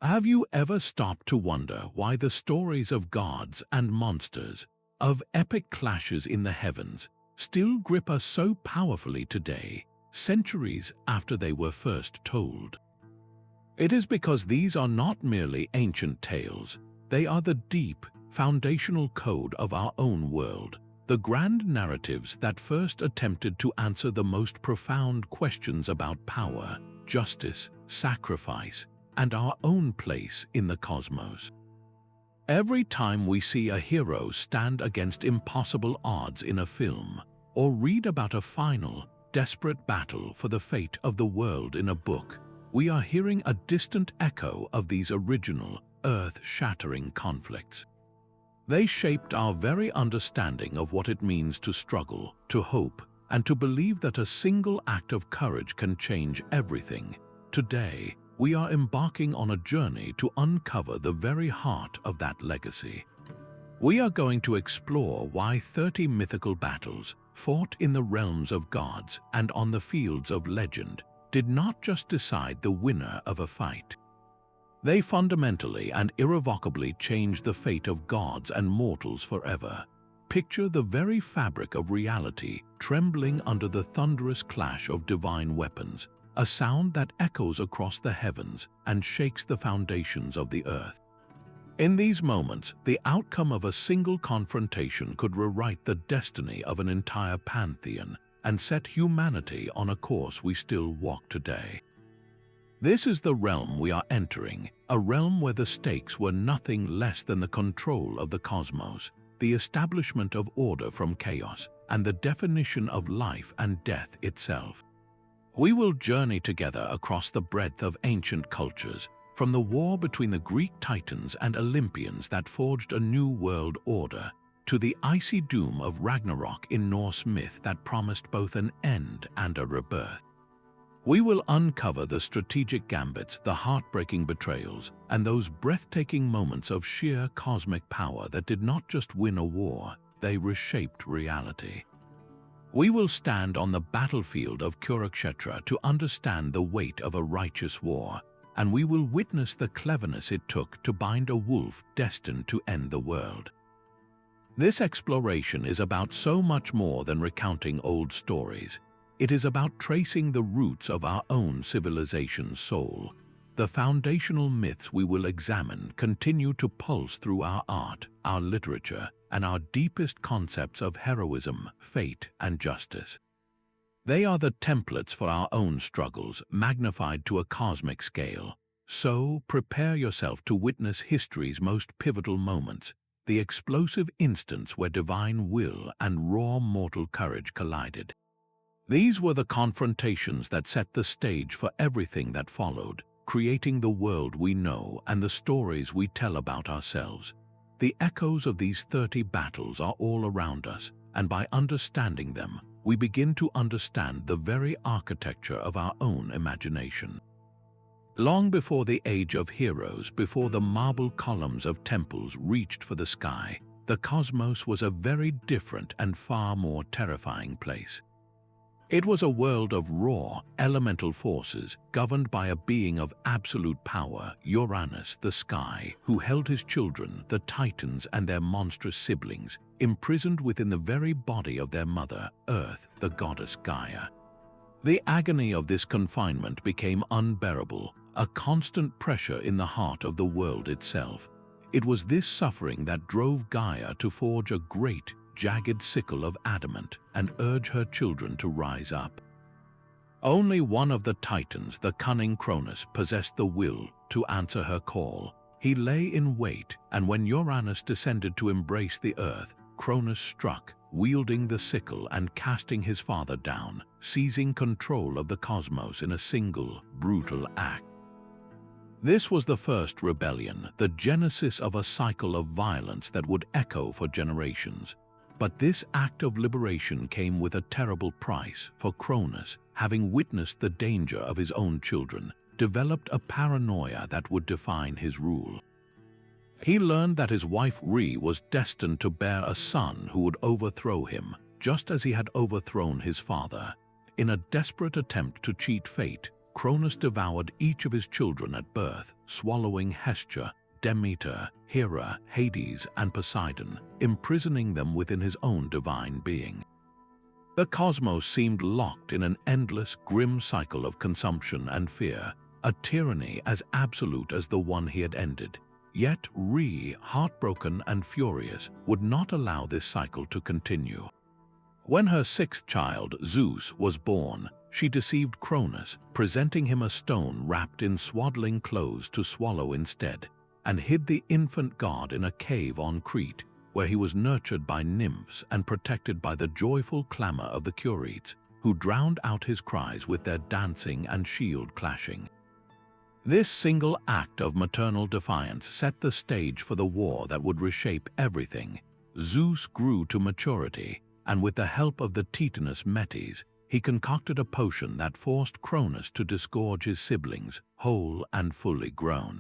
Have you ever stopped to wonder why the stories of gods and monsters, of epic clashes in the heavens, still grip us so powerfully today, centuries after they were first told? It is because these are not merely ancient tales, they are the deep, foundational code of our own world, the grand narratives that first attempted to answer the most profound questions about power, justice, sacrifice, and our own place in the cosmos. Every time we see a hero stand against impossible odds in a film, or read about a final, desperate battle for the fate of the world in a book, we are hearing a distant echo of these original, earth-shattering conflicts. They shaped our very understanding of what it means to struggle, to hope, and to believe that a single act of courage can change everything. Today, we are embarking on a journey to uncover the very heart of that legacy. We are going to explore why 30 mythical battles, fought in the realms of gods and on the fields of legend, did not just decide the winner of a fight. They fundamentally and irrevocably changed the fate of gods and mortals forever. Picture the very fabric of reality trembling under the thunderous clash of divine weapons, a sound that echoes across the heavens and shakes the foundations of the earth. In these moments, the outcome of a single confrontation could rewrite the destiny of an entire pantheon and set humanity on a course we still walk today. This is the realm we are entering, a realm where the stakes were nothing less than the control of the cosmos, the establishment of order from chaos, and the definition of life and death itself. We will journey together across the breadth of ancient cultures, from the war between the Greek Titans and Olympians that forged a new world order, to the icy doom of Ragnarok in Norse myth that promised both an end and a rebirth. We will uncover the strategic gambits, the heartbreaking betrayals, and those breathtaking moments of sheer cosmic power that did not just win a war, they reshaped reality. We will stand on the battlefield of Kurukshetra to understand the weight of a righteous war, and we will witness the cleverness it took to bind a wolf destined to end the world. This exploration is about so much more than recounting old stories. It is about tracing the roots of our own civilization's soul. The foundational myths we will examine continue to pulse through our art, our literature, and our deepest concepts of heroism, fate, and justice. They are the templates for our own struggles, magnified to a cosmic scale. So, prepare yourself to witness history's most pivotal moments, the explosive instance where divine will and raw mortal courage collided. These were the confrontations that set the stage for everything that followed, creating the world we know and the stories we tell about ourselves. The echoes of these 30 battles are all around us, and by understanding them, we begin to understand the very architecture of our own imagination. Long before the age of heroes, before the marble columns of temples reached for the sky, the cosmos was a very different and far more terrifying place. It was a world of raw, elemental forces governed by a being of absolute power, Uranus, the sky, who held his children, the Titans and their monstrous siblings, imprisoned within the very body of their mother, Earth, the goddess Gaia. The agony of this confinement became unbearable, a constant pressure in the heart of the world itself. It was this suffering that drove Gaia to forge a great, jagged sickle of adamant and urge her children to rise up. Only one of the Titans, the cunning Kronus, possessed the will to answer her call. He lay in wait, and when Uranus descended to embrace the earth, Kronus struck, wielding the sickle and casting his father down, seizing control of the cosmos in a single, brutal act. This was the first rebellion, the genesis of a cycle of violence that would echo for generations. But this act of liberation came with a terrible price, for Kronus, having witnessed the danger of his own children, developed a paranoia that would define his rule. He learned that his wife Re was destined to bear a son who would overthrow him, just as he had overthrown his father. In a desperate attempt to cheat fate, Kronus devoured each of his children at birth, swallowing Hestia, Demeter, Hera, Hades, and Poseidon, imprisoning them within his own divine being. The cosmos seemed locked in an endless, grim cycle of consumption and fear, a tyranny as absolute as the one he had ended. Yet Re, heartbroken and furious, would not allow this cycle to continue. When her sixth child, Zeus, was born, she deceived Kronus, presenting him a stone wrapped in swaddling clothes to swallow instead, and hid the infant god in a cave on Crete, where he was nurtured by nymphs and protected by the joyful clamor of the Curetes, who drowned out his cries with their dancing and shield clashing. This single act of maternal defiance set the stage for the war that would reshape everything. Zeus grew to maturity, and with the help of the Titanomachy, he concocted a potion that forced Kronus to disgorge his siblings, whole and fully grown.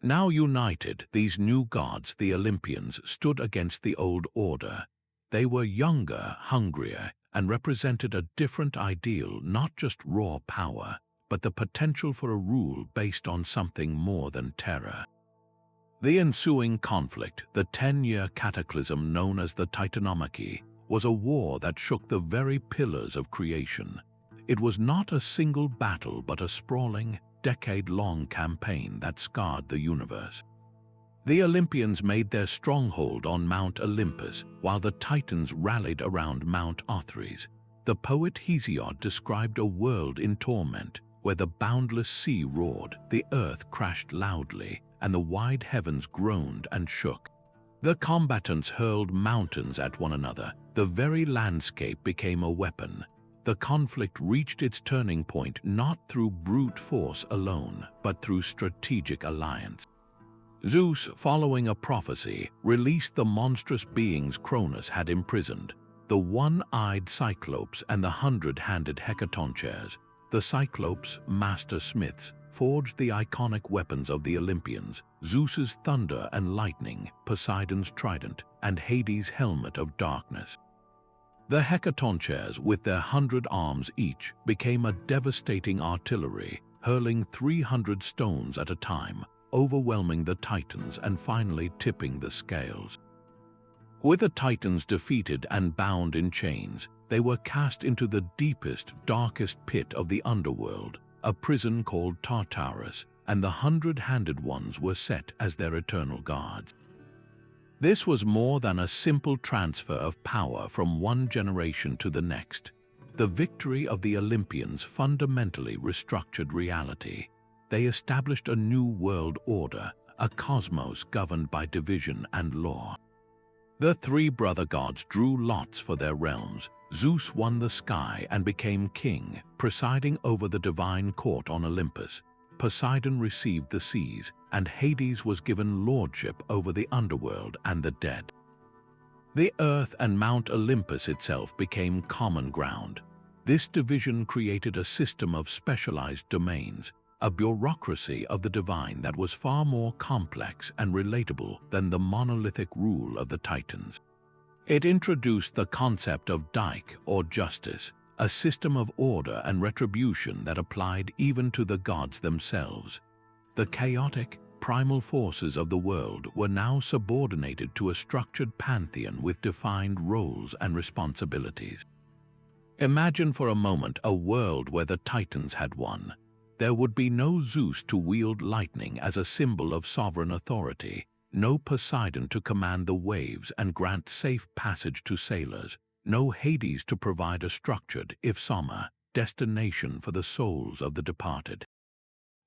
Now united, these new gods, the Olympians, stood against the old order. They were younger, hungrier, and represented a different ideal, not just raw power, but the potential for a rule based on something more than terror. The ensuing conflict, the 10-year cataclysm known as the Titanomachy, was a war that shook the very pillars of creation. It was not a single battle but a sprawling, decade-long campaign that scarred the universe. The Olympians made their stronghold on Mount Olympus, while the Titans rallied around Mount Othrys. The poet Hesiod described a world in torment, where the boundless sea roared, the earth crashed loudly, and the wide heavens groaned and shook. The combatants hurled mountains at one another. The very landscape became a weapon. The conflict reached its turning point not through brute force alone, but through strategic alliance. Zeus, following a prophecy, released the monstrous beings Kronus had imprisoned, the one-eyed Cyclopes and the 100-handed Hecatoncheires. The Cyclopes, master smiths, forged the iconic weapons of the Olympians, Zeus's thunder and lightning, Poseidon's trident, and Hades' helmet of darkness. The Hecatoncheires, with their 100 arms each, became a devastating artillery, hurling 300 stones at a time, overwhelming the Titans and finally tipping the scales. With the Titans defeated and bound in chains, they were cast into the deepest, darkest pit of the underworld, a prison called Tartarus, and the 100-handed ones were set as their eternal guards. This was more than a simple transfer of power from one generation to the next. The victory of the Olympians fundamentally restructured reality. They established a new world order, a cosmos governed by division and law. The three brother gods drew lots for their realms. Zeus won the sky and became king, presiding over the divine court on Olympus. Poseidon received the seas, and Hades was given lordship over the underworld and the dead. The earth and Mount Olympus itself became common ground. This division created a system of specialized domains, a bureaucracy of the divine that was far more complex and relatable than the monolithic rule of the Titans. It introduced the concept of dike or justice, a system of order and retribution that applied even to the gods themselves. The chaotic, primal forces of the world were now subordinated to a structured pantheon with defined roles and responsibilities. Imagine for a moment a world where the Titans had won. There would be no Zeus to wield lightning as a symbol of sovereign authority, no Poseidon to command the waves and grant safe passage to sailors, no Hades to provide a structured, if somber, destination for the souls of the departed.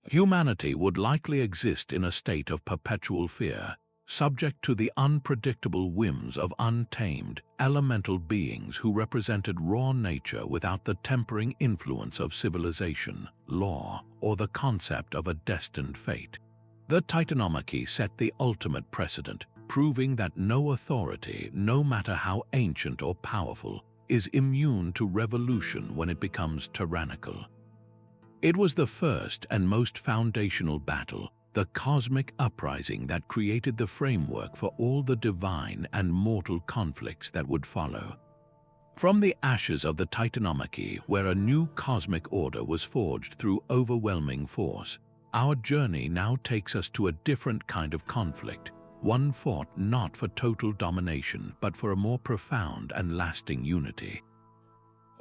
Humanity would likely exist in a state of perpetual fear, subject to the unpredictable whims of untamed, elemental beings who represented raw nature without the tempering influence of civilization, law, or the concept of a destined fate. The Titanomachy set the ultimate precedent, proving that no authority, no matter how ancient or powerful, is immune to revolution when it becomes tyrannical. It was the first and most foundational battle, the cosmic uprising that created the framework for all the divine and mortal conflicts that would follow. From the ashes of the Titanomachy, where a new cosmic order was forged through overwhelming force, our journey now takes us to a different kind of conflict, one fought not for total domination, but for a more profound and lasting unity.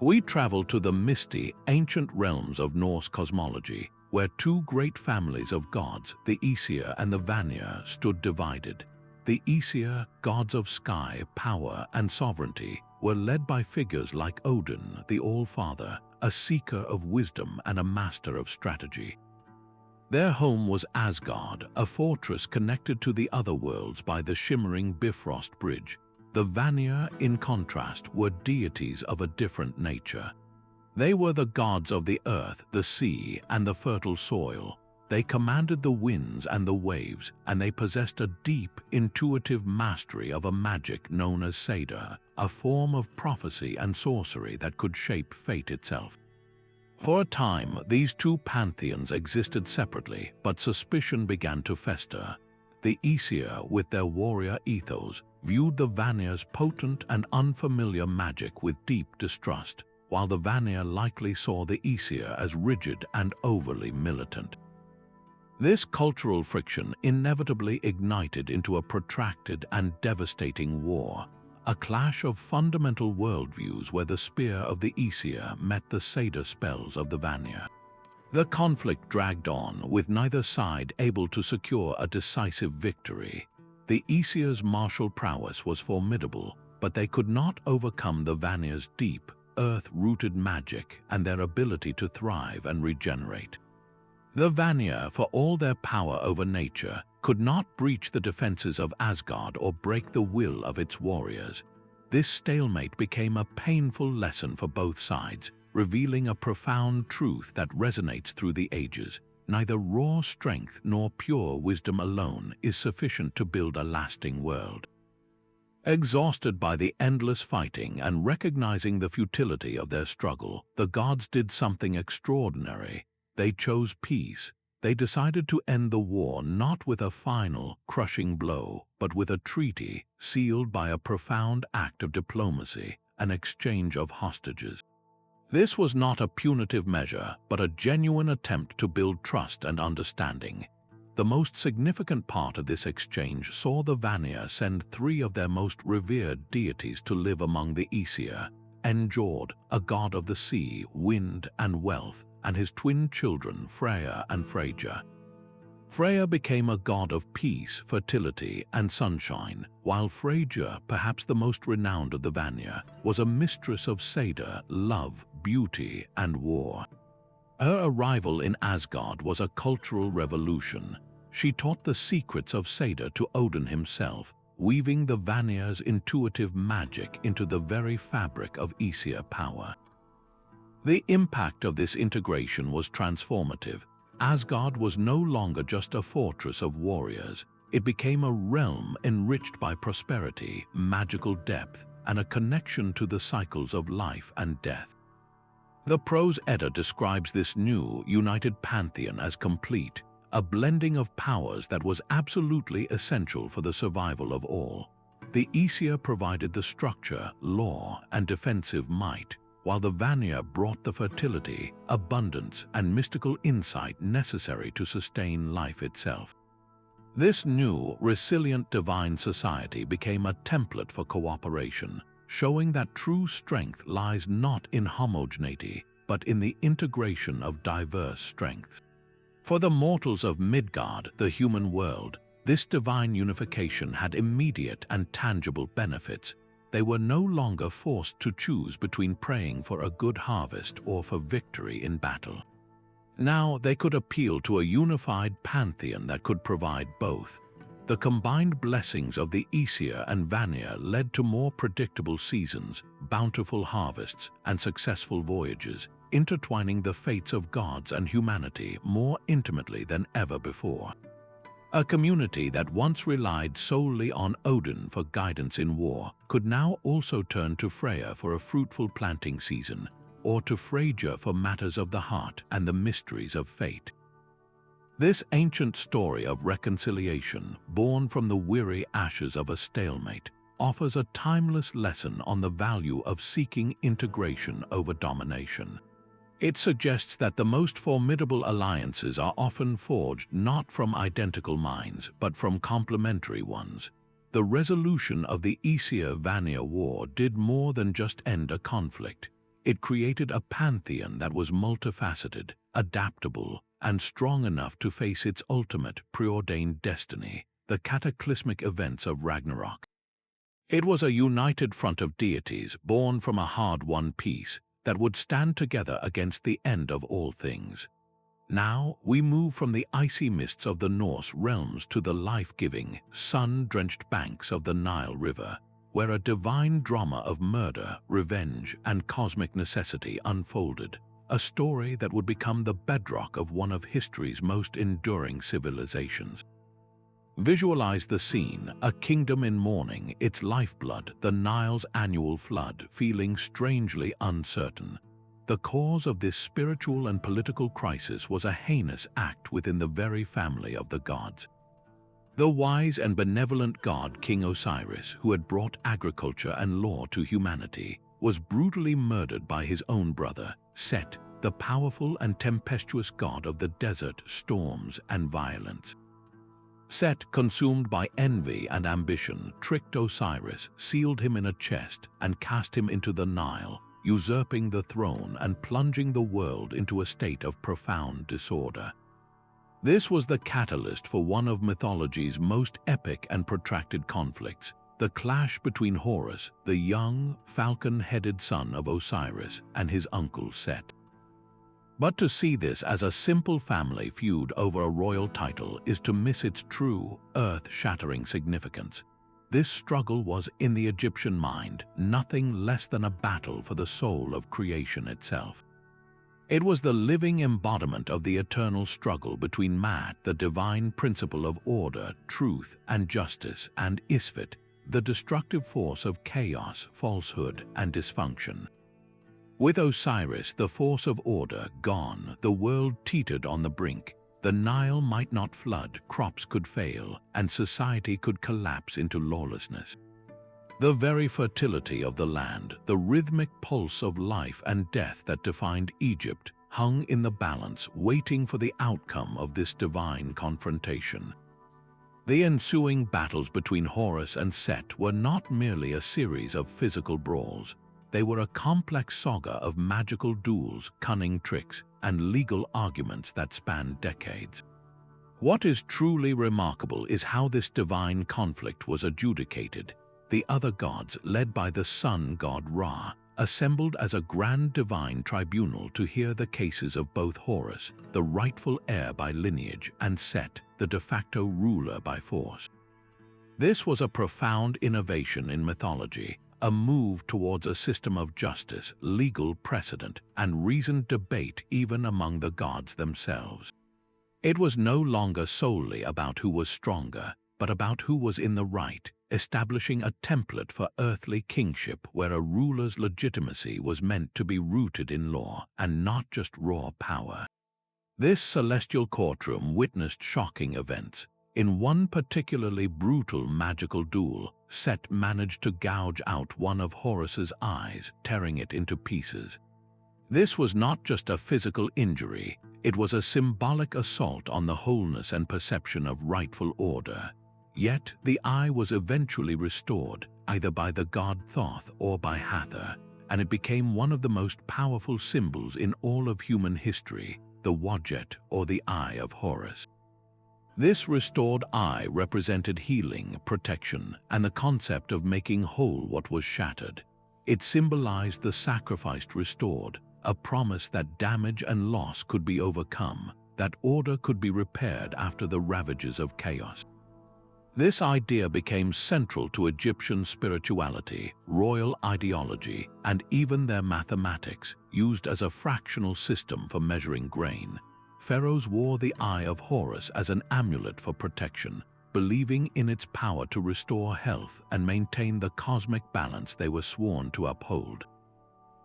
We travel to the misty, ancient realms of Norse cosmology, where two great families of gods, the Aesir and the Vanir, stood divided. The Aesir, gods of sky, power, and sovereignty, were led by figures like Odin, the All-Father, a seeker of wisdom and a master of strategy. Their home was Asgard, a fortress connected to the other worlds by the shimmering Bifrost Bridge. The Vanir, in contrast, were deities of a different nature. They were the gods of the earth, the sea, and the fertile soil. They commanded the winds and the waves, and they possessed a deep, intuitive mastery of a magic known as Seda, a form of prophecy and sorcery that could shape fate itself. For a time, these two pantheons existed separately, but suspicion began to fester. The Aesir, with their warrior ethos, viewed the Vanir's potent and unfamiliar magic with deep distrust, while the Vanir likely saw the Aesir as rigid and overly militant. This cultural friction inevitably ignited into a protracted and devastating war, a clash of fundamental worldviews where the spear of the Aesir met the Seda spells of the Vanir. The conflict dragged on, with neither side able to secure a decisive victory. The Aesir's martial prowess was formidable, but they could not overcome the Vanir's deep, earth-rooted magic and their ability to thrive and regenerate. The Vanir, for all their power over nature, could not breach the defenses of Asgard or break the will of its warriors. This stalemate became a painful lesson for both sides, revealing a profound truth that resonates through the ages. Neither raw strength nor pure wisdom alone is sufficient to build a lasting world. Exhausted by the endless fighting and recognizing the futility of their struggle, the gods did something extraordinary. They chose peace. They decided to end the war not with a final, crushing blow, but with a treaty sealed by a profound act of diplomacy, an exchange of hostages. This was not a punitive measure, but a genuine attempt to build trust and understanding. The most significant part of this exchange saw the Vanir send three of their most revered deities to live among the Aesir: Njord, a god of the sea, wind, and wealth, and his twin children Freya and Freyja. Freya became a god of peace, fertility, and sunshine, while Freyja, perhaps the most renowned of the Vanir, was a mistress of Seda, love, beauty, and war. Her arrival in Asgard was a cultural revolution. She taught the secrets of Seda to Odin himself, weaving the Vanir's intuitive magic into the very fabric of Aesir power. The impact of this integration was transformative. Asgard was no longer just a fortress of warriors. It became a realm enriched by prosperity, magical depth, and a connection to the cycles of life and death. The Prose Edda describes this new, united pantheon as complete, a blending of powers that was absolutely essential for the survival of all. The Aesir provided the structure, law, and defensive might, while the Vanir brought the fertility, abundance, and mystical insight necessary to sustain life itself. This new, resilient divine society became a template for cooperation, showing that true strength lies not in homogeneity, but in the integration of diverse strengths. For the mortals of Midgard, the human world, this divine unification had immediate and tangible benefits. They were no longer forced to choose between praying for a good harvest or for victory in battle. Now they could appeal to a unified pantheon that could provide both. The combined blessings of the Aesir and Vanir led to more predictable seasons, bountiful harvests, and successful voyages, intertwining the fates of gods and humanity more intimately than ever before. A community that once relied solely on Odin for guidance in war could now also turn to Freya for a fruitful planting season, or to Freyja for matters of the heart and the mysteries of fate. This ancient story of reconciliation, born from the weary ashes of a stalemate, offers a timeless lesson on the value of seeking integration over domination. It suggests that the most formidable alliances are often forged not from identical minds, but from complementary ones. The resolution of the Aesir-Vanir War did more than just end a conflict. It created a pantheon that was multifaceted, adaptable, and strong enough to face its ultimate preordained destiny, the cataclysmic events of Ragnarok. It was a united front of deities born from a hard-won peace that would stand together against the end of all things. Now we move from the icy mists of the Norse realms to the life-giving, sun-drenched banks of the Nile River, where a divine drama of murder, revenge, and cosmic necessity unfolded, a story that would become the bedrock of one of history's most enduring civilizations. Visualize the scene, a kingdom in mourning, its lifeblood, the Nile's annual flood, feeling strangely uncertain. The cause of this spiritual and political crisis was a heinous act within the very family of the gods. The wise and benevolent god King Osiris, who had brought agriculture and law to humanity, was brutally murdered by his own brother, Set, the powerful and tempestuous god of the desert, storms, and violence. Set, consumed by envy and ambition, tricked Osiris, sealed him in a chest, and cast him into the Nile, usurping the throne and plunging the world into a state of profound disorder. This was the catalyst for one of mythology's most epic and protracted conflicts, the clash between Horus, the young, falcon-headed son of Osiris, and his uncle Set. But to see this as a simple family feud over a royal title is to miss its true, earth-shattering significance. This struggle was, in the Egyptian mind, nothing less than a battle for the soul of creation itself. It was the living embodiment of the eternal struggle between Maat, the divine principle of order, truth, and justice, and Isfet, the destructive force of chaos, falsehood, and dysfunction. With Osiris, the force of order, gone, the world teetered on the brink. The Nile might not flood, crops could fail, and society could collapse into lawlessness. The very fertility of the land, the rhythmic pulse of life and death that defined Egypt, hung in the balance, waiting for the outcome of this divine confrontation. The ensuing battles between Horus and Set were not merely a series of physical brawls. They were a complex saga of magical duels, cunning tricks, and legal arguments that spanned decades. What is truly remarkable is how this divine conflict was adjudicated. The other gods, led by the sun god Ra, assembled as a grand divine tribunal to hear the cases of both Horus, the rightful heir by lineage, and Set, the de facto ruler by force. This was a profound innovation in mythology, a move towards a system of justice, legal precedent, and reasoned debate even among the gods themselves. It was no longer solely about who was stronger, but about who was in the right, establishing a template for earthly kingship where a ruler's legitimacy was meant to be rooted in law and not just raw power. This celestial courtroom witnessed shocking events. In one particularly brutal magical duel, Set managed to gouge out one of Horus's eyes, tearing it into pieces. This was not just a physical injury, it was a symbolic assault on the wholeness and perception of rightful order. Yet the eye was eventually restored, either by the god Thoth or by Hathor, and it became one of the most powerful symbols in all of human history, the Wadjet, or the Eye of Horus. This restored eye represented healing, protection, and the concept of making whole what was shattered. It symbolized the sacrificed restored, a promise that damage and loss could be overcome, that order could be repaired after the ravages of chaos. This idea became central to Egyptian spirituality, royal ideology, and even their mathematics, used as a fractional system for measuring grain. Pharaohs wore the Eye of Horus as an amulet for protection, believing in its power to restore health and maintain the cosmic balance they were sworn to uphold.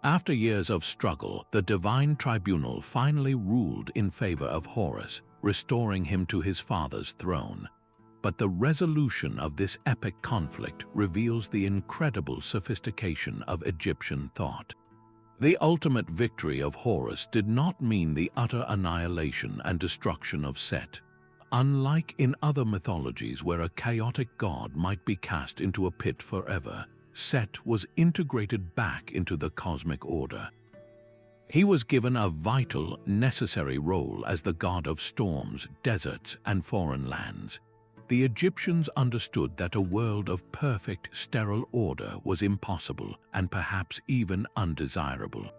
After years of struggle, the divine tribunal finally ruled in favor of Horus, restoring him to his father's throne. but the resolution of this epic conflict reveals the incredible sophistication of Egyptian thought. The ultimate victory of Horus did not mean the utter annihilation and destruction of Set. Unlike in other mythologies where a chaotic god might be cast into a pit forever, Set was integrated back into the cosmic order. He was given a vital, necessary role as the god of storms, deserts, and foreign lands. The Egyptians understood that a world of perfect, sterile order was impossible and perhaps even undesirable.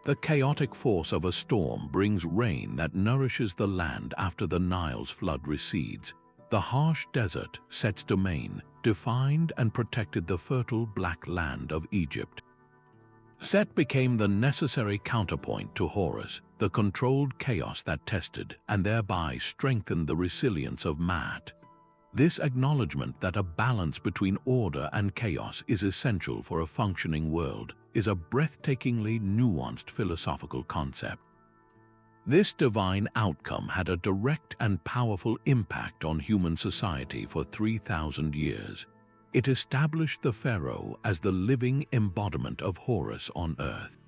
The chaotic force of a storm brings rain that nourishes the land after the Nile's flood recedes. The harsh desert, Set's domain, defined and protected the fertile black land of Egypt. Set became the necessary counterpoint to Horus, the controlled chaos that tested and thereby strengthened the resilience of Maat. This acknowledgement that a balance between order and chaos is essential for a functioning world is a breathtakingly nuanced philosophical concept. This divine outcome had a direct and powerful impact on human society for 3,000 years. It established the pharaoh as the living embodiment of Horus on earth.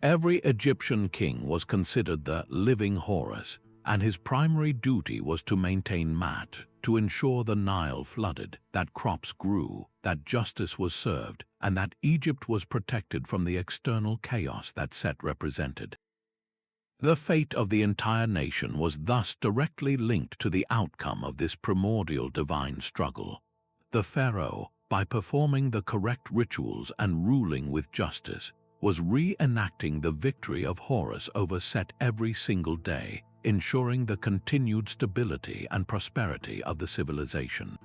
Every Egyptian king was considered the living Horus, and his primary duty was to maintain Maat, to ensure the Nile flooded, that crops grew, that justice was served, and that Egypt was protected from the external chaos that Set represented. The fate of the entire nation was thus directly linked to the outcome of this primordial divine struggle. The pharaoh, by performing the correct rituals and ruling with justice, was reenacting the victory of Horus over Set every single day, ensuring the continued stability and prosperity of the civilization.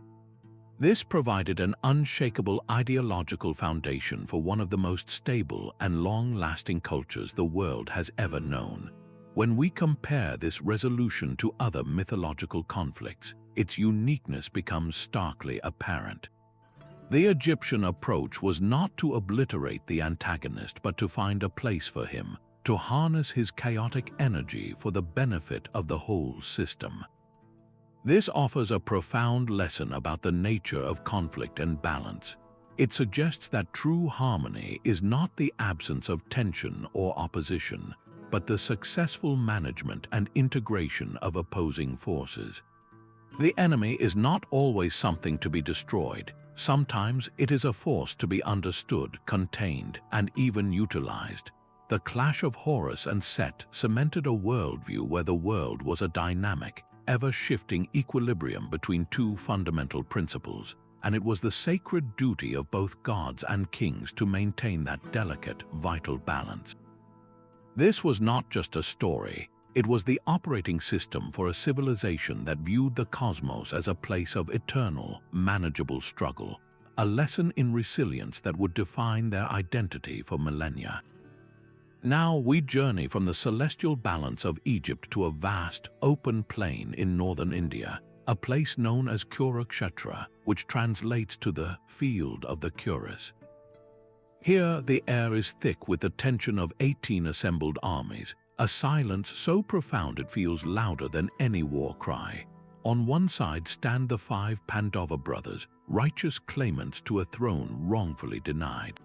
This provided an unshakable ideological foundation for one of the most stable and long-lasting cultures the world has ever known. When we compare this resolution to other mythological conflicts, its uniqueness becomes starkly apparent. The Egyptian approach was not to obliterate the antagonist but to find a place for him, to harness his chaotic energy for the benefit of the whole system. This offers a profound lesson about the nature of conflict and balance. It suggests that true harmony is not the absence of tension or opposition, but the successful management and integration of opposing forces. The enemy is not always something to be destroyed. Sometimes it is a force to be understood, contained, and even utilized. The clash of Horus and Set cemented a worldview where the world was a dynamic, ever-shifting equilibrium between two fundamental principles, and it was the sacred duty of both gods and kings to maintain that delicate, vital balance. This was not just a story. It was the operating system for a civilization that viewed the cosmos as a place of eternal, manageable struggle, a lesson in resilience that would define their identity for millennia. Now we journey from the celestial balance of Egypt to a vast, open plain in northern India, a place known as Kurukshetra, which translates to the field of the Kurus. Here the air is thick with the tension of 18 assembled armies, a silence so profound it feels louder than any war cry. On one side stand the 5 Pandava brothers, righteous claimants to a throne wrongfully denied.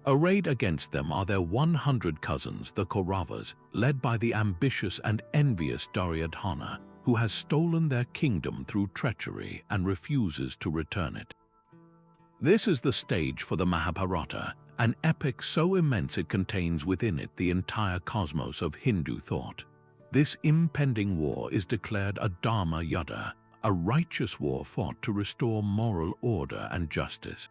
Arrayed against them are their 100 cousins, the Kauravas, led by the ambitious and envious Duryodhana, who has stolen their kingdom through treachery and refuses to return it. This is the stage for the Mahabharata, an epic so immense it contains within it the entire cosmos of Hindu thought. This impending war is declared a Dharma Yuddha, a righteous war fought to restore moral order and justice.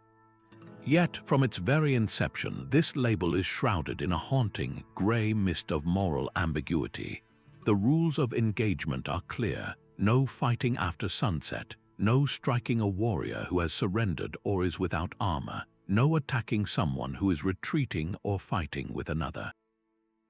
Yet, from its very inception, this label is shrouded in a haunting, grey mist of moral ambiguity. The rules of engagement are clear: no fighting after sunset, no striking a warrior who has surrendered or is without armor, no attacking someone who is retreating or fighting with another.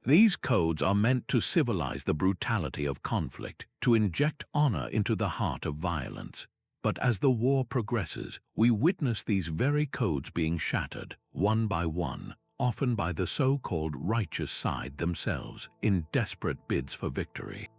These codes are meant to civilize the brutality of conflict, to inject honor into the heart of violence. But as the war progresses, we witness these very codes being shattered, one by one, often by the so-called righteous side themselves, in desperate bids for victory.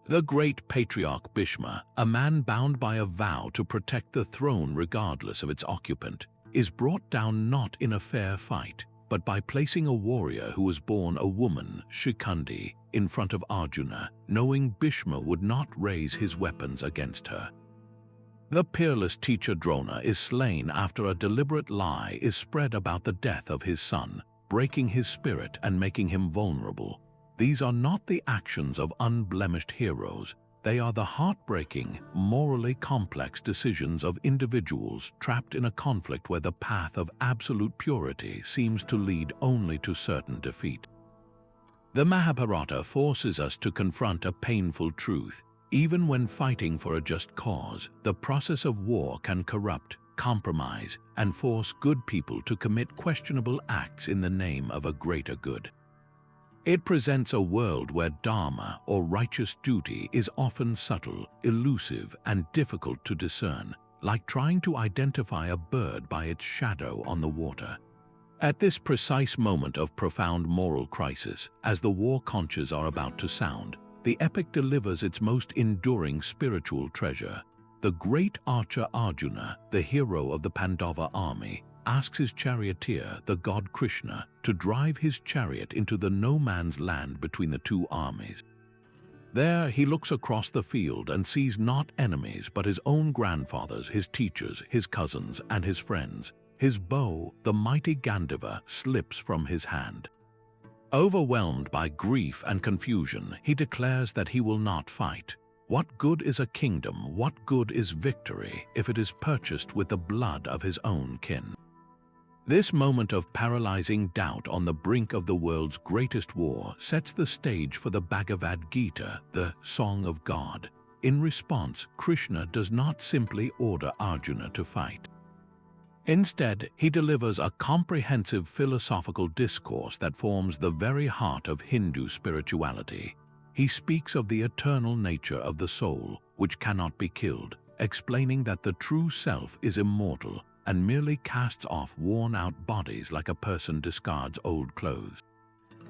The great patriarch Bhishma, a man bound by a vow to protect the throne regardless of its occupant, is brought down not in a fair fight, but by placing a warrior who was born a woman, Shikundi, in front of Arjuna, knowing Bhishma would not raise his weapons against her. The peerless teacher Drona is slain after a deliberate lie is spread about the death of his son, breaking his spirit and making him vulnerable. These are not the actions of unblemished heroes. They are the heartbreaking, morally complex decisions of individuals trapped in a conflict where the path of absolute purity seems to lead only to certain defeat. The Mahabharata forces us to confront a painful truth. Even when fighting for a just cause, the process of war can corrupt, compromise, and force good people to commit questionable acts in the name of a greater good. It presents a world where dharma, or righteous duty, is often subtle, elusive, and difficult to discern, like trying to identify a bird by its shadow on the water. At this precise moment of profound moral crisis, as the war conches are about to sound, the epic delivers its most enduring spiritual treasure. The great archer Arjuna, the hero of the Pandava army, asks his charioteer, the god Krishna, to drive his chariot into the no-man's land between the two armies. There he looks across the field and sees not enemies but his own grandfathers, his teachers, his cousins, and his friends. His bow, the mighty Gandharva, slips from his hand. Overwhelmed by grief and confusion, he declares that he will not fight. What good is a kingdom, what good is victory, if it is purchased with the blood of his own kin? This moment of paralyzing doubt on the brink of the world's greatest war sets the stage for the Bhagavad Gita, the Song of God. In response, Krishna does not simply order Arjuna to fight. Instead, he delivers a comprehensive philosophical discourse that forms the very heart of Hindu spirituality. He speaks of the eternal nature of the soul, which cannot be killed, explaining that the true self is immortal and merely casts off worn-out bodies like a person discards old clothes.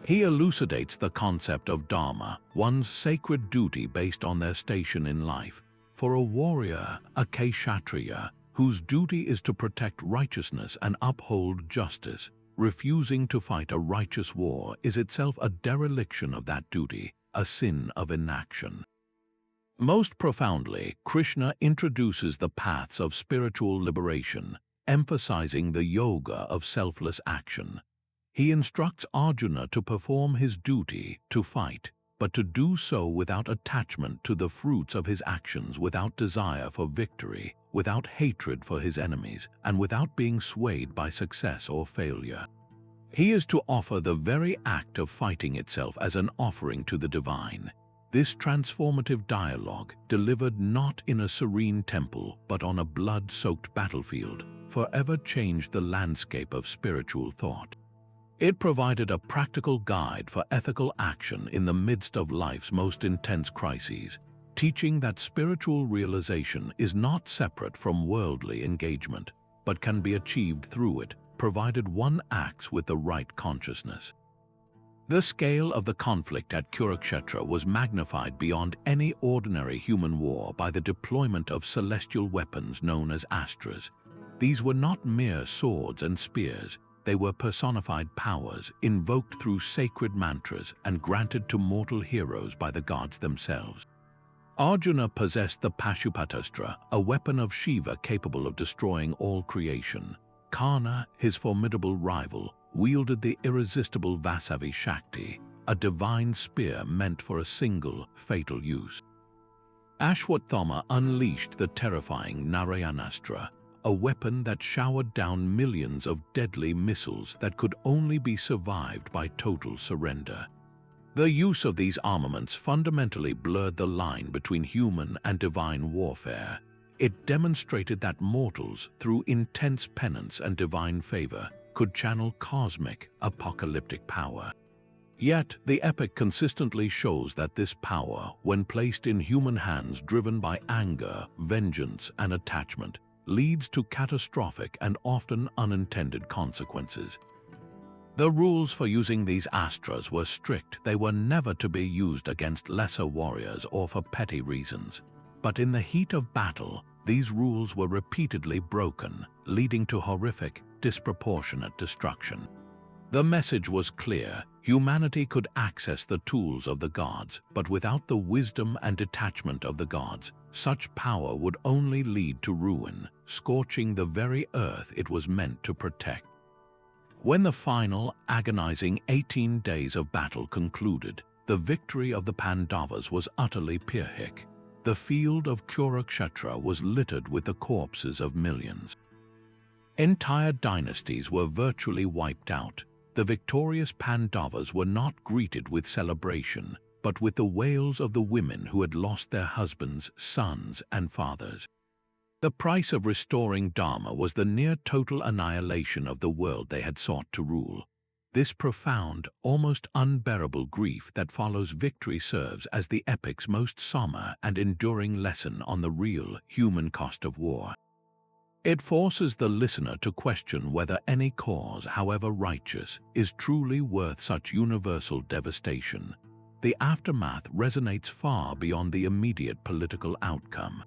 He elucidates the concept of dharma, one's sacred duty based on their station in life. For a warrior, a kshatriya, whose duty is to protect righteousness and uphold justice, refusing to fight a righteous war is itself a dereliction of that duty, a sin of inaction. Most profoundly, Krishna introduces the paths of spiritual liberation, emphasizing the yoga of selfless action. He instructs Arjuna to perform his duty, to fight, but to do so without attachment to the fruits of his actions, without desire for victory, without hatred for his enemies, and without being swayed by success or failure. He is to offer the very act of fighting itself as an offering to the divine. This transformative dialogue, delivered not in a serene temple but on a blood-soaked battlefield, forever changed the landscape of spiritual thought. It provided a practical guide for ethical action in the midst of life's most intense crises, teaching that spiritual realization is not separate from worldly engagement, but can be achieved through it, provided one acts with the right consciousness. The scale of the conflict at Kurukshetra was magnified beyond any ordinary human war by the deployment of celestial weapons known as astras. These were not mere swords and spears. They were personified powers, invoked through sacred mantras and granted to mortal heroes by the gods themselves. Arjuna possessed the Pashupatastra, a weapon of Shiva capable of destroying all creation. Karna, his formidable rival, wielded the irresistible Vasavi Shakti, a divine spear meant for a single, fatal use. Ashwathama unleashed the terrifying Narayanastra, a weapon that showered down millions of deadly missiles that could only be survived by total surrender. The use of these armaments fundamentally blurred the line between human and divine warfare. It demonstrated that mortals, through intense penance and divine favor, could channel cosmic, apocalyptic power. Yet, the epic consistently shows that this power, when placed in human hands driven by anger, vengeance, and attachment, leads to catastrophic and often unintended consequences. The rules for using these astras were strict. They were never to be used against lesser warriors or for petty reasons. But in the heat of battle, these rules were repeatedly broken, leading to horrific, disproportionate destruction. The message was clear: humanity could access the tools of the gods, but without the wisdom and detachment of the gods, such power would only lead to ruin, scorching the very earth it was meant to protect. When the final, agonizing 18 days of battle concluded, the victory of the Pandavas was utterly Pyrrhic. The field of Kurukshetra was littered with the corpses of millions. Entire dynasties were virtually wiped out. The victorious Pandavas were not greeted with celebration, but with the wails of the women who had lost their husbands, sons, and fathers. The price of restoring Dharma was the near-total annihilation of the world they had sought to rule. This profound, almost unbearable grief that follows victory serves as the epic's most somber and enduring lesson on the real, human cost of war. It forces the listener to question whether any cause, however righteous, is truly worth such universal devastation. The aftermath resonates far beyond the immediate political outcome.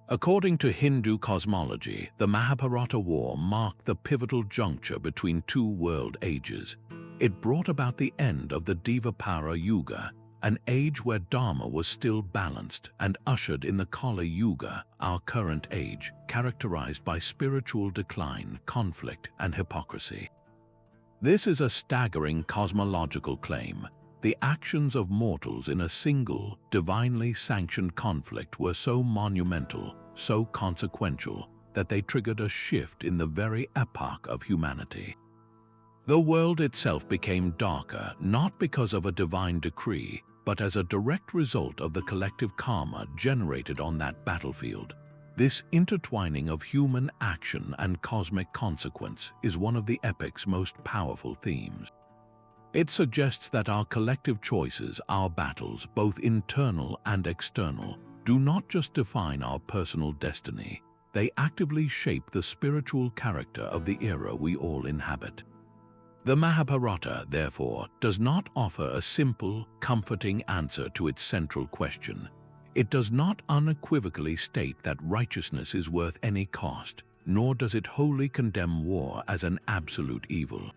According to Hindu cosmology, the Mahabharata War marked the pivotal juncture between two world ages. It brought about the end of the Deva-Asura Yuga, an age where Dharma was still balanced, and ushered in the Kali Yuga, our current age, characterized by spiritual decline, conflict, and hypocrisy. This is a staggering cosmological claim. The actions of mortals in a single, divinely sanctioned conflict were so monumental, so consequential, that they triggered a shift in the very epoch of humanity. The world itself became darker, not because of a divine decree, but as a direct result of the collective karma generated on that battlefield. This intertwining of human action and cosmic consequence is one of the epic's most powerful themes. It suggests that our collective choices, our battles, both internal and external, do not just define our personal destiny. They actively shape the spiritual character of the era we all inhabit. The Mahabharata, therefore, does not offer a simple, comforting answer to its central question. It does not unequivocally state that righteousness is worth any cost, nor does it wholly condemn war as an absolute evil.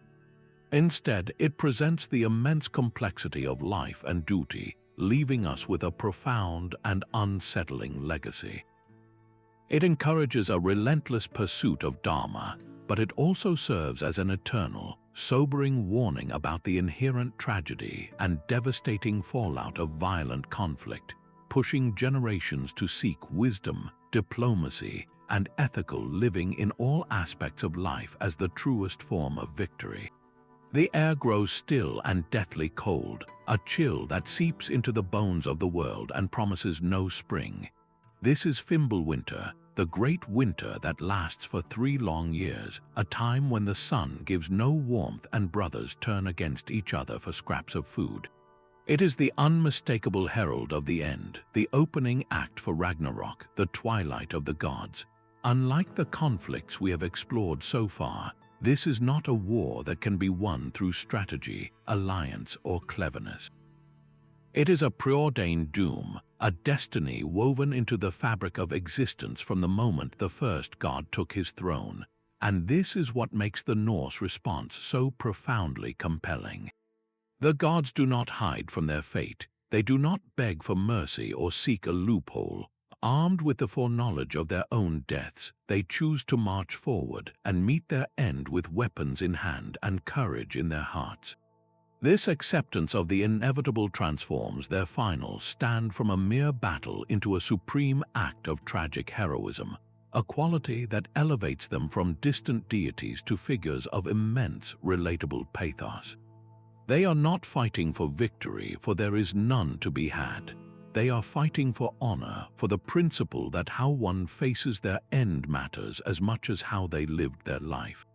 Instead, it presents the immense complexity of life and duty, leaving us with a profound and unsettling legacy. It encourages a relentless pursuit of Dharma, but it also serves as an eternal, sobering warning about the inherent tragedy and devastating fallout of violent conflict, pushing generations to seek wisdom, diplomacy, and ethical living in all aspects of life as the truest form of victory. The air grows still and deathly cold, a chill that seeps into the bones of the world and promises no spring. This is Fimbulwinter, the great winter that lasts for 3 long years, a time when the sun gives no warmth and brothers turn against each other for scraps of food. It is the unmistakable herald of the end, the opening act for Ragnarok, the twilight of the gods. Unlike the conflicts we have explored so far, this is not a war that can be won through strategy, alliance, or cleverness. It is a preordained doom, a destiny woven into the fabric of existence from the moment the first god took his throne, and this is what makes the Norse response so profoundly compelling. The gods do not hide from their fate. They do not beg for mercy or seek a loophole. Armed with the foreknowledge of their own deaths, they choose to march forward and meet their end with weapons in hand and courage in their hearts. This acceptance of the inevitable transforms their final stand from a mere battle into a supreme act of tragic heroism, a quality that elevates them from distant deities to figures of immense, relatable pathos. They are not fighting for victory, for there is none to be had. They are fighting for honor, for the principle that how one faces their end matters as much as how they lived their life.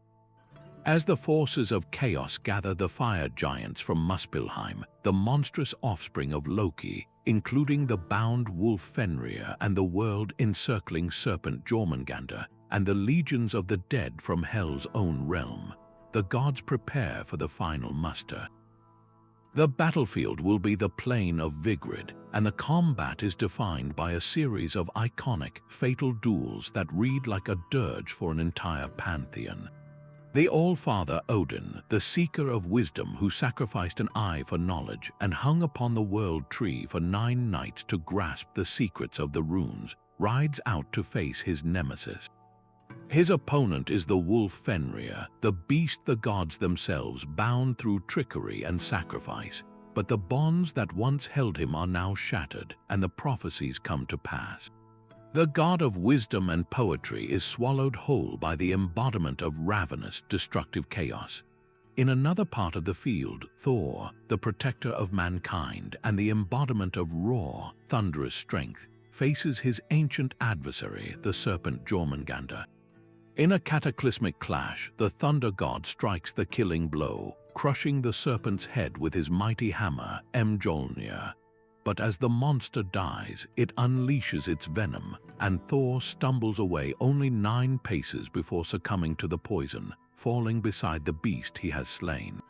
As the forces of chaos gather the fire giants from Muspelheim, the monstrous offspring of Loki, including the bound wolf Fenrir and the world-encircling serpent Jormungandr, and the legions of the dead from Hell's own realm, the gods prepare for the final muster. The battlefield will be the plain of Vigrid, and the combat is defined by a series of iconic, fatal duels that read like a dirge for an entire pantheon. The All-Father Odin, the seeker of wisdom who sacrificed an eye for knowledge and hung upon the world tree for 9 nights to grasp the secrets of the runes, rides out to face his nemesis. His opponent is the wolf Fenrir, the beast the gods themselves bound through trickery and sacrifice. But the bonds that once held him are now shattered, and the prophecies come to pass. The god of wisdom and poetry is swallowed whole by the embodiment of ravenous, destructive chaos. In another part of the field, Thor, the protector of mankind and the embodiment of raw, thunderous strength, faces his ancient adversary, the serpent Jormungandr. In a cataclysmic clash, the thunder god strikes the killing blow, crushing the serpent's head with his mighty hammer, Mjolnir. But as the monster dies, it unleashes its venom, and Thor stumbles away only 9 paces before succumbing to the poison, falling beside the beast he has slain.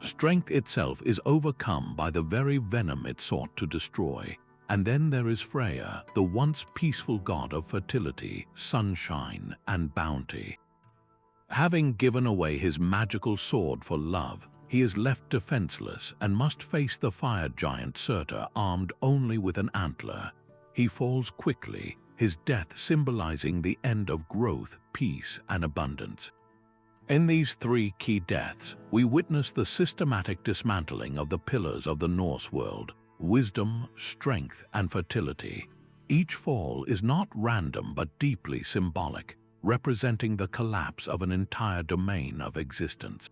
Strength itself is overcome by the very venom it sought to destroy. And then there is Freya, the once peaceful god of fertility, sunshine, and bounty. Having given away his magical sword for love, he is left defenseless and must face the fire giant Surtur armed only with an antler. He falls quickly, his death symbolizing the end of growth, peace, and abundance. In these 3 key deaths, we witness the systematic dismantling of the pillars of the Norse world: wisdom, strength, and fertility. Each fall is not random but deeply symbolic, representing the collapse of an entire domain of existence.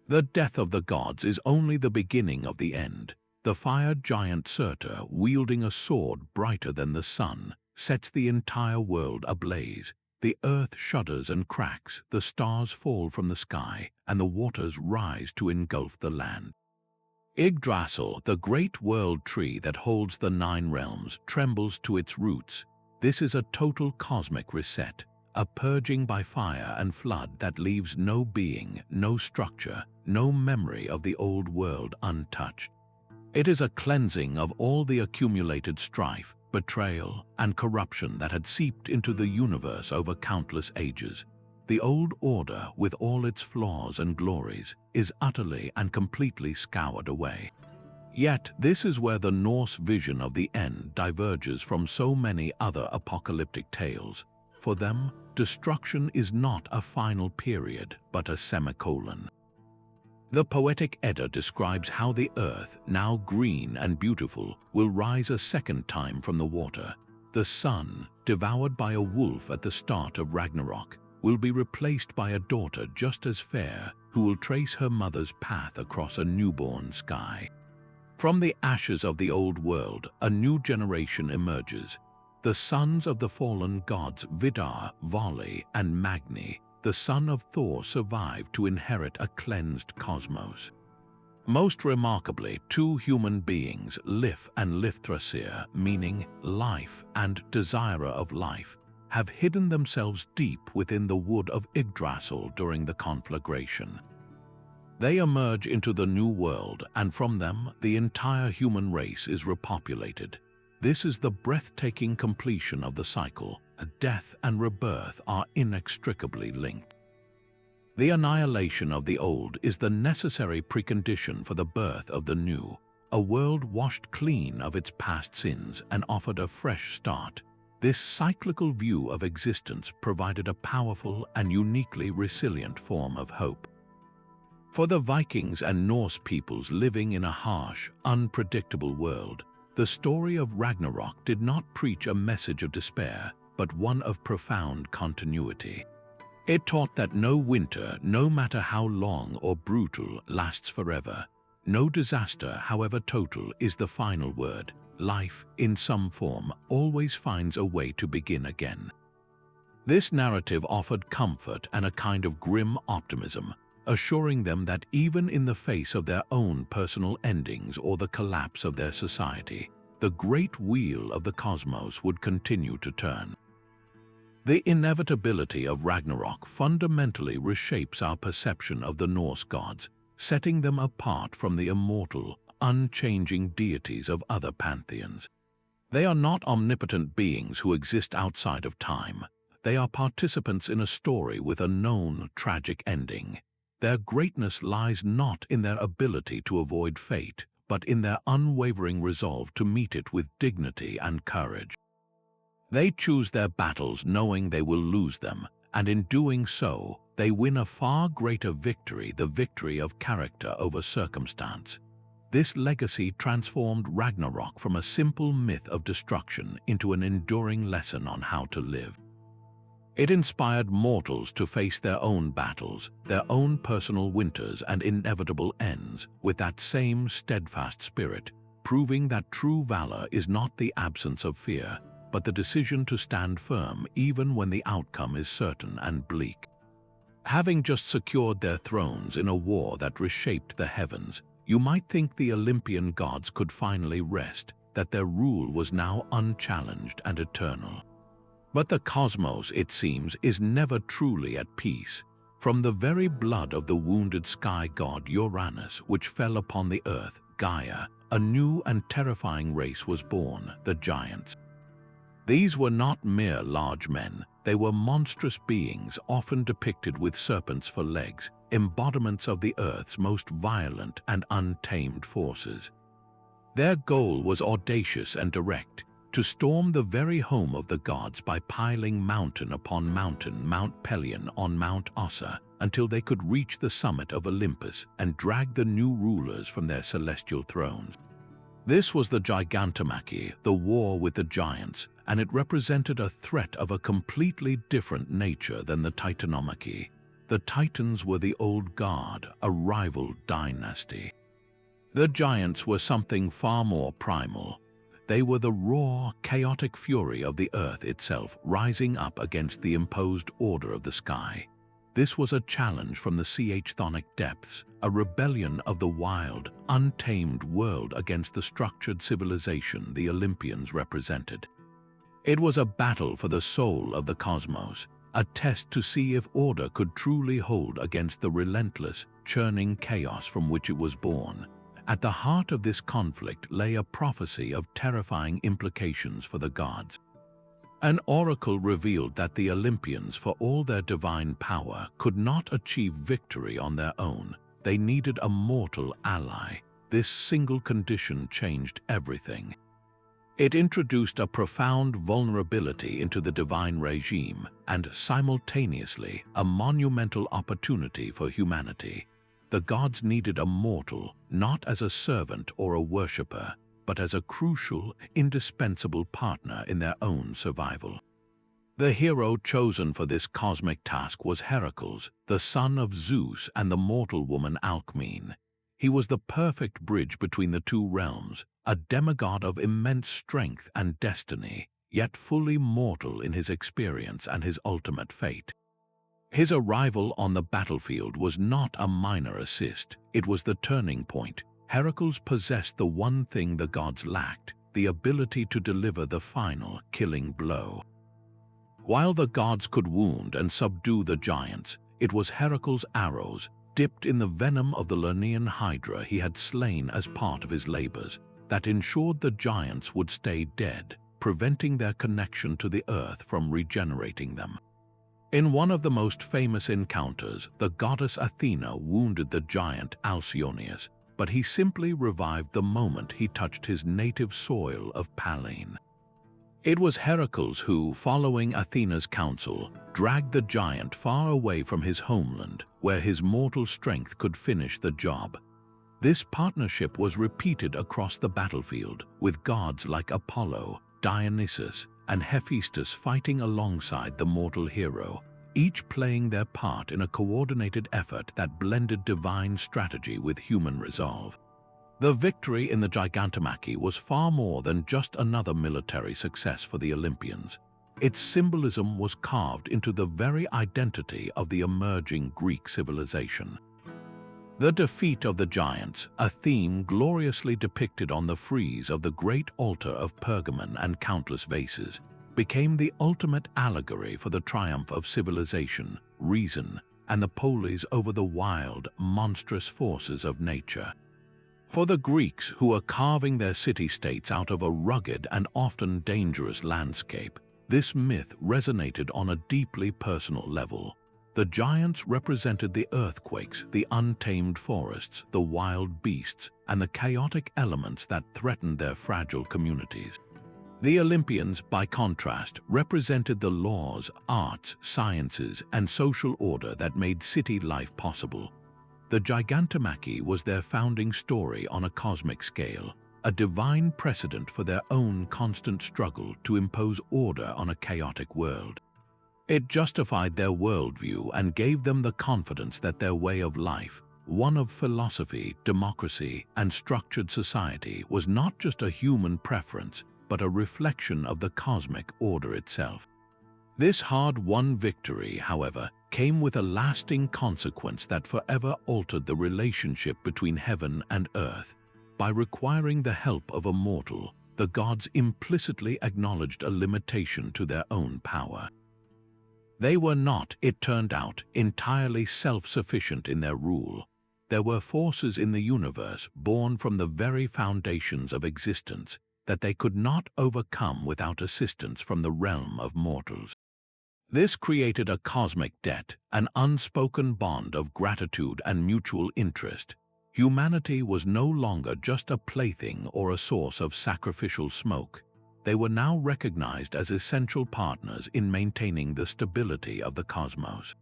The death of the gods is only the beginning of the end. The fire giant Surtur, wielding a sword brighter than the sun, sets the entire world ablaze. The earth shudders and cracks, the stars fall from the sky, and the waters rise to engulf the land. Yggdrasil, the great world tree that holds the 9 realms, trembles to its roots. This is a total cosmic reset, a purging by fire and flood that leaves no being, no structure, no memory of the old world untouched. It is a cleansing of all the accumulated strife, betrayal, and corruption that had seeped into the universe over countless ages. The old order, with all its flaws and glories, is utterly and completely scoured away. Yet this is where the Norse vision of the end diverges from so many other apocalyptic tales. For them, destruction is not a final period, but a semicolon. The poetic Edda describes how the earth, now green and beautiful, will rise a second time from the water. The sun, devoured by a wolf at the start of Ragnarok, will be replaced by a daughter just as fair, who will trace her mother's path across a newborn sky. From the ashes of the old world, a new generation emerges. The sons of the fallen gods Vidar, Vali, and Magni, the son of Thor, survive to inherit a cleansed cosmos. Most remarkably, 2 human beings, Lif and Lifthrasir, meaning life and desirer of life, have hidden themselves deep within the wood of Yggdrasil during the conflagration. They emerge into the new world, and from them, the entire human race is repopulated. This is the breathtaking completion of the cycle. Death and rebirth are inextricably linked. The annihilation of the old is the necessary precondition for the birth of the new, a world washed clean of its past sins and offered a fresh start. This cyclical view of existence provided a powerful and uniquely resilient form of hope. For the Vikings and Norse peoples living in a harsh, unpredictable world, the story of Ragnarok did not preach a message of despair, but one of profound continuity. It taught that no winter, no matter how long or brutal, lasts forever. No disaster, however total, is the final word. Life, in some form, always finds a way to begin again. This narrative offered comfort and a kind of grim optimism, assuring them that even in the face of their own personal endings or the collapse of their society, the great wheel of the cosmos would continue to turn. The inevitability of Ragnarok fundamentally reshapes our perception of the Norse gods, setting them apart from the immortal, unchanging deities of other pantheons. They are not omnipotent beings who exist outside of time. They are participants in a story with a known tragic ending. Their greatness lies not in their ability to avoid fate, but in their unwavering resolve to meet it with dignity and courage. They choose their battles knowing they will lose them, and in doing so, they win a far greater victory, the victory of character over circumstance. This legacy transformed Ragnarok from a simple myth of destruction into an enduring lesson on how to live. It inspired mortals to face their own battles, their own personal winters and inevitable ends with that same steadfast spirit, proving that true valor is not the absence of fear, but the decision to stand firm even when the outcome is certain and bleak. Having just secured their thrones in a war that reshaped the heavens, you might think the Olympian gods could finally rest, that their rule was now unchallenged and eternal. But the cosmos, it seems, is never truly at peace. From the very blood of the wounded sky god Uranus, which fell upon the earth, Gaia, a new and terrifying race was born, the giants. These were not mere large men, they were monstrous beings often depicted with serpents for legs, embodiments of the earth's most violent and untamed forces. Their goal was audacious and direct, to storm the very home of the gods by piling mountain upon mountain, Mount Pelion on Mount Ossa, until they could reach the summit of Olympus and drag the new rulers from their celestial thrones. This was the Gigantomachy, the war with the giants, and it represented a threat of a completely different nature than the Titanomachy. The Titans were the old guard, a rival dynasty. The giants were something far more primal. They were the raw, chaotic fury of the earth itself, rising up against the imposed order of the sky. This was a challenge from the chthonic depths, a rebellion of the wild, untamed world against the structured civilization the Olympians represented. It was a battle for the soul of the cosmos, a test to see if order could truly hold against the relentless, churning chaos from which it was born. At the heart of this conflict lay a prophecy of terrifying implications for the gods. An oracle revealed that the Olympians, for all their divine power, could not achieve victory on their own. They needed a mortal ally. This single condition changed everything. It introduced a profound vulnerability into the divine regime and, simultaneously, a monumental opportunity for humanity. The gods needed a mortal, not as a servant or a worshipper, but as a crucial, indispensable partner in their own survival. The hero chosen for this cosmic task was Heracles, the son of Zeus and the mortal woman Alcmene. He was the perfect bridge between the two realms, a demigod of immense strength and destiny, yet fully mortal in his experience and his ultimate fate. His arrival on the battlefield was not a minor assist, it was the turning point. Heracles possessed the one thing the gods lacked, the ability to deliver the final, killing blow. While the gods could wound and subdue the giants, it was Heracles' arrows, dipped in the venom of the Lernaean hydra he had slain as part of his labors, that ensured the giants would stay dead, preventing their connection to the earth from regenerating them. In one of the most famous encounters, the goddess Athena wounded the giant Alcyoneus, but he simply revived the moment he touched his native soil of Pallene. It was Heracles who, following Athena's counsel, dragged the giant far away from his homeland, where his mortal strength could finish the job. This partnership was repeated across the battlefield, with gods like Apollo, Dionysus, and Hephaestus fighting alongside the mortal hero, each playing their part in a coordinated effort that blended divine strategy with human resolve. The victory in the Gigantomachy was far more than just another military success for the Olympians. Its symbolism was carved into the very identity of the emerging Greek civilization. The defeat of the giants, a theme gloriously depicted on the frieze of the great altar of Pergamon and countless vases, became the ultimate allegory for the triumph of civilization, reason, and the polis over the wild, monstrous forces of nature. For the Greeks, who were carving their city-states out of a rugged and often dangerous landscape, this myth resonated on a deeply personal level. The giants represented the earthquakes, the untamed forests, the wild beasts, and the chaotic elements that threatened their fragile communities. The Olympians, by contrast, represented the laws, arts, sciences, and social order that made city life possible. The Titanomachy was their founding story on a cosmic scale, a divine precedent for their own constant struggle to impose order on a chaotic world. It justified their worldview and gave them the confidence that their way of life, one of philosophy, democracy, and structured society, was not just a human preference, but a reflection of the cosmic order itself. This hard-won victory, however, came with a lasting consequence that forever altered the relationship between heaven and earth. By requiring the help of a mortal, the gods implicitly acknowledged a limitation to their own power. They were not, it turned out, entirely self-sufficient in their rule. There were forces in the universe born from the very foundations of existence that they could not overcome without assistance from the realm of mortals. This created a cosmic debt, an unspoken bond of gratitude and mutual interest. Humanity was no longer just a plaything or a source of sacrificial smoke. They were now recognized as essential partners in maintaining the stability of the cosmos.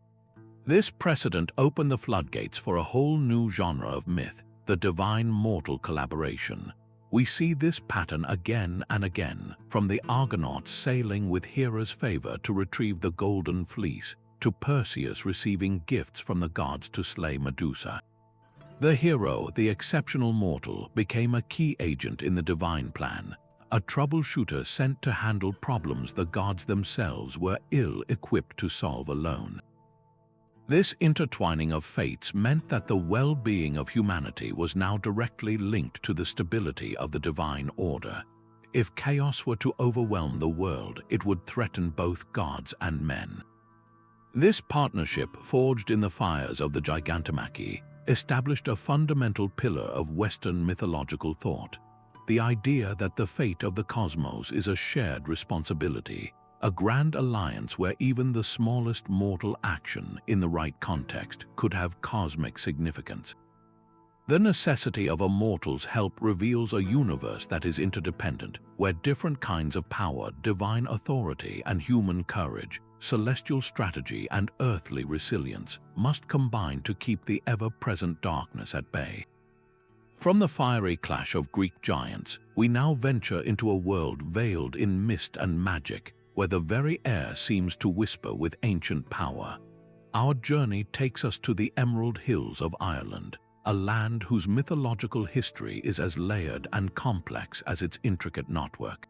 This precedent opened the floodgates for a whole new genre of myth, the divine-mortal collaboration. We see this pattern again and again, from the Argonauts sailing with Hera's favor to retrieve the Golden Fleece, to Perseus receiving gifts from the gods to slay Medusa. The hero, the exceptional mortal, became a key agent in the divine plan, a troubleshooter sent to handle problems the gods themselves were ill-equipped to solve alone. This intertwining of fates meant that the well-being of humanity was now directly linked to the stability of the divine order. If chaos were to overwhelm the world, it would threaten both gods and men. This partnership, forged in the fires of the Titanomachy, established a fundamental pillar of Western mythological thought, the idea that the fate of the cosmos is a shared responsibility, a grand alliance where even the smallest mortal action in the right context could have cosmic significance. The necessity of a mortal's help reveals a universe that is interdependent, where different kinds of power, divine authority and human courage, celestial strategy and earthly resilience must combine to keep the ever-present darkness at bay. From the fiery clash of Greek giants, we now venture into a world veiled in mist and magic, where the very air seems to whisper with ancient power. Our journey takes us to the Emerald Hills of Ireland, a land whose mythological history is as layered and complex as its intricate knotwork.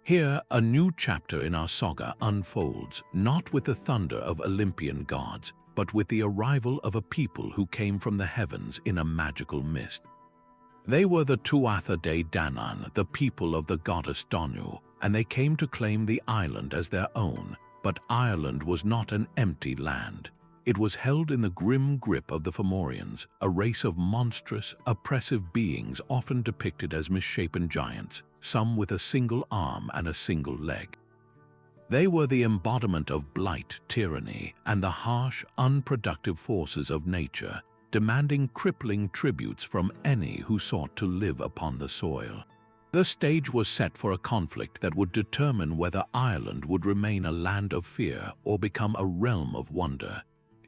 Here, a new chapter in our saga unfolds, not with the thunder of Olympian gods, but with the arrival of a people who came from the heavens in a magical mist. They were the Tuatha De Danann, the people of the goddess Danu, and they came to claim the island as their own. But Ireland was not an empty land. It was held in the grim grip of the Fomorians, a race of monstrous, oppressive beings often depicted as misshapen giants, some with a single arm and a single leg. They were the embodiment of blight, tyranny, and the harsh, unproductive forces of nature, demanding crippling tributes from any who sought to live upon the soil. The stage was set for a conflict that would determine whether Ireland would remain a land of fear or become a realm of wonder.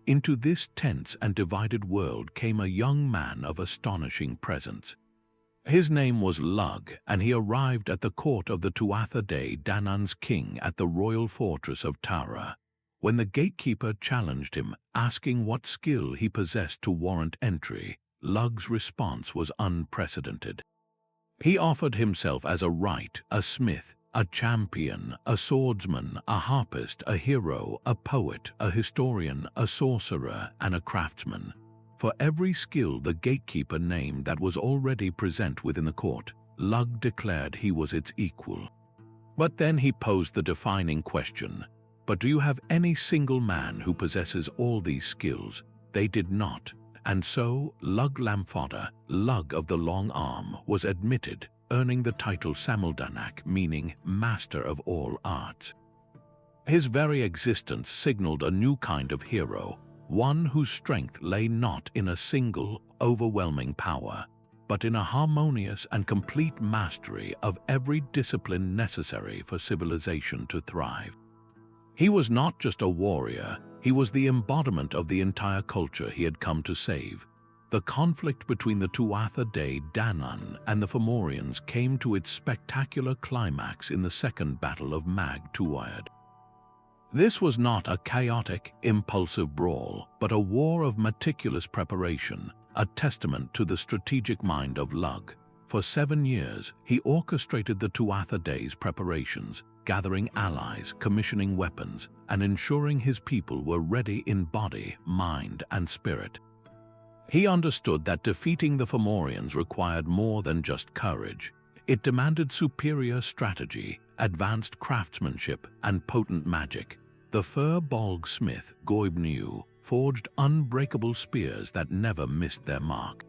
Into this tense and divided world came a young man of astonishing presence. His name was Lug, and he arrived at the court of the Tuatha De Danann's king at the royal fortress of Tara. When the gatekeeper challenged him, asking what skill he possessed to warrant entry, Lug's response was unprecedented. He offered himself as a wright, a smith, a champion, a swordsman, a harpist, a hero, a poet, a historian, a sorcerer, and a craftsman. For every skill the gatekeeper named that was already present within the court, Lug declared he was its equal. But then he posed the defining question, but do you have any single man who possesses all these skills? They did not, and so Lug-Lamfada, Lug of the Long Arm, was admitted, earning the title Samuldanak, meaning Master of All Arts. His very existence signaled a new kind of hero, one whose strength lay not in a single, overwhelming power, but in a harmonious and complete mastery of every discipline necessary for civilization to thrive. He was not just a warrior, he was the embodiment of the entire culture he had come to save. The conflict between the Tuatha-Dé Danann and the Fomorians came to its spectacular climax in the Second Battle of Mag-Tuatha. This was not a chaotic, impulsive brawl, but a war of meticulous preparation, a testament to the strategic mind of Lug. For 7 years, he orchestrated the Tuatha-Dé's preparations, gathering allies, commissioning weapons, and ensuring his people were ready in body, mind, and spirit. He understood that defeating the Fomorians required more than just courage. It demanded superior strategy, advanced craftsmanship, and potent magic. The Fir-Bolg smith, Goibniu, forged unbreakable spears that never missed their mark.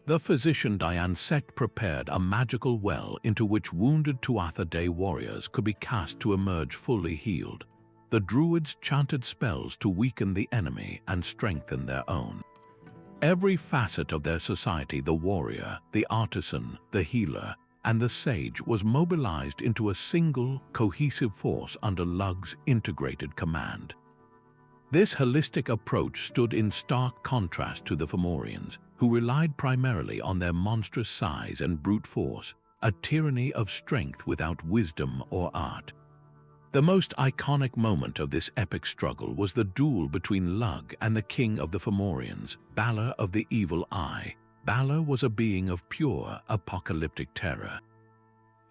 The physician Dian Sect prepared a magical well into which wounded Tuatha-Dé warriors could be cast to emerge fully healed. The druids chanted spells to weaken the enemy and strengthen their own. Every facet of their society, the warrior, the artisan, the healer, and the sage, was mobilized into a single, cohesive force under Lug's integrated command. This holistic approach stood in stark contrast to the Fomorians, who relied primarily on their monstrous size and brute force, a tyranny of strength without wisdom or art. The most iconic moment of this epic struggle was the duel between Lug and the king of the Fomorians, Balor of the Evil Eye. Balor was a being of pure, apocalyptic terror.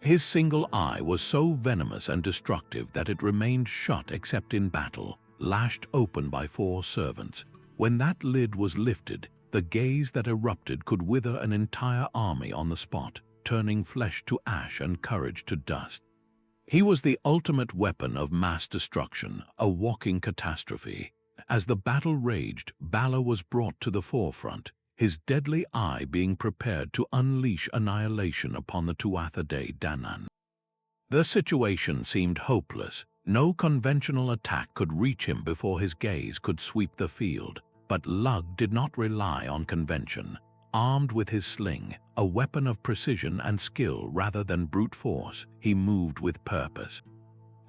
His single eye was so venomous and destructive that it remained shut except in battle, lashed open by 4 servants. When that lid was lifted, the gaze that erupted could wither an entire army on the spot, turning flesh to ash and courage to dust. He was the ultimate weapon of mass destruction, a walking catastrophe. As the battle raged, Balor was brought to the forefront, his deadly eye being prepared to unleash annihilation upon the Tuatha-Dé Danann. The situation seemed hopeless. No conventional attack could reach him before his gaze could sweep the field. But Lug did not rely on convention. Armed with his sling, a weapon of precision and skill rather than brute force, he moved with purpose.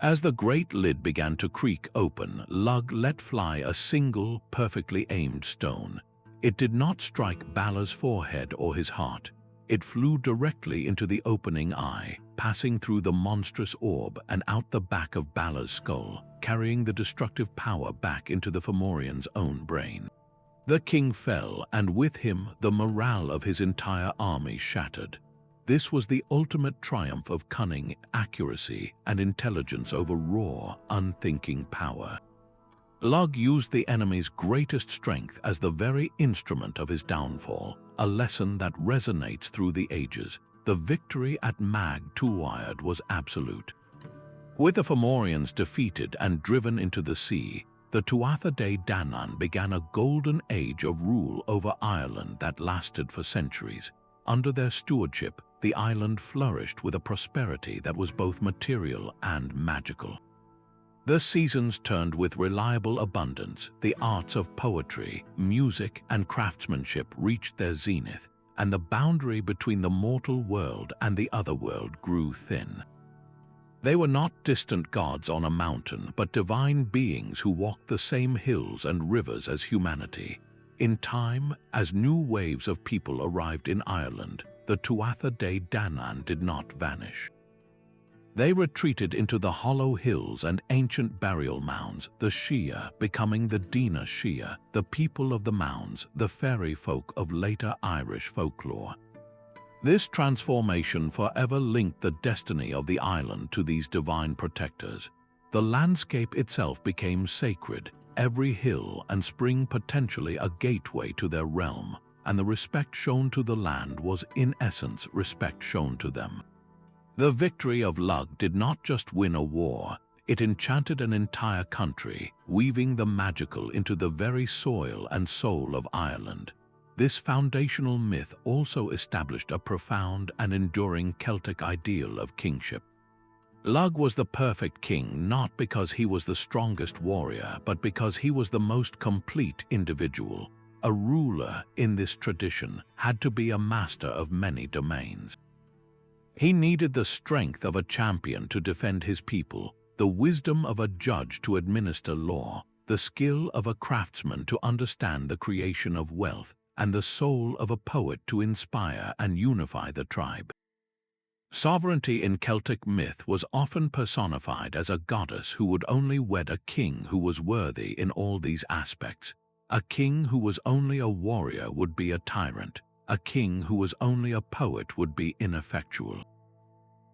As the great lid began to creak open, Lug let fly a single, perfectly aimed stone. It did not strike Balor's forehead or his heart. It flew directly into the opening eye, passing through the monstrous orb and out the back of Balor's skull, carrying the destructive power back into the Fomorian's own brain. The king fell, and with him the morale of his entire army shattered. This was the ultimate triumph of cunning, accuracy, and intelligence over raw, unthinking power. Lug used the enemy's greatest strength as the very instrument of his downfall, a lesson that resonates through the ages. The victory at Mag-Tuatha was absolute. With the Fomorians defeated and driven into the sea, the Tuatha-Dé Danann began a golden age of rule over Ireland that lasted for centuries. Under their stewardship, the island flourished with a prosperity that was both material and magical. The seasons turned with reliable abundance, the arts of poetry, music, and craftsmanship reached their zenith, and the boundary between the mortal world and the other world grew thin. They were not distant gods on a mountain, but divine beings who walked the same hills and rivers as humanity. In time, as new waves of people arrived in Ireland, the Tuatha-Dé Danann did not vanish. They retreated into the hollow hills and ancient burial mounds, the Shia becoming the Dina Shia, the people of the mounds, the fairy folk of later Irish folklore. This transformation forever linked the destiny of the island to these divine protectors. The landscape itself became sacred, every hill and spring potentially a gateway to their realm, and the respect shown to the land was in essence respect shown to them. The victory of Lugh did not just win a war, it enchanted an entire country, weaving the magical into the very soil and soul of Ireland. This foundational myth also established a profound and enduring Celtic ideal of kingship. Lugh was the perfect king not because he was the strongest warrior, but because he was the most complete individual. A ruler in this tradition had to be a master of many domains. He needed the strength of a champion to defend his people, the wisdom of a judge to administer law, the skill of a craftsman to understand the creation of wealth, and the soul of a poet to inspire and unify the tribe. Sovereignty in Celtic myth was often personified as a goddess who would only wed a king who was worthy in all these aspects. A king who was only a warrior would be a tyrant. A king who was only a poet would be ineffectual.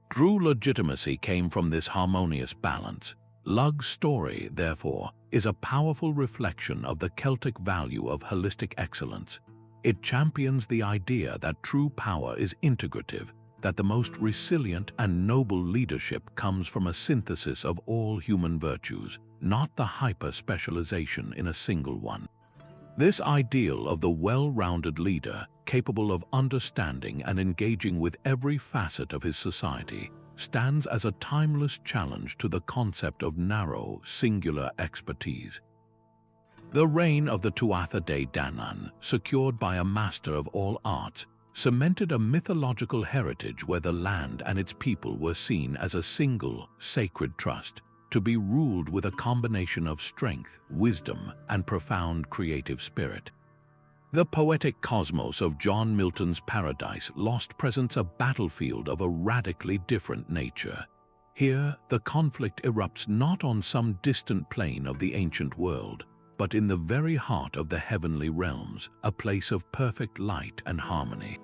True legitimacy came from this harmonious balance. Lugh's story, therefore, is a powerful reflection of the Celtic value of holistic excellence. It champions the idea that true power is integrative, that the most resilient and noble leadership comes from a synthesis of all human virtues, not the hyper-specialization in a single one. This ideal of the well-rounded leader, capable of understanding and engaging with every facet of his society, stands as a timeless challenge to the concept of narrow, singular expertise. The reign of the Tuatha Dé Danann, secured by a master of all arts, cemented a mythological heritage where the land and its people were seen as a single, sacred trust, to be ruled with a combination of strength, wisdom, and profound creative spirit. The poetic cosmos of John Milton's Paradise Lost presents a battlefield of a radically different nature. Here, the conflict erupts not on some distant plane of the ancient world, but in the very heart of the heavenly realms, a place of perfect light and harmony.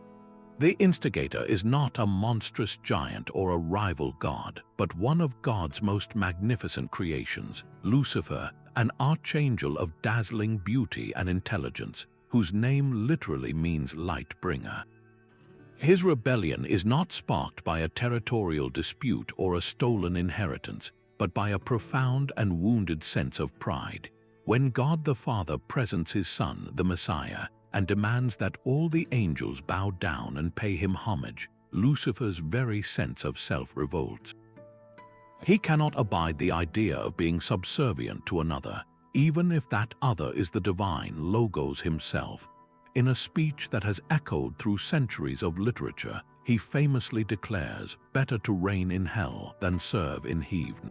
The instigator is not a monstrous giant or a rival god, but one of God's most magnificent creations, Lucifer, an archangel of dazzling beauty and intelligence, whose name literally means light bringer. His rebellion is not sparked by a territorial dispute or a stolen inheritance, but by a profound and wounded sense of pride. When God the Father presents his Son, the Messiah, and demands that all the angels bow down and pay him homage, Lucifer's very sense of self revolts. He cannot abide the idea of being subservient to another, even if that other is the divine Logos himself. In a speech that has echoed through centuries of literature, he famously declares, "Better to reign in hell than serve in heaven."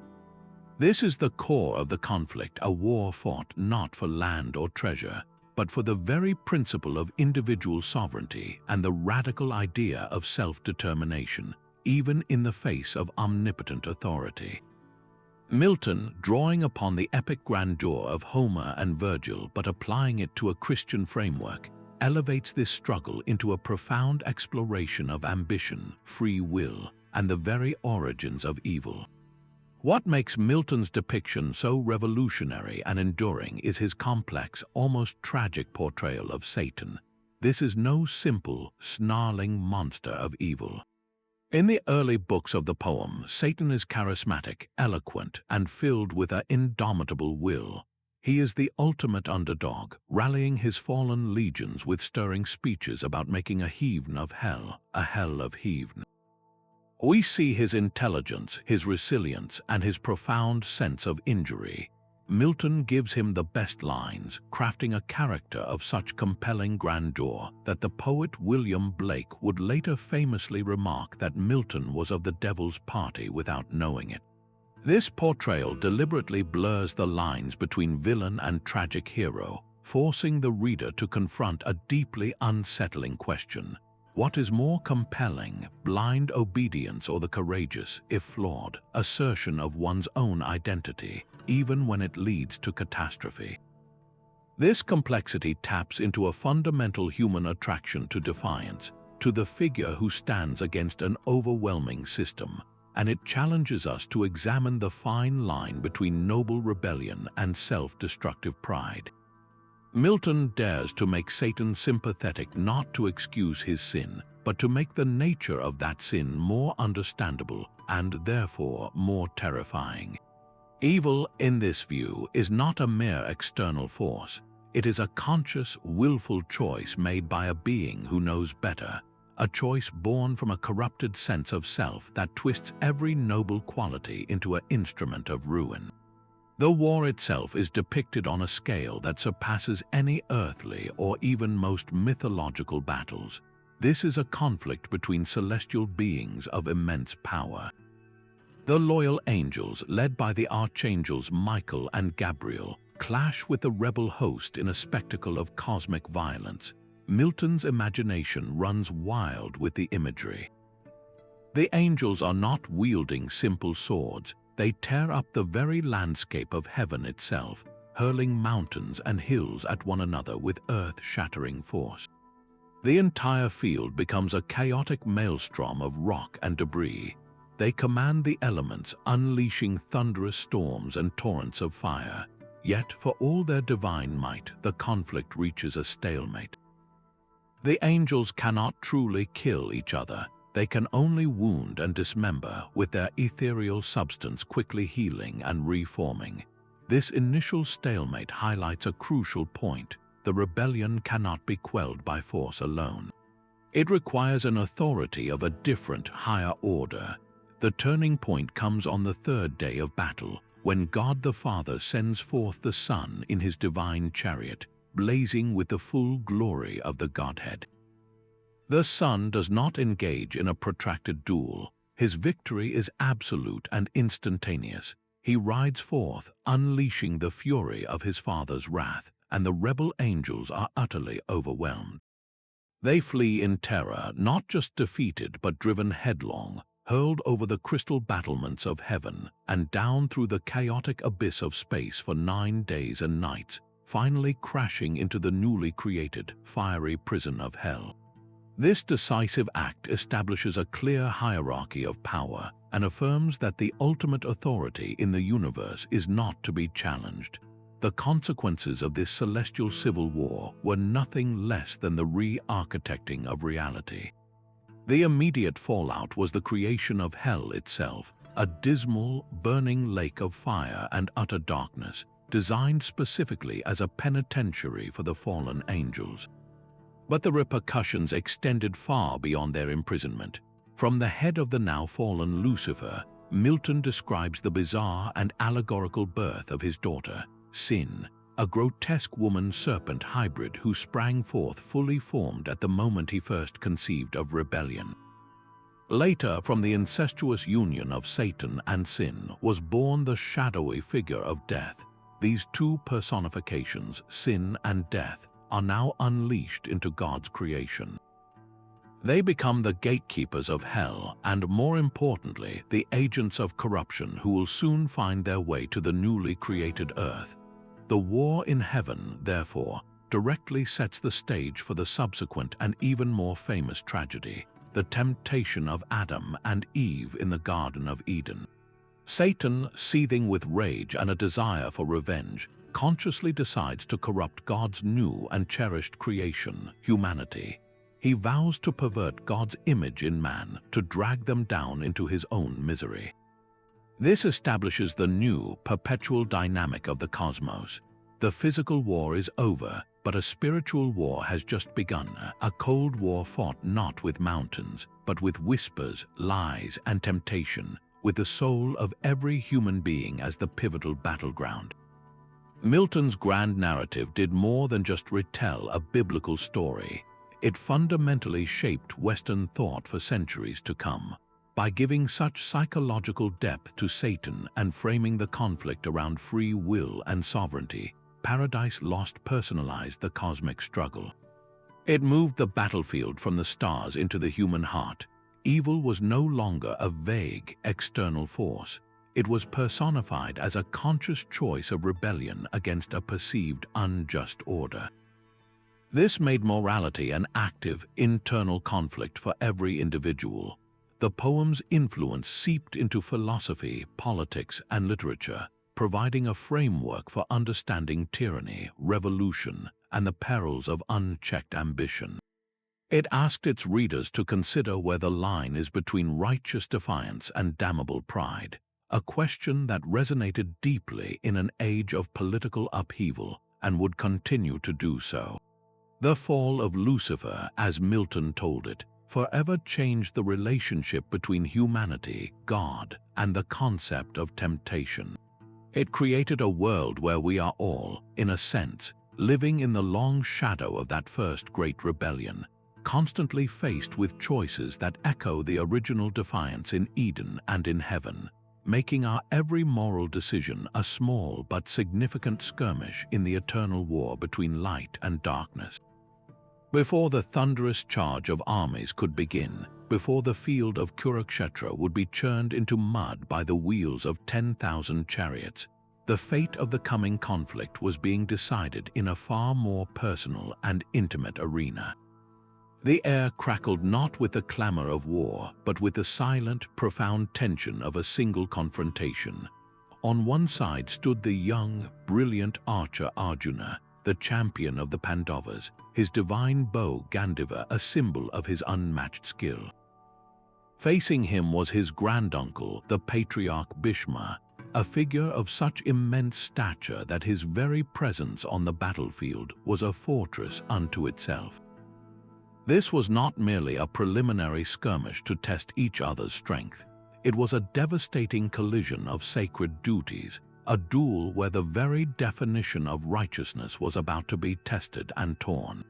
This is the core of the conflict, a war fought not for land or treasure, but for the very principle of individual sovereignty and the radical idea of self-determination, even in the face of omnipotent authority. Milton, drawing upon the epic grandeur of Homer and Virgil but applying it to a Christian framework, elevates this struggle into a profound exploration of ambition, free will, and the very origins of evil. What makes Milton's depiction so revolutionary and enduring is his complex, almost tragic portrayal of Satan. This is no simple, snarling monster of evil. In the early books of the poem, Satan is charismatic, eloquent, and filled with an indomitable will. He is the ultimate underdog, rallying his fallen legions with stirring speeches about making a heaven of hell, a hell of heaven. We see his intelligence, his resilience, and his profound sense of injury. Milton gives him the best lines, crafting a character of such compelling grandeur that the poet William Blake would later famously remark that Milton was of the devil's party without knowing it. This portrayal deliberately blurs the lines between villain and tragic hero, forcing the reader to confront a deeply unsettling question. What is more compelling, blind obedience or the courageous, if flawed, assertion of one's own identity, even when it leads to catastrophe? This complexity taps into a fundamental human attraction to defiance, to the figure who stands against an overwhelming system, and it challenges us to examine the fine line between noble rebellion and self-destructive pride. Milton dares to make Satan sympathetic not to excuse his sin, but to make the nature of that sin more understandable and therefore more terrifying. Evil, in this view, is not a mere external force. It is a conscious, willful choice made by a being who knows better, a choice born from a corrupted sense of self that twists every noble quality into an instrument of ruin. The war itself is depicted on a scale that surpasses any earthly or even most mythological battles. This is a conflict between celestial beings of immense power. The loyal angels, led by the archangels Michael and Gabriel, clash with the rebel host in a spectacle of cosmic violence. Milton's imagination runs wild with the imagery. The angels are not wielding simple swords. They tear up the very landscape of heaven itself, hurling mountains and hills at one another with earth-shattering force. The entire field becomes a chaotic maelstrom of rock and debris. They command the elements, unleashing thunderous storms and torrents of fire. Yet, for all their divine might, the conflict reaches a stalemate. The angels cannot truly kill each other. They can only wound and dismember, with their ethereal substance quickly healing and reforming. This initial stalemate highlights a crucial point. The rebellion cannot be quelled by force alone. It requires an authority of a different, higher order. The turning point comes on the third day of battle, when God the Father sends forth the Son in his divine chariot, blazing with the full glory of the Godhead. The Son does not engage in a protracted duel. His victory is absolute and instantaneous. He rides forth, unleashing the fury of his Father's wrath, and the rebel angels are utterly overwhelmed. They flee in terror, not just defeated but driven headlong, hurled over the crystal battlements of heaven and down through the chaotic abyss of space for 9 days and nights, finally crashing into the newly created, fiery prison of hell. This decisive act establishes a clear hierarchy of power and affirms that the ultimate authority in the universe is not to be challenged. The consequences of this celestial civil war were nothing less than the re-architecting of reality. The immediate fallout was the creation of hell itself, a dismal, burning lake of fire and utter darkness, designed specifically as a penitentiary for the fallen angels. But the repercussions extended far beyond their imprisonment. From the head of the now fallen Lucifer, Milton describes the bizarre and allegorical birth of his daughter, Sin, a grotesque woman-serpent hybrid who sprang forth fully formed at the moment he first conceived of rebellion. Later, from the incestuous union of Satan and Sin, was born the shadowy figure of Death. These two personifications, Sin and Death, are now unleashed into God's creation. They become the gatekeepers of hell and, more importantly, the agents of corruption who will soon find their way to the newly created earth. The war in heaven, therefore, directly sets the stage for the subsequent and even more famous tragedy, the temptation of Adam and Eve in the Garden of Eden. Satan, seething with rage and a desire for revenge, consciously decides to corrupt God's new and cherished creation, humanity. He vows to pervert God's image in man, to drag them down into his own misery. This establishes the new, perpetual dynamic of the cosmos. The physical war is over, but a spiritual war has just begun, a cold war fought not with mountains, but with whispers, lies, and temptation, with the soul of every human being as the pivotal battleground. Milton's grand narrative did more than just retell a biblical story. It fundamentally shaped Western thought for centuries to come. By giving such psychological depth to Satan and framing the conflict around free will and sovereignty, Paradise Lost personalized the cosmic struggle. It moved the battlefield from the stars into the human heart. Evil was no longer a vague, external force. It was personified as a conscious choice of rebellion against a perceived unjust order. This made morality an active, internal conflict for every individual. The poem's influence seeped into philosophy, politics, and literature, providing a framework for understanding tyranny, revolution, and the perils of unchecked ambition. It asked its readers to consider where the line is between righteous defiance and damnable pride, a question that resonated deeply in an age of political upheaval and would continue to do so. The fall of Lucifer, as Milton told it, forever changed the relationship between humanity, God, and the concept of temptation. It created a world where we are all, in a sense, living in the long shadow of that first great rebellion, constantly faced with choices that echo the original defiance in Eden and in heaven, making our every moral decision a small but significant skirmish in the eternal war between light and darkness. Before the thunderous charge of armies could begin, before the field of Kurukshetra would be churned into mud by the wheels of 10,000 chariots, the fate of the coming conflict was being decided in a far more personal and intimate arena. The air crackled not with the clamor of war, but with the silent, profound tension of a single confrontation. On one side stood the young, brilliant archer Arjuna, the champion of the Pandavas, his divine bow Gandiva a symbol of his unmatched skill. Facing him was his granduncle, the patriarch Bhishma, a figure of such immense stature that his very presence on the battlefield was a fortress unto itself. This was not merely a preliminary skirmish to test each other's strength. It was a devastating collision of sacred duties, a duel where the very definition of righteousness was about to be tested and torn.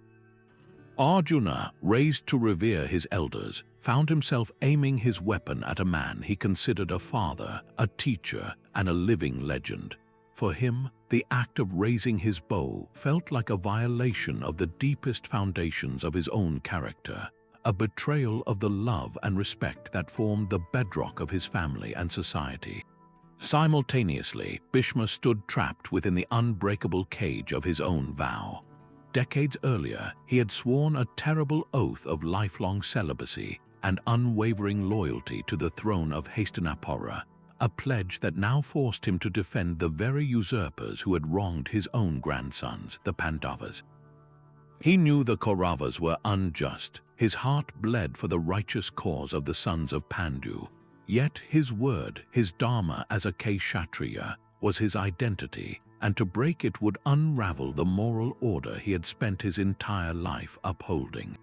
Arjuna, raised to revere his elders, found himself aiming his weapon at a man he considered a father, a teacher, and a living legend. For him, the act of raising his bow felt like a violation of the deepest foundations of his own character, a betrayal of the love and respect that formed the bedrock of his family and society. Simultaneously, Bhishma stood trapped within the unbreakable cage of his own vow. Decades earlier, he had sworn a terrible oath of lifelong celibacy and unwavering loyalty to the throne of Hastinapura, a pledge that now forced him to defend the very usurpers who had wronged his own grandsons, the Pandavas. He knew the Kauravas were unjust. His heart bled for the righteous cause of the sons of Pandu. Yet his word, his dharma as a Kshatriya, was his identity, and to break it would unravel the moral order he had spent his entire life upholding.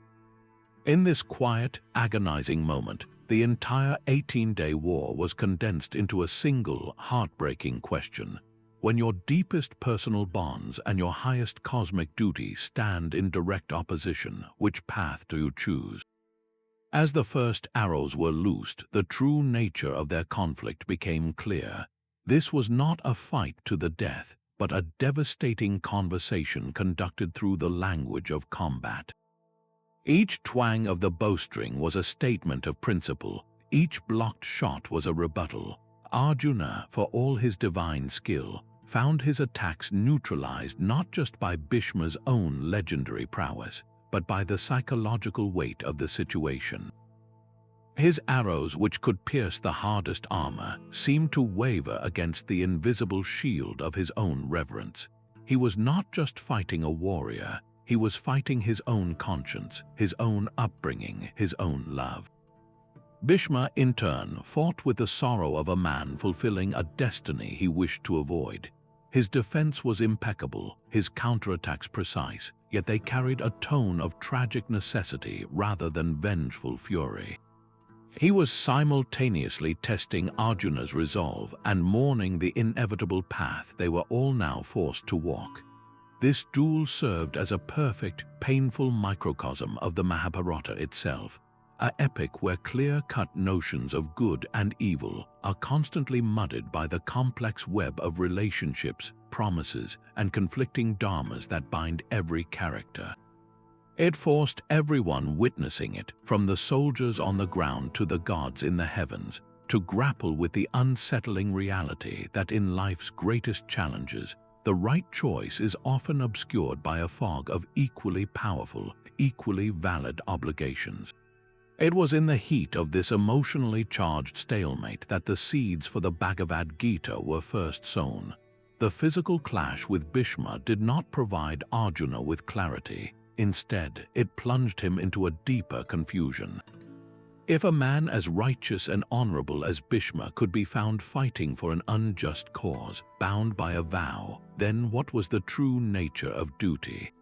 In this quiet, agonizing moment, the entire 18-day war was condensed into a single, heartbreaking question. When your deepest personal bonds and your highest cosmic duty stand in direct opposition, which path do you choose? As the first arrows were loosed, the true nature of their conflict became clear. This was not a fight to the death, but a devastating conversation conducted through the language of combat. Each twang of the bowstring was a statement of principle. Each blocked shot was a rebuttal. Arjuna, for all his divine skill, found his attacks neutralized not just by Bhishma's own legendary prowess, but by the psychological weight of the situation. His arrows, which could pierce the hardest armor, seemed to waver against the invisible shield of his own reverence. He was not just fighting a warrior, he was fighting his own conscience, his own upbringing, his own love. Bhishma, in turn, fought with the sorrow of a man fulfilling a destiny he wished to avoid. His defense was impeccable, his counterattacks precise, yet they carried a tone of tragic necessity rather than vengeful fury. He was simultaneously testing Arjuna's resolve and mourning the inevitable path they were all now forced to walk. This duel served as a perfect, painful microcosm of the Mahabharata itself, an epic where clear-cut notions of good and evil are constantly muddied by the complex web of relationships, promises, and conflicting dharmas that bind every character. It forced everyone witnessing it, from the soldiers on the ground to the gods in the heavens, to grapple with the unsettling reality that in life's greatest challenges, the right choice is often obscured by a fog of equally powerful, equally valid obligations. It was in the heat of this emotionally charged stalemate that the seeds for the Bhagavad Gita were first sown. The physical clash with Bhishma did not provide Arjuna with clarity. Instead, it plunged him into a deeper confusion. If a man as righteous and honorable as Bhishma could be found fighting for an unjust cause, bound by a vow, then what was the true nature of duty?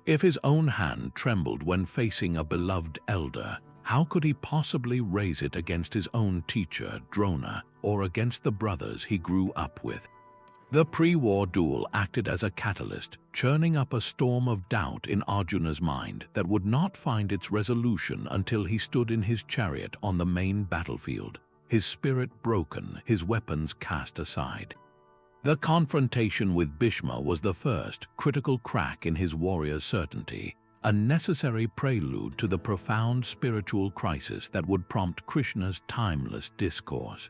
If his own hand trembled when facing a beloved elder, how could he possibly raise it against his own teacher, Drona, or against the brothers he grew up with? The pre-war duel acted as a catalyst, churning up a storm of doubt in Arjuna's mind that would not find its resolution until he stood in his chariot on the main battlefield, his spirit broken, his weapons cast aside. The confrontation with Bhishma was the first critical crack in his warrior's certainty, a necessary prelude to the profound spiritual crisis that would prompt Krishna's timeless discourse.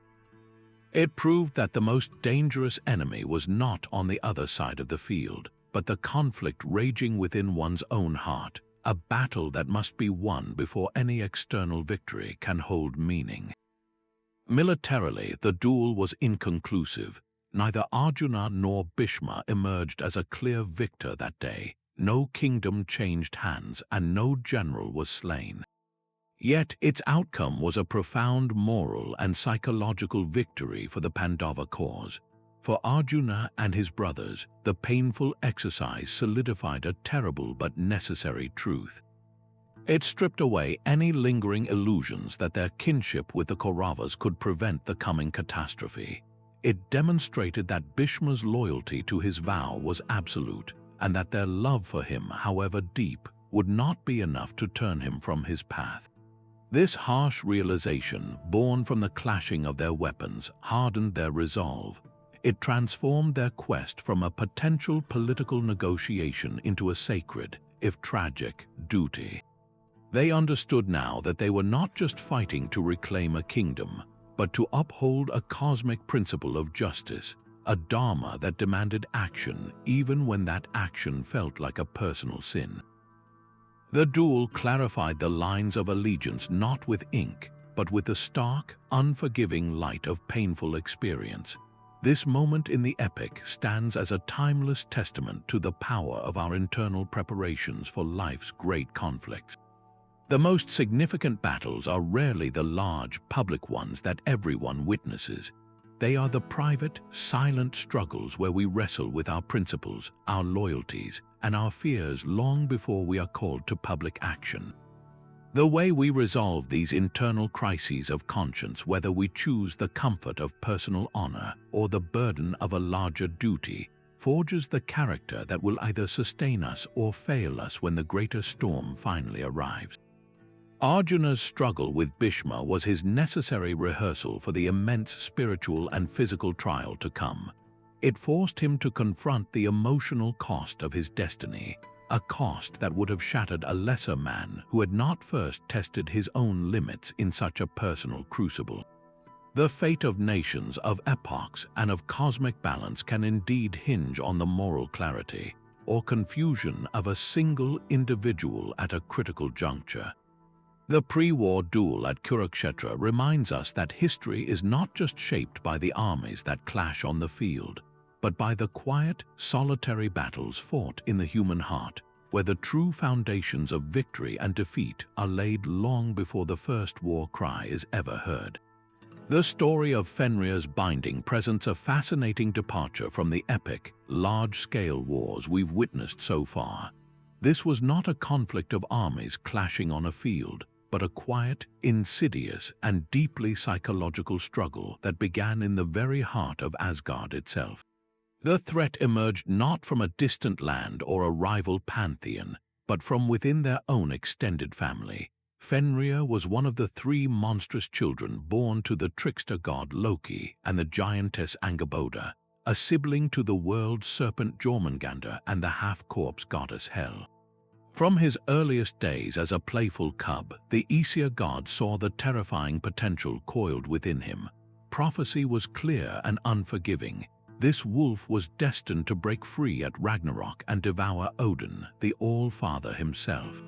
It proved that the most dangerous enemy was not on the other side of the field, but the conflict raging within one's own heart, a battle that must be won before any external victory can hold meaning. Militarily, the duel was inconclusive. Neither Arjuna nor Bhishma emerged as a clear victor that day. No kingdom changed hands, and no general was slain. Yet its outcome was a profound moral and psychological victory for the Pandava cause. For Arjuna and his brothers, the painful exercise solidified a terrible but necessary truth. It stripped away any lingering illusions that their kinship with the Kauravas could prevent the coming catastrophe. It demonstrated that Bhishma's loyalty to his vow was absolute, and that their love for him, however deep, would not be enough to turn him from his path. This harsh realization, born from the clashing of their weapons, hardened their resolve. It transformed their quest from a potential political negotiation into a sacred, if tragic, duty. They understood now that they were not just fighting to reclaim a kingdom, but to uphold a cosmic principle of justice, a dharma that demanded action even when that action felt like a personal sin. The duel clarified the lines of allegiance not with ink, but with the stark, unforgiving light of painful experience. This moment in the epic stands as a timeless testament to the power of our internal preparations for life's great conflicts. The most significant battles are rarely the large, public ones that everyone witnesses. They are the private, silent struggles where we wrestle with our principles, our loyalties, and our fears long before we are called to public action. The way we resolve these internal crises of conscience, whether we choose the comfort of personal honor or the burden of a larger duty, forges the character that will either sustain us or fail us when the greater storm finally arrives. Arjuna's struggle with Bhishma was his necessary rehearsal for the immense spiritual and physical trial to come. It forced him to confront the emotional cost of his destiny, a cost that would have shattered a lesser man who had not first tested his own limits in such a personal crucible. The fate of nations, of epochs, and of cosmic balance can indeed hinge on the moral clarity or confusion of a single individual at a critical juncture. The pre-war duel at Kurukshetra reminds us that history is not just shaped by the armies that clash on the field, but by the quiet, solitary battles fought in the human heart, where the true foundations of victory and defeat are laid long before the first war cry is ever heard. The story of Fenrir's binding presents a fascinating departure from the epic, large-scale wars we've witnessed so far. This was not a conflict of armies clashing on a field, but a quiet, insidious, and deeply psychological struggle that began in the very heart of Asgard itself. The threat emerged not from a distant land or a rival pantheon, but from within their own extended family. Fenrir was one of the three monstrous children born to the trickster god Loki and the giantess Angerboda, a sibling to the world serpent Jormungandr and the half-corpse goddess Hel. From his earliest days as a playful cub, the Aesir god saw the terrifying potential coiled within him. Prophecy was clear and unforgiving. This wolf was destined to break free at Ragnarok and devour Odin, the All-Father himself.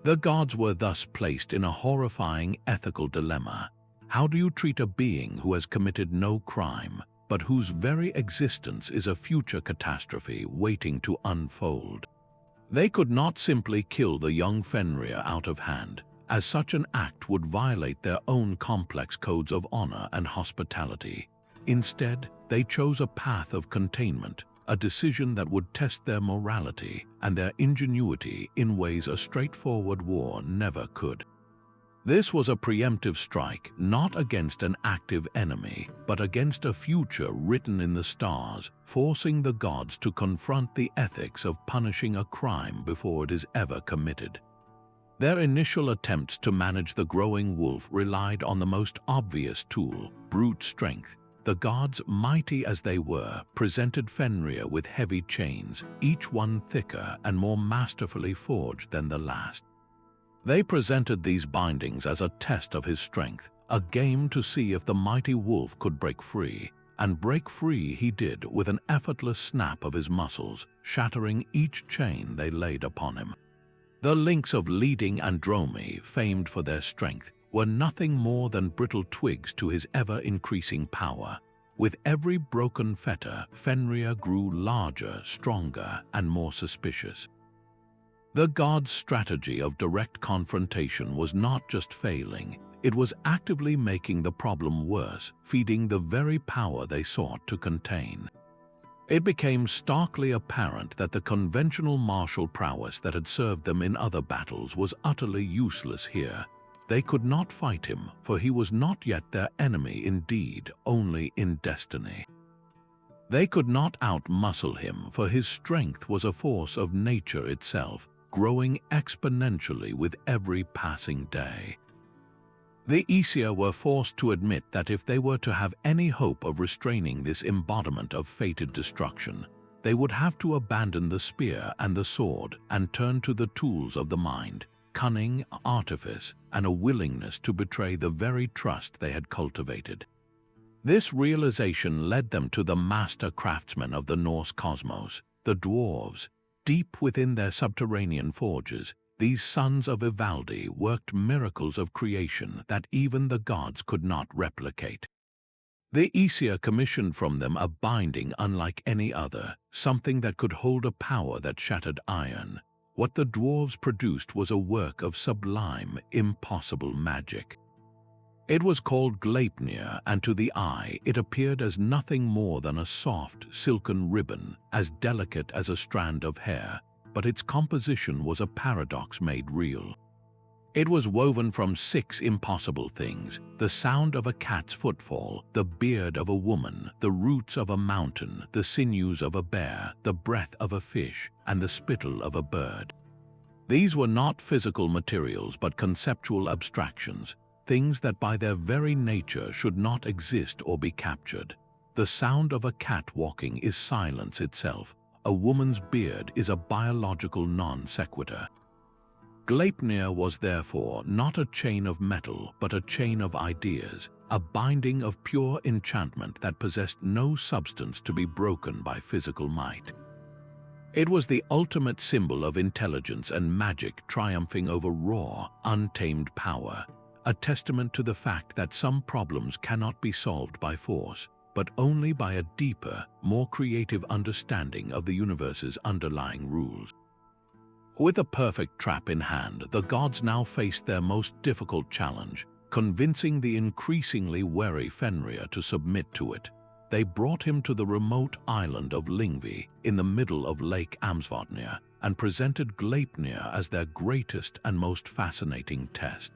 The gods were thus placed in a horrifying ethical dilemma. How do you treat a being who has committed no crime, but whose very existence is a future catastrophe waiting to unfold? They could not simply kill the young Fenrir out of hand, as such an act would violate their own complex codes of honor and hospitality. Instead, they chose a path of containment, a decision that would test their morality and their ingenuity in ways a straightforward war never could. This was a preemptive strike, not against an active enemy, but against a future written in the stars, forcing the gods to confront the ethics of punishing a crime before it is ever committed. Their initial attempts to manage the growing wolf relied on the most obvious tool, brute strength. The gods, mighty as they were, presented Fenrir with heavy chains, each one thicker and more masterfully forged than the last. They presented these bindings as a test of his strength, a game to see if the mighty wolf could break free. And break free he did with an effortless snap of his muscles, shattering each chain they laid upon him. The links of leading Andromae, famed for their strength, were nothing more than brittle twigs to his ever-increasing power. With every broken fetter, Fenrir grew larger, stronger, and more suspicious. The gods' strategy of direct confrontation was not just failing, it was actively making the problem worse, feeding the very power they sought to contain. It became starkly apparent that the conventional martial prowess that had served them in other battles was utterly useless here. They could not fight him, for he was not yet their enemy in deed, only in destiny. They could not out-muscle him, for his strength was a force of nature itself, growing exponentially with every passing day. The Aesir were forced to admit that if they were to have any hope of restraining this embodiment of fated destruction, they would have to abandon the spear and the sword and turn to the tools of the mind, cunning, artifice, and a willingness to betray the very trust they had cultivated. This realization led them to the master craftsmen of the Norse cosmos, the dwarves. Deep within their subterranean forges, these sons of Ivaldi worked miracles of creation that even the gods could not replicate. The Aesir commissioned from them a binding unlike any other, something that could hold a power that shattered iron. What the dwarves produced was a work of sublime, impossible magic. It was called Gleipnir, and to the eye it appeared as nothing more than a soft, silken ribbon, as delicate as a strand of hair, but its composition was a paradox made real. It was woven from 6 impossible things: the sound of a cat's footfall, the beard of a woman, the roots of a mountain, the sinews of a bear, the breath of a fish, and the spittle of a bird. These were not physical materials but conceptual abstractions, things that by their very nature should not exist or be captured. The sound of a cat walking is silence itself. A woman's beard is a biological non sequitur. Gleipnir was therefore not a chain of metal, but a chain of ideas, a binding of pure enchantment that possessed no substance to be broken by physical might. It was the ultimate symbol of intelligence and magic triumphing over raw, untamed power, a testament to the fact that some problems cannot be solved by force, but only by a deeper, more creative understanding of the universe's underlying rules. With a perfect trap in hand, the gods now faced their most difficult challenge, convincing the increasingly wary Fenrir to submit to it. They brought him to the remote island of Lyngvi in the middle of Lake Aesir and presented Gleipnir as their greatest and most fascinating test.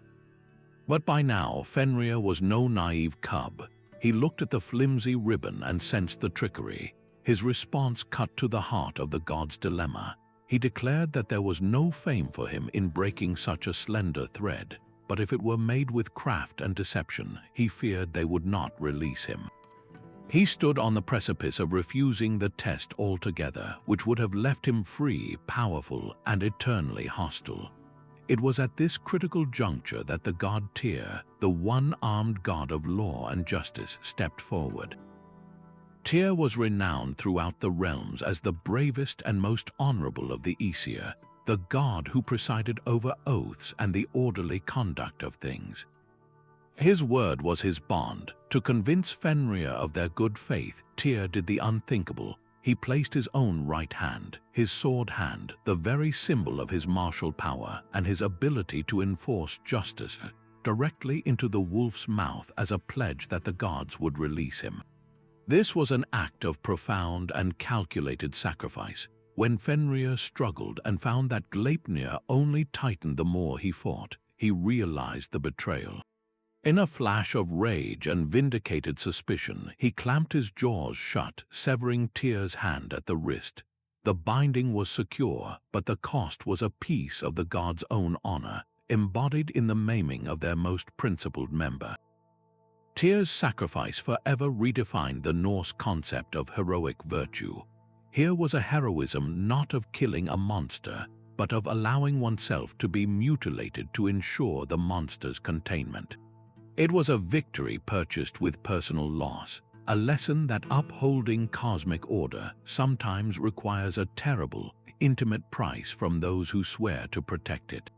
But by now, Fenrir was no naive cub. He looked at the flimsy ribbon and sensed the trickery. His response cut to the heart of the god's dilemma. He declared that there was no fame for him in breaking such a slender thread, but if it were made with craft and deception, he feared they would not release him. He stood on the precipice of refusing the test altogether, which would have left him free, powerful, and eternally hostile. It was at this critical juncture that the god Tyr, the one-armed god of law and justice, stepped forward. Tyr was renowned throughout the realms as the bravest and most honorable of the Aesir, the god who presided over oaths and the orderly conduct of things. His word was his bond. To convince Fenrir of their good faith, Tyr did the unthinkable. he placed his own right hand, his sword hand, the very symbol of his martial power and his ability to enforce justice, directly into the wolf's mouth as a pledge that the gods would release him. This was an act of profound and calculated sacrifice. When Fenrir struggled and found that Gleipnir only tightened the more he fought, he realized the betrayal. In a flash of rage and vindicated suspicion, he clamped his jaws shut, severing Tyr's hand at the wrist. The binding was secure, but the cost was a piece of the gods' own honor, embodied in the maiming of their most principled member. Tyr's sacrifice forever redefined the Norse concept of heroic virtue. Here was a heroism not of killing a monster, but of allowing oneself to be mutilated to ensure the monster's containment. It was a victory purchased with personal loss, a lesson that upholding cosmic order sometimes requires a terrible, intimate price from those who swear to protect it.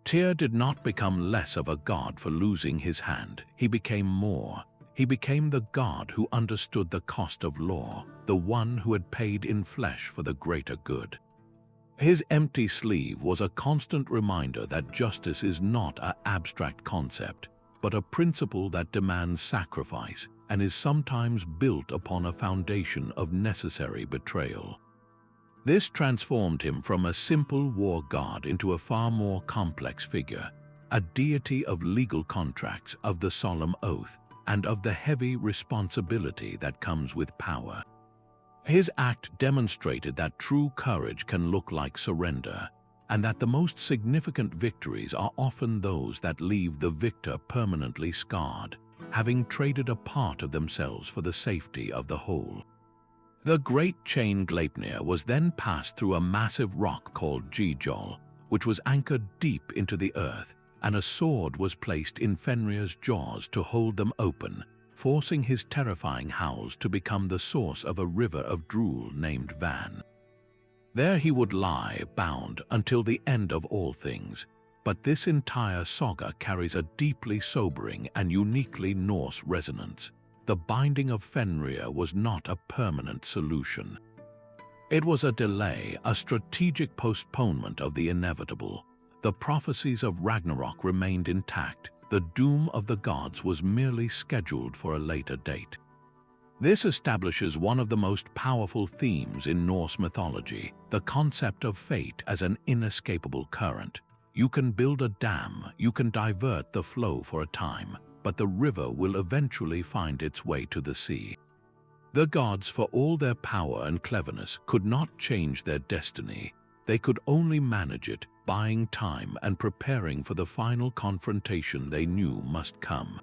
Tyr did not become less of a god for losing his hand. He became more. He became the god who understood the cost of law, the one who had paid in flesh for the greater good. His empty sleeve was a constant reminder that justice is not an abstract concept, but a principle that demands sacrifice and is sometimes built upon a foundation of necessary betrayal. This transformed him from a simple war god into a far more complex figure, a deity of legal contracts, of the solemn oath, and of the heavy responsibility that comes with power. His act demonstrated that true courage can look like surrender, and that the most significant victories are often those that leave the victor permanently scarred, having traded a part of themselves for the safety of the whole. The great chain Gleipnir was then passed through a massive rock called Gijol, which was anchored deep into the earth, and a sword was placed in Fenrir's jaws to hold them open, forcing his terrifying howls to become the source of a river of drool named Van. There he would lie, bound, until the end of all things. But this entire saga carries a deeply sobering and uniquely Norse resonance. The binding of Fenrir was not a permanent solution. It was a delay, a strategic postponement of the inevitable. The prophecies of Ragnarok remained intact. The doom of the gods was merely scheduled for a later date. This establishes one of the most powerful themes in Norse mythology, the concept of fate as an inescapable current. You can build a dam, you can divert the flow for a time, but the river will eventually find its way to the sea. The gods, for all their power and cleverness, could not change their destiny. They could only manage it, buying time and preparing for the final confrontation they knew must come.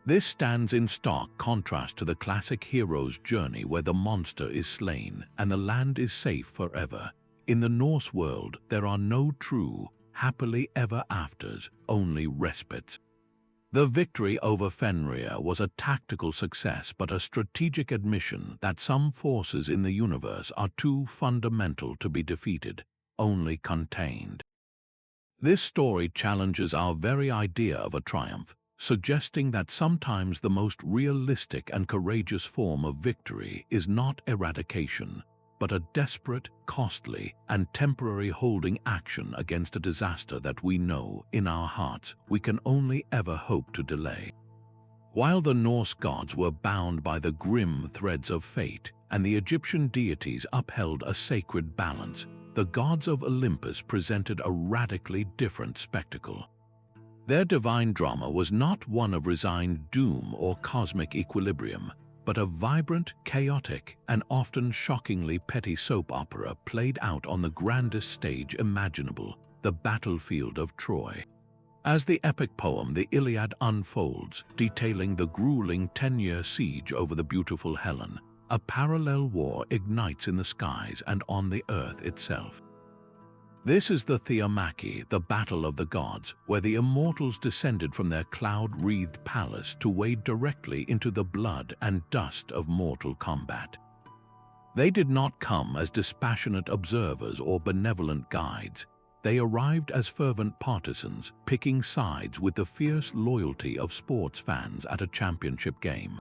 This stands in stark contrast to the classic hero's journey where the monster is slain and the land is safe forever. In the Norse world, there are no true, happily ever afters, only respites. The victory over Fenrir was a tactical success but a strategic admission that some forces in the universe are too fundamental to be defeated, only contained. This story challenges our very idea of a triumph, suggesting that sometimes the most realistic and courageous form of victory is not eradication, but a desperate, costly, and temporary holding action against a disaster that we know, in our hearts, we can only ever hope to delay. While the Norse gods were bound by the grim threads of fate, and the Egyptian deities upheld a sacred balance, the gods of Olympus presented a radically different spectacle. Their divine drama was not one of resigned doom or cosmic equilibrium, but a vibrant, chaotic, and often shockingly petty soap opera played out on the grandest stage imaginable, the battlefield of Troy. As the epic poem The Iliad unfolds, detailing the grueling 10-year siege over the beautiful Helen, a parallel war ignites in the skies and on the earth itself. This is the Titanomachy, the battle of the gods, where the immortals descended from their cloud-wreathed palace to wade directly into the blood and dust of mortal combat. They did not come as dispassionate observers or benevolent guides. They arrived as fervent partisans, picking sides with the fierce loyalty of sports fans at a championship game.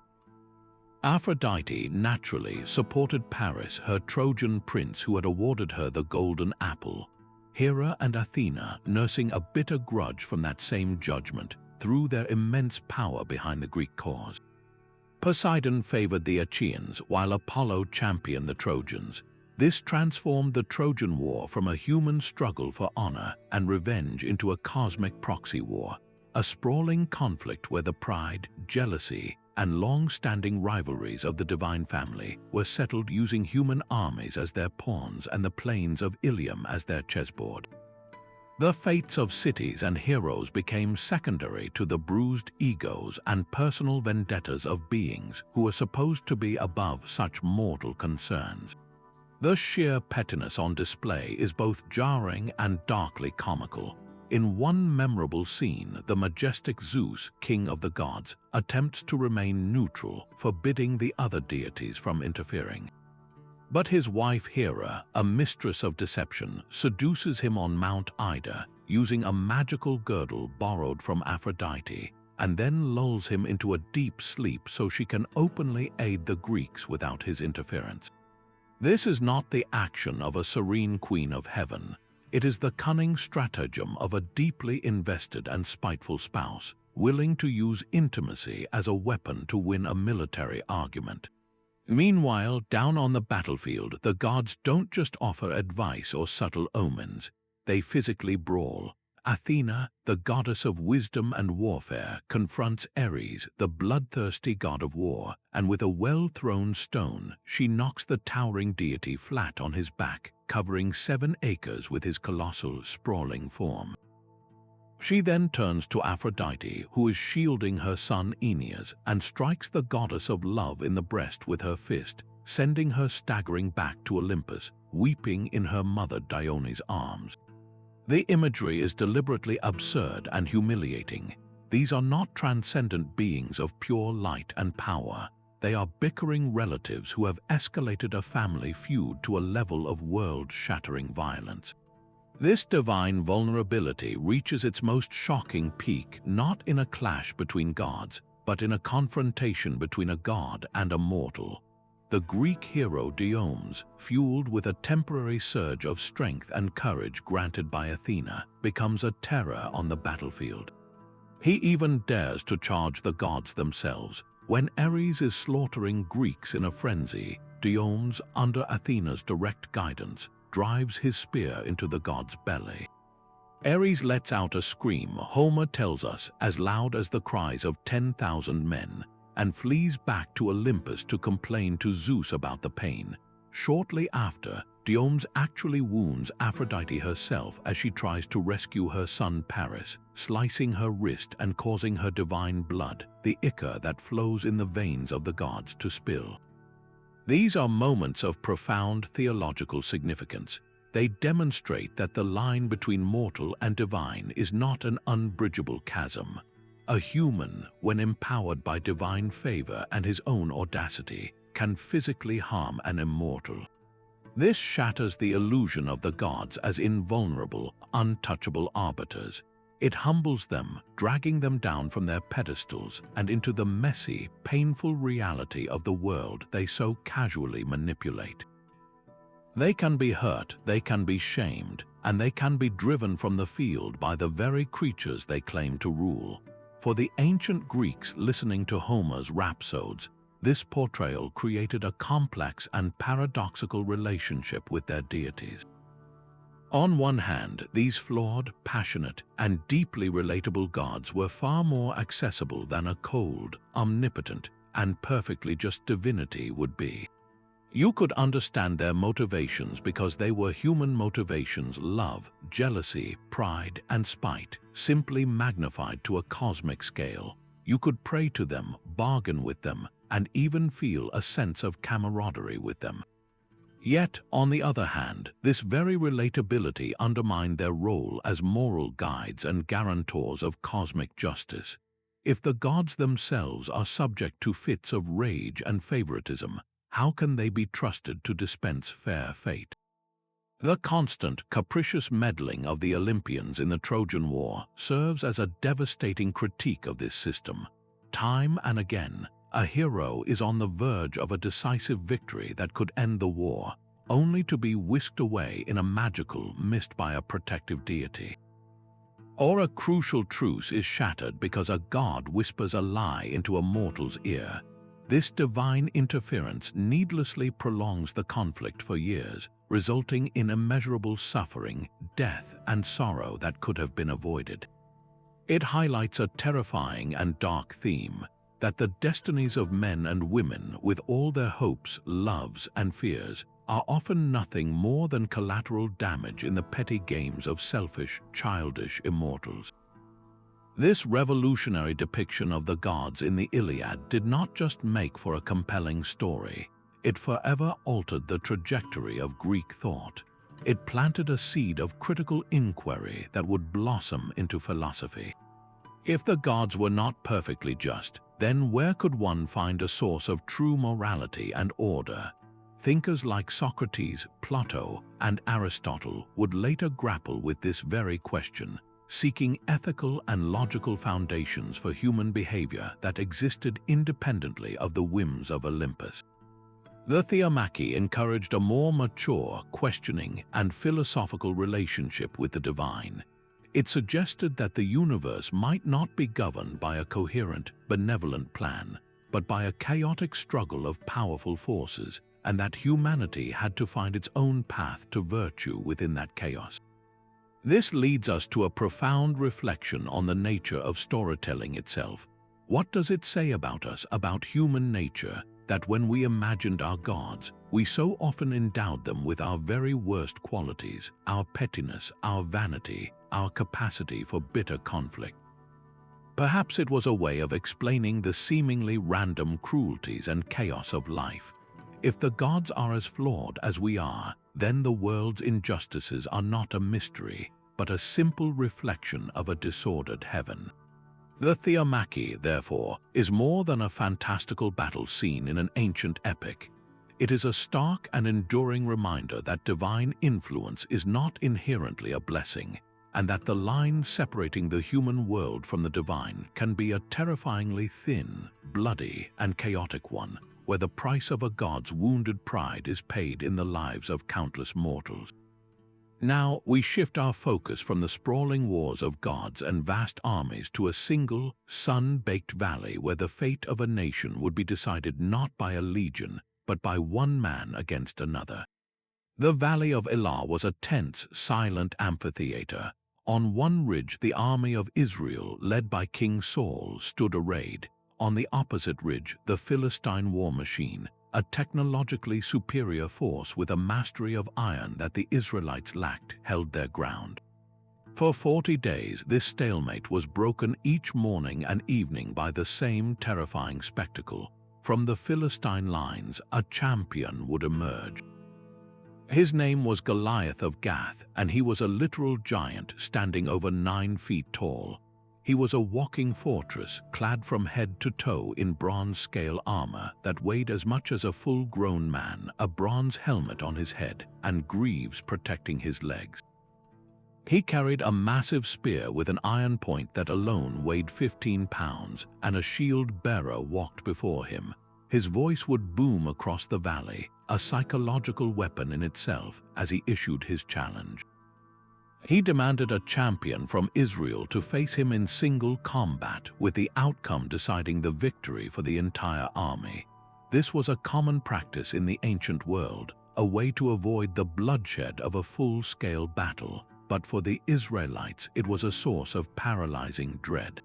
Aphrodite naturally supported Paris, her Trojan prince who had awarded her the golden apple. Hera and Athena, nursing a bitter grudge from that same judgment, threw their immense power behind the Greek cause. Poseidon favored the Achaeans while Apollo championed the Trojans. This transformed the Trojan War from a human struggle for honor and revenge into a cosmic proxy war, a sprawling conflict where the pride, jealousy, and long-standing rivalries of the divine family were settled using human armies as their pawns and the plains of Ilium as their chessboard. The fates of cities and heroes became secondary to the bruised egos and personal vendettas of beings who were supposed to be above such mortal concerns. The sheer pettiness on display is both jarring and darkly comical. In one memorable scene, the majestic Zeus, king of the gods, attempts to remain neutral, forbidding the other deities from interfering. But his wife Hera, a mistress of deception, seduces him on Mount Ida, using a magical girdle borrowed from Aphrodite, and then lulls him into a deep sleep so she can openly aid the Greeks without his interference. This is not the action of a serene queen of heaven. It is the cunning stratagem of a deeply invested and spiteful spouse, willing to use intimacy as a weapon to win a military argument. Meanwhile, down on the battlefield, the gods don't just offer advice or subtle omens. They physically brawl. Athena, the goddess of wisdom and warfare, confronts Ares, the bloodthirsty god of war, and with a well-thrown stone, she knocks the towering deity flat on his back, covering 7 acres with his colossal, sprawling form. She then turns to Aphrodite, who is shielding her son Aeneas, and strikes the goddess of love in the breast with her fist, sending her staggering back to Olympus, weeping in her mother Dione's arms. The imagery is deliberately absurd and humiliating. These are not transcendent beings of pure light and power. They are bickering relatives who have escalated a family feud to a level of world-shattering violence. This divine vulnerability reaches its most shocking peak not in a clash between gods, but in a confrontation between a god and a mortal. The Greek hero Diomedes, fueled with a temporary surge of strength and courage granted by Athena, becomes a terror on the battlefield. He even dares to charge the gods themselves. When Ares is slaughtering Greeks in a frenzy, Diomedes, under Athena's direct guidance, drives his spear into the god's belly. Ares lets out a scream, Homer tells us, as loud as the cries of 10,000 men, and flees back to Olympus to complain to Zeus about the pain. Shortly after, Diomedes actually wounds Aphrodite herself as she tries to rescue her son Paris, slicing her wrist and causing her divine blood, the ichor that flows in the veins of the gods, to spill. These are moments of profound theological significance. They demonstrate that the line between mortal and divine is not an unbridgeable chasm. A human, when empowered by divine favor and his own audacity, can physically harm an immortal. This shatters the illusion of the gods as invulnerable, untouchable arbiters. It humbles them, dragging them down from their pedestals and into the messy, painful reality of the world they so casually manipulate. They can be hurt, they can be shamed, and they can be driven from the field by the very creatures they claim to rule. For the ancient Greeks listening to Homer's rhapsodes, this portrayal created a complex and paradoxical relationship with their deities. On one hand, these flawed, passionate, and deeply relatable gods were far more accessible than a cold, omnipotent, and perfectly just divinity would be. You could understand their motivations because they were human motivations: love, jealousy, pride, and spite, simply magnified to a cosmic scale. You could pray to them, bargain with them, and even feel a sense of camaraderie with them. Yet, on the other hand, this very relatability undermined their role as moral guides and guarantors of cosmic justice. If the gods themselves are subject to fits of rage and favoritism, how can they be trusted to dispense fair fate? The constant, capricious meddling of the Olympians in the Trojan War serves as a devastating critique of this system. Time and again, a hero is on the verge of a decisive victory that could end the war, only to be whisked away in a magical mist by a protective deity. Or a crucial truce is shattered because a god whispers a lie into a mortal's ear. This divine interference needlessly prolongs the conflict for years, resulting in immeasurable suffering, death, and sorrow that could have been avoided. It highlights a terrifying and dark theme, that the destinies of men and women, with all their hopes, loves, and fears, are often nothing more than collateral damage in the petty games of selfish, childish immortals. This revolutionary depiction of the gods in the Iliad did not just make for a compelling story. It forever altered the trajectory of Greek thought. It planted a seed of critical inquiry that would blossom into philosophy. If the gods were not perfectly just, then where could one find a source of true morality and order? Thinkers like Socrates, Plato, and Aristotle would later grapple with this very question, seeking ethical and logical foundations for human behavior that existed independently of the whims of Olympus. The Titanomachy encouraged a more mature, questioning, and philosophical relationship with the divine. It suggested that the universe might not be governed by a coherent, benevolent plan, but by a chaotic struggle of powerful forces, and that humanity had to find its own path to virtue within that chaos. This leads us to a profound reflection on the nature of storytelling itself. What does it say about us, about human nature, that when we imagined our gods, we so often endowed them with our very worst qualities, our pettiness, our vanity, our capacity for bitter conflict? Perhaps it was a way of explaining the seemingly random cruelties and chaos of life. If the gods are as flawed as we are, then the world's injustices are not a mystery, but a simple reflection of a disordered heaven. The Titanomachy, therefore, is more than a fantastical battle scene in an ancient epic. It is a stark and enduring reminder that divine influence is not inherently a blessing, and that the line separating the human world from the divine can be a terrifyingly thin, bloody, and chaotic one, where the price of a god's wounded pride is paid in the lives of countless mortals. Now we shift our focus from the sprawling wars of gods and vast armies to a single, sun-baked valley where the fate of a nation would be decided not by a legion, but by one man against another. The Valley of Elah was a tense, silent amphitheater. On one ridge, the army of Israel, led by King Saul, stood arrayed. On the opposite ridge, the Philistine war machine, a technologically superior force with a mastery of iron that the Israelites lacked, held their ground. For 40 days, this stalemate was broken each morning and evening by the same terrifying spectacle. From the Philistine lines, a champion would emerge. His name was Goliath of Gath, and he was a literal giant standing over 9 feet tall. He was a walking fortress, clad from head to toe in bronze-scale armor that weighed as much as a full-grown man, a bronze helmet on his head, and greaves protecting his legs. He carried a massive spear with an iron point that alone weighed 15 pounds, and a shield-bearer walked before him. His voice would boom across the valley, a psychological weapon in itself, as he issued his challenge. He demanded a champion from Israel to face him in single combat, with the outcome deciding the victory for the entire army. This was a common practice in the ancient world, a way to avoid the bloodshed of a full-scale battle, but for the Israelites it was a source of paralyzing dread.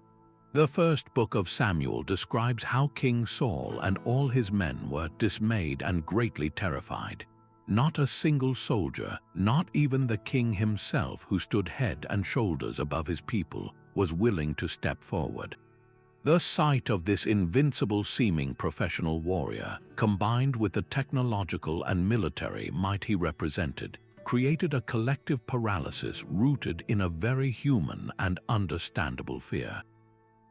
The first book of Samuel describes how King Saul and all his men were dismayed and greatly terrified. Not a single soldier, not even the king himself, who stood head and shoulders above his people, was willing to step forward. The sight of this invincible-seeming professional warrior, combined with the technological and military might he represented, created a collective paralysis rooted in a very human and understandable fear.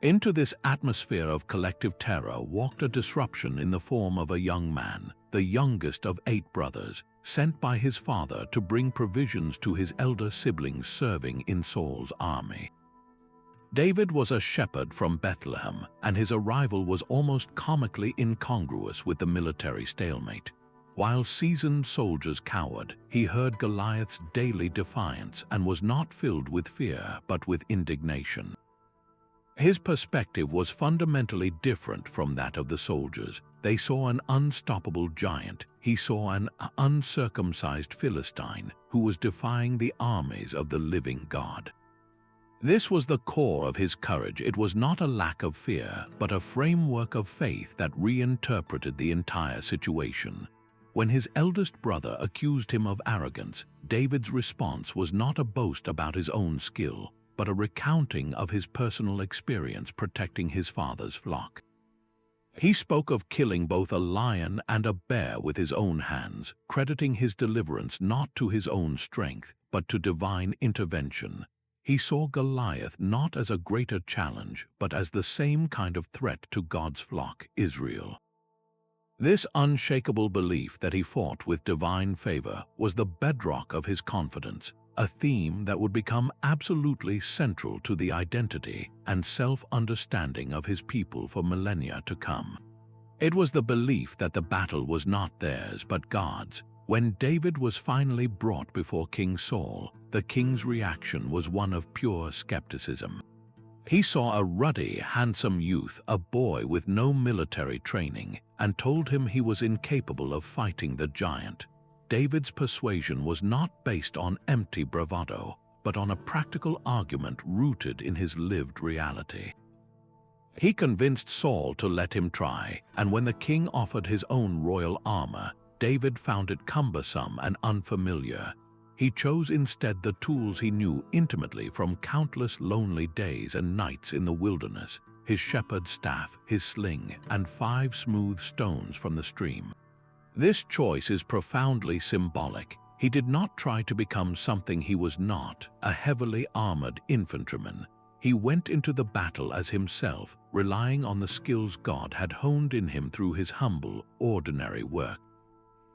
Into this atmosphere of collective terror walked a disruption in the form of a young man, the youngest of 8 brothers, sent by his father to bring provisions to his elder siblings serving in Saul's army. David was a shepherd from Bethlehem, and his arrival was almost comically incongruous with the military stalemate. While seasoned soldiers cowered, he heard Goliath's daily defiance and was not filled with fear but with indignation. His perspective was fundamentally different from that of the soldiers. They saw an unstoppable giant. He saw an uncircumcised Philistine who was defying the armies of the living God. This was the core of his courage. It was not a lack of fear, but a framework of faith that reinterpreted the entire situation. When his eldest brother accused him of arrogance, David's response was not a boast about his own skill, but a recounting of his personal experience protecting his father's flock. He spoke of killing both a lion and a bear with his own hands, crediting his deliverance not to his own strength, but to divine intervention. He saw Goliath not as a greater challenge, but as the same kind of threat to God's flock, Israel. This unshakable belief that he fought with divine favor was the bedrock of his confidence, a theme that would become absolutely central to the identity and self-understanding of his people for millennia to come. It was the belief that the battle was not theirs but God's. When David was finally brought before King Saul, the king's reaction was one of pure skepticism. He saw a ruddy, handsome youth, a boy with no military training, and told him he was incapable of fighting the giant. David's persuasion was not based on empty bravado, but on a practical argument rooted in his lived reality. He convinced Saul to let him try, and when the king offered his own royal armor, David found it cumbersome and unfamiliar. He chose instead the tools he knew intimately from countless lonely days and nights in the wilderness: his shepherd's staff, his sling, and 5 smooth stones from the stream. This choice is profoundly symbolic. He did not try to become something he was not, a heavily armored infantryman. He went into the battle as himself, relying on the skills God had honed in him through his humble, ordinary work.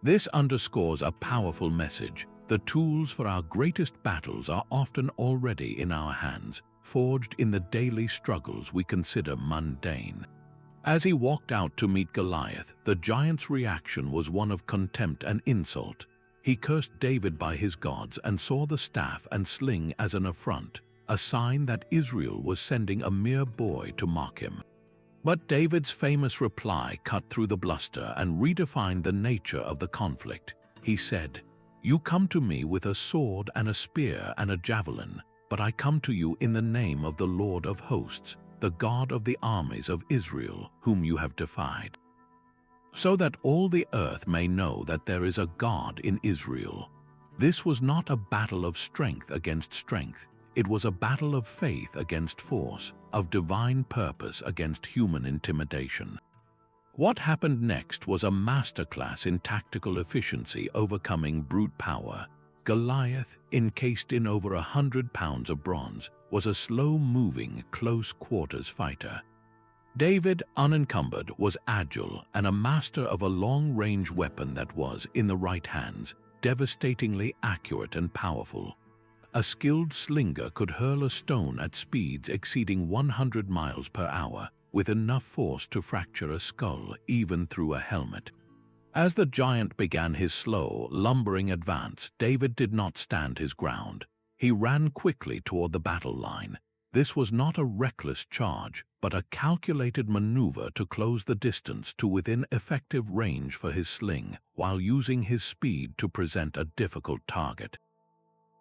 This underscores a powerful message. The tools for our greatest battles are often already in our hands, forged in the daily struggles we consider mundane. As he walked out to meet Goliath, the giant's reaction was one of contempt and insult. He cursed David by his gods and saw the staff and sling as an affront, a sign that Israel was sending a mere boy to mock him. But David's famous reply cut through the bluster and redefined the nature of the conflict. He said, "You come to me with a sword and a spear and a javelin, but I come to you in the name of the Lord of hosts, the God of the armies of Israel, whom you have defied. So that all the earth may know that there is a God in Israel." This was not a battle of strength against strength. It was a battle of faith against force, of divine purpose against human intimidation. What happened next was a masterclass in tactical efficiency overcoming brute power. Goliath, encased in over 100 pounds of bronze, was a slow-moving, close-quarters fighter. David, unencumbered, was agile and a master of a long-range weapon that was, in the right hands, devastatingly accurate and powerful. A skilled slinger could hurl a stone at speeds exceeding 100 miles per hour, with enough force to fracture a skull even through a helmet. As the giant began his slow, lumbering advance, David did not stand his ground. He ran quickly toward the battle line. This was not a reckless charge, but a calculated maneuver to close the distance to within effective range for his sling, while using his speed to present a difficult target.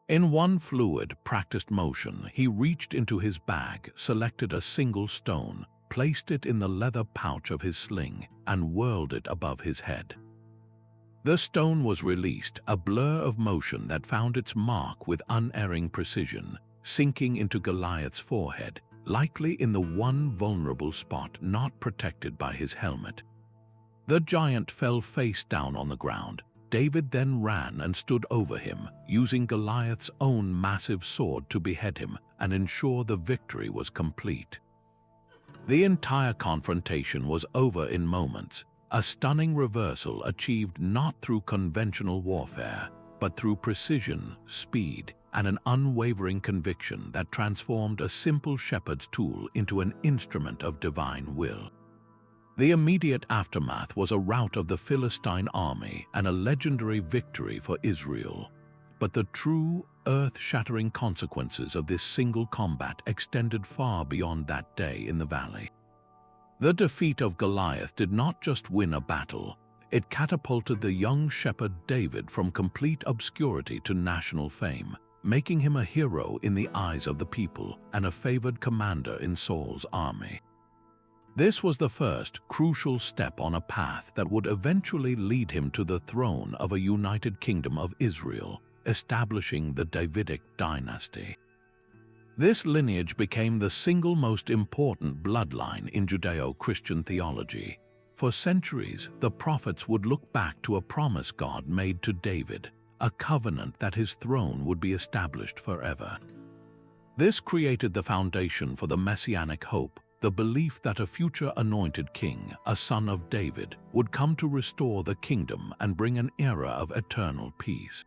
In one fluid, practiced motion, he reached into his bag, selected a single stone, placed it in the leather pouch of his sling, and whirled it above his head. The stone was released, a blur of motion that found its mark with unerring precision, sinking into Goliath's forehead, likely in the one vulnerable spot not protected by his helmet. The giant fell face down on the ground. David then ran and stood over him, using Goliath's own massive sword to behead him and ensure the victory was complete. The entire confrontation was over in moments, a stunning reversal achieved not through conventional warfare, but through precision, speed, and an unwavering conviction that transformed a simple shepherd's tool into an instrument of divine will. The immediate aftermath was a rout of the Philistine army and a legendary victory for Israel. But the true, earth-shattering consequences of this single combat extended far beyond that day in the valley. The defeat of Goliath did not just win a battle, it catapulted the young shepherd David from complete obscurity to national fame, making him a hero in the eyes of the people and a favored commander in Saul's army. This was the first crucial step on a path that would eventually lead him to the throne of a united kingdom of Israel, establishing the Davidic dynasty. This lineage became the single most important bloodline in Judeo-Christian theology. For centuries, the prophets would look back to a promise God made to David, a covenant that his throne would be established forever. This created the foundation for the messianic hope, the belief that a future anointed king, a son of David, would come to restore the kingdom and bring an era of eternal peace.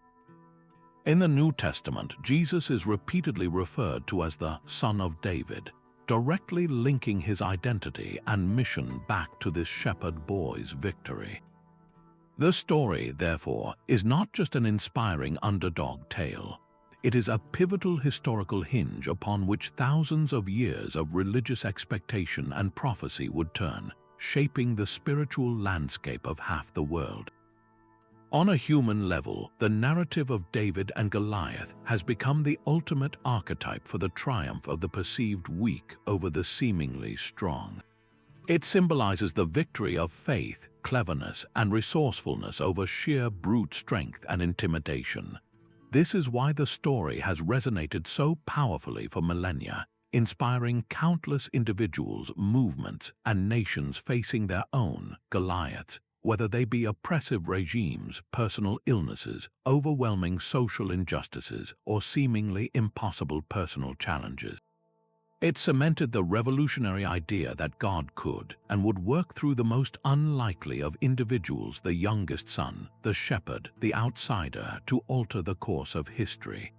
In the New Testament, Jesus is repeatedly referred to as the Son of David, directly linking his identity and mission back to this shepherd boy's victory. The story, therefore, is not just an inspiring underdog tale. It is a pivotal historical hinge upon which thousands of years of religious expectation and prophecy would turn, shaping the spiritual landscape of half the world. On a human level, the narrative of David and Goliath has become the ultimate archetype for the triumph of the perceived weak over the seemingly strong. It symbolizes the victory of faith, cleverness, and resourcefulness over sheer brute strength and intimidation. This is why the story has resonated so powerfully for millennia, inspiring countless individuals, movements, and nations facing their own Goliaths, whether they be oppressive regimes, personal illnesses, overwhelming social injustices, or seemingly impossible personal challenges. It cemented the revolutionary idea that God could and would work through the most unlikely of individuals, the youngest son, the shepherd, the outsider, to alter the course of history.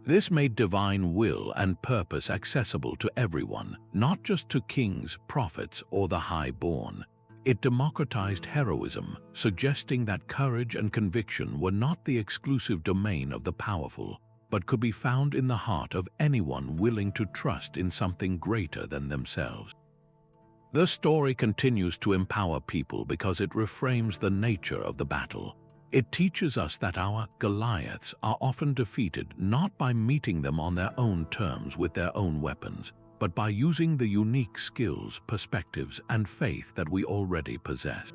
This made divine will and purpose accessible to everyone, not just to kings, prophets, or the high-born. It democratized heroism, suggesting that courage and conviction were not the exclusive domain of the powerful, but could be found in the heart of anyone willing to trust in something greater than themselves. The story continues to empower people because it reframes the nature of the battle. It teaches us that our Goliaths are often defeated not by meeting them on their own terms with their own weapons, but by using the unique skills, perspectives, and faith that we already possess.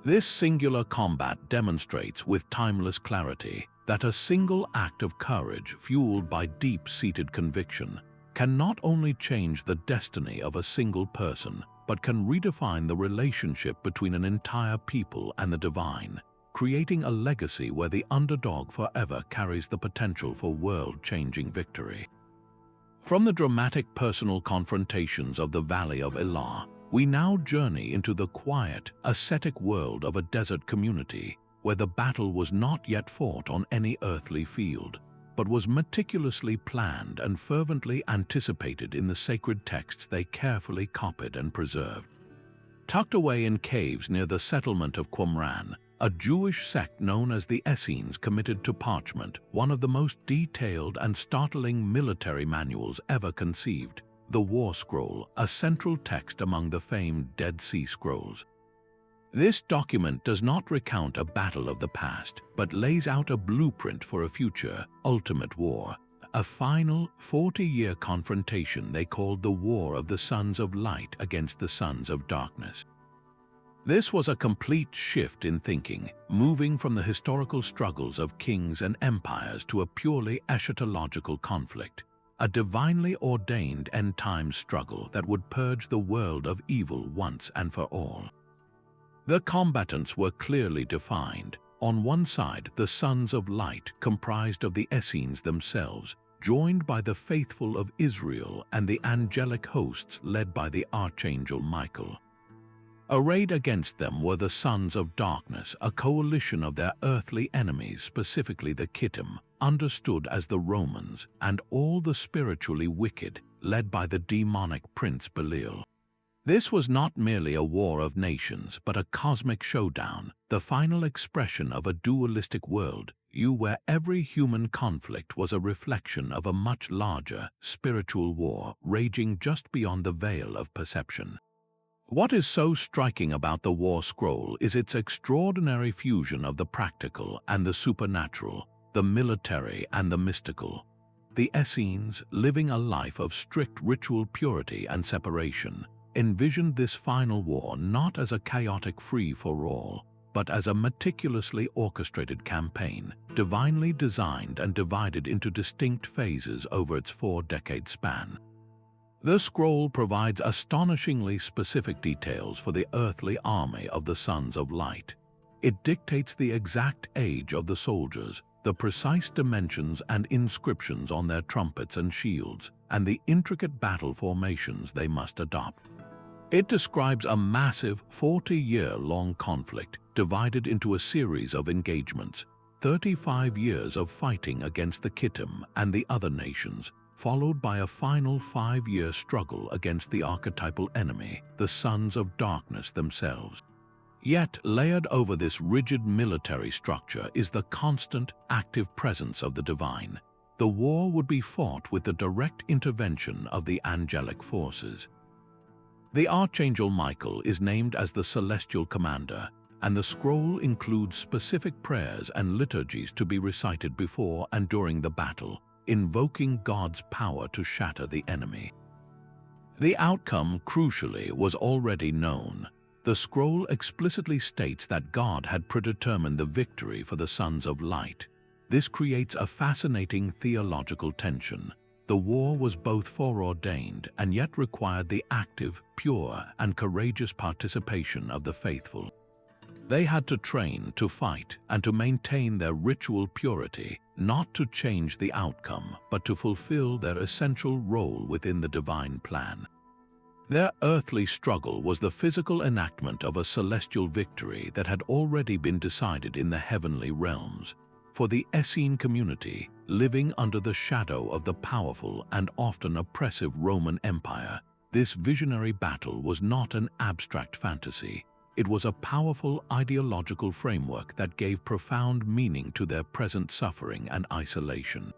This singular combat demonstrates with timeless clarity that a single act of courage fueled by deep-seated conviction can not only change the destiny of a single person, but can redefine the relationship between an entire people and the divine, creating a legacy where the underdog forever carries the potential for world-changing victory. From the dramatic personal confrontations of the Valley of Elah, we now journey into the quiet, ascetic world of a desert community where the battle was not yet fought on any earthly field, but was meticulously planned and fervently anticipated in the sacred texts they carefully copied and preserved. Tucked away in caves near the settlement of Qumran, a Jewish sect known as the Essenes committed to parchment, one of the most detailed and startling military manuals ever conceived, the War Scroll, a central text among the famed Dead Sea Scrolls. This document does not recount a battle of the past, but lays out a blueprint for a future, ultimate war, a final 40-year confrontation they called the War of the Sons of Light against the Sons of Darkness. This was a complete shift in thinking, moving from the historical struggles of kings and empires to a purely eschatological conflict, a divinely ordained end-time struggle that would purge the world of evil once and for all. The combatants were clearly defined. On one side, the Sons of Light, comprised of the Essenes themselves, joined by the faithful of Israel and the angelic hosts led by the Archangel Michael. Arrayed against them were the Sons of Darkness, a coalition of their earthly enemies, specifically the Kittim, understood as the Romans, and all the spiritually wicked, led by the demonic prince Belial. This was not merely a war of nations, but a cosmic showdown, the final expression of a dualistic world, where every human conflict was a reflection of a much larger spiritual war raging just beyond the veil of perception. What is so striking about the War Scroll is its extraordinary fusion of the practical and the supernatural, the military and the mystical. The Essenes, living a life of strict ritual purity and separation, envisioned this final war not as a chaotic free-for-all, but as a meticulously orchestrated campaign, divinely designed and divided into distinct phases over its 4-decade span. The scroll provides astonishingly specific details for the earthly army of the Sons of Light. It dictates the exact age of the soldiers, the precise dimensions and inscriptions on their trumpets and shields, and the intricate battle formations they must adopt. It describes a massive 40-year-long conflict divided into a series of engagements, 35 years of fighting against the Kittim and the other nations, followed by a final 5-year struggle against the archetypal enemy, the Sons of Darkness themselves. Yet, layered over this rigid military structure is the constant, active presence of the divine. The war would be fought with the direct intervention of the angelic forces. The Archangel Michael is named as the celestial commander, and the scroll includes specific prayers and liturgies to be recited before and during the battle, invoking God's power to shatter the enemy. The outcome, crucially, was already known. The scroll explicitly states that God had predetermined the victory for the Sons of Light. This creates a fascinating theological tension. The war was both foreordained and yet required the active, pure, and courageous participation of the faithful. They had to train, to fight, and to maintain their ritual purity, not to change the outcome, but to fulfill their essential role within the divine plan. Their earthly struggle was the physical enactment of a celestial victory that had already been decided in the heavenly realms. For the Essene community, living under the shadow of the powerful and often oppressive Roman Empire, this visionary battle was not an abstract fantasy. It was a powerful ideological framework that gave profound meaning to their present suffering and isolation.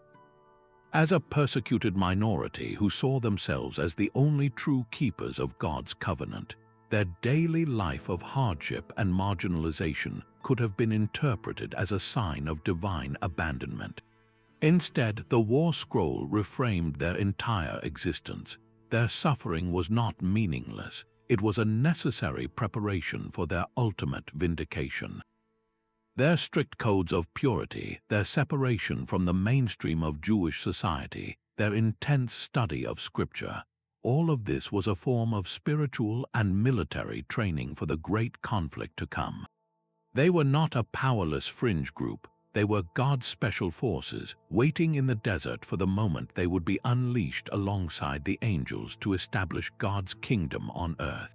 As a persecuted minority who saw themselves as the only true keepers of God's covenant, their daily life of hardship and marginalization could have been interpreted as a sign of divine abandonment. Instead, the War Scroll reframed their entire existence. Their suffering was not meaningless. It was a necessary preparation for their ultimate vindication. Their strict codes of purity, their separation from the mainstream of Jewish society, their intense study of Scripture, all of this was a form of spiritual and military training for the great conflict to come. They were not a powerless fringe group. They were God's special forces, waiting in the desert for the moment they would be unleashed alongside the angels to establish God's kingdom on earth.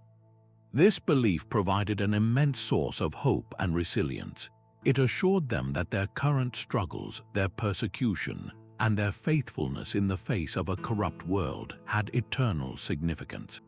This belief provided an immense source of hope and resilience. It assured them that their current struggles, their persecution, and their faithfulness in the face of a corrupt world had eternal significance.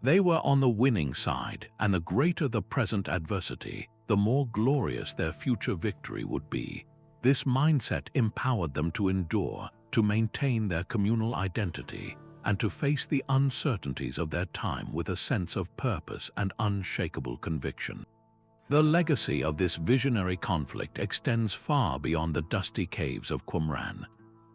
They were on the winning side, and the greater the present adversity, the more glorious their future victory would be. This mindset empowered them to endure, to maintain their communal identity, and to face the uncertainties of their time with a sense of purpose and unshakable conviction. The legacy of this visionary conflict extends far beyond the dusty caves of Qumran.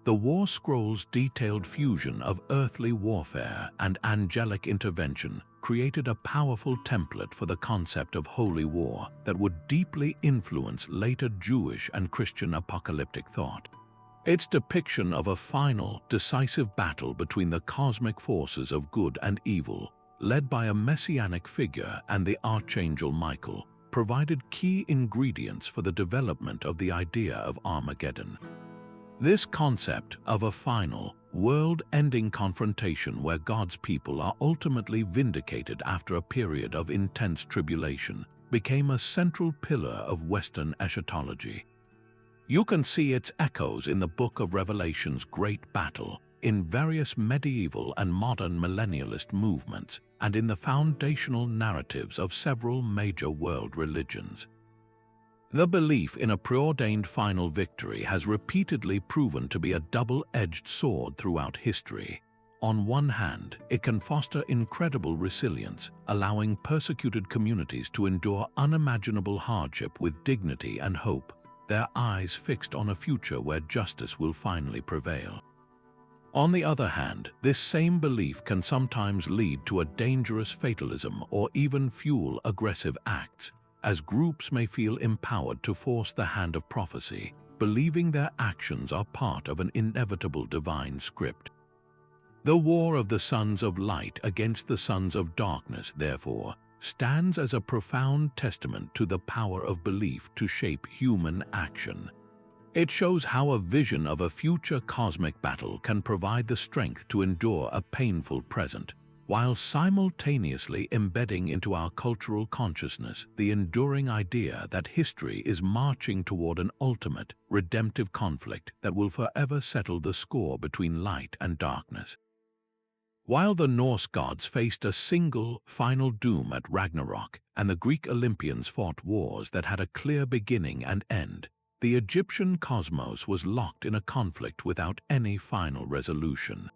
The War Scroll's detailed fusion of earthly warfare and angelic intervention created a powerful template for the concept of holy war that would deeply influence later Jewish and Christian apocalyptic thought. Its depiction of a final, decisive battle between the cosmic forces of good and evil, led by a messianic figure and the Archangel Michael, provided key ingredients for the development of the idea of Armageddon. This concept of a final, world-ending confrontation where God's people are ultimately vindicated after a period of intense tribulation, became a central pillar of Western eschatology. You can see its echoes in the Book of Revelation's Great Battle, in various medieval and modern millennialist movements, and in the foundational narratives of several major world religions. The belief in a preordained final victory has repeatedly proven to be a double-edged sword throughout history. On one hand, it can foster incredible resilience, allowing persecuted communities to endure unimaginable hardship with dignity and hope, their eyes fixed on a future where justice will finally prevail. On the other hand, this same belief can sometimes lead to a dangerous fatalism or even fuel aggressive acts, as groups may feel empowered to force the hand of prophecy, believing their actions are part of an inevitable divine script. The war of the sons of light against the sons of darkness, therefore, stands as a profound testament to the power of belief to shape human action. It shows how a vision of a future cosmic battle can provide the strength to endure a painful present, while simultaneously embedding into our cultural consciousness the enduring idea that history is marching toward an ultimate, redemptive conflict that will forever settle the score between light and darkness. While the Norse gods faced a single, final doom at Ragnarok, and the Greek Olympians fought wars that had a clear beginning and end, the Egyptian cosmos was locked in a conflict without any final resolution.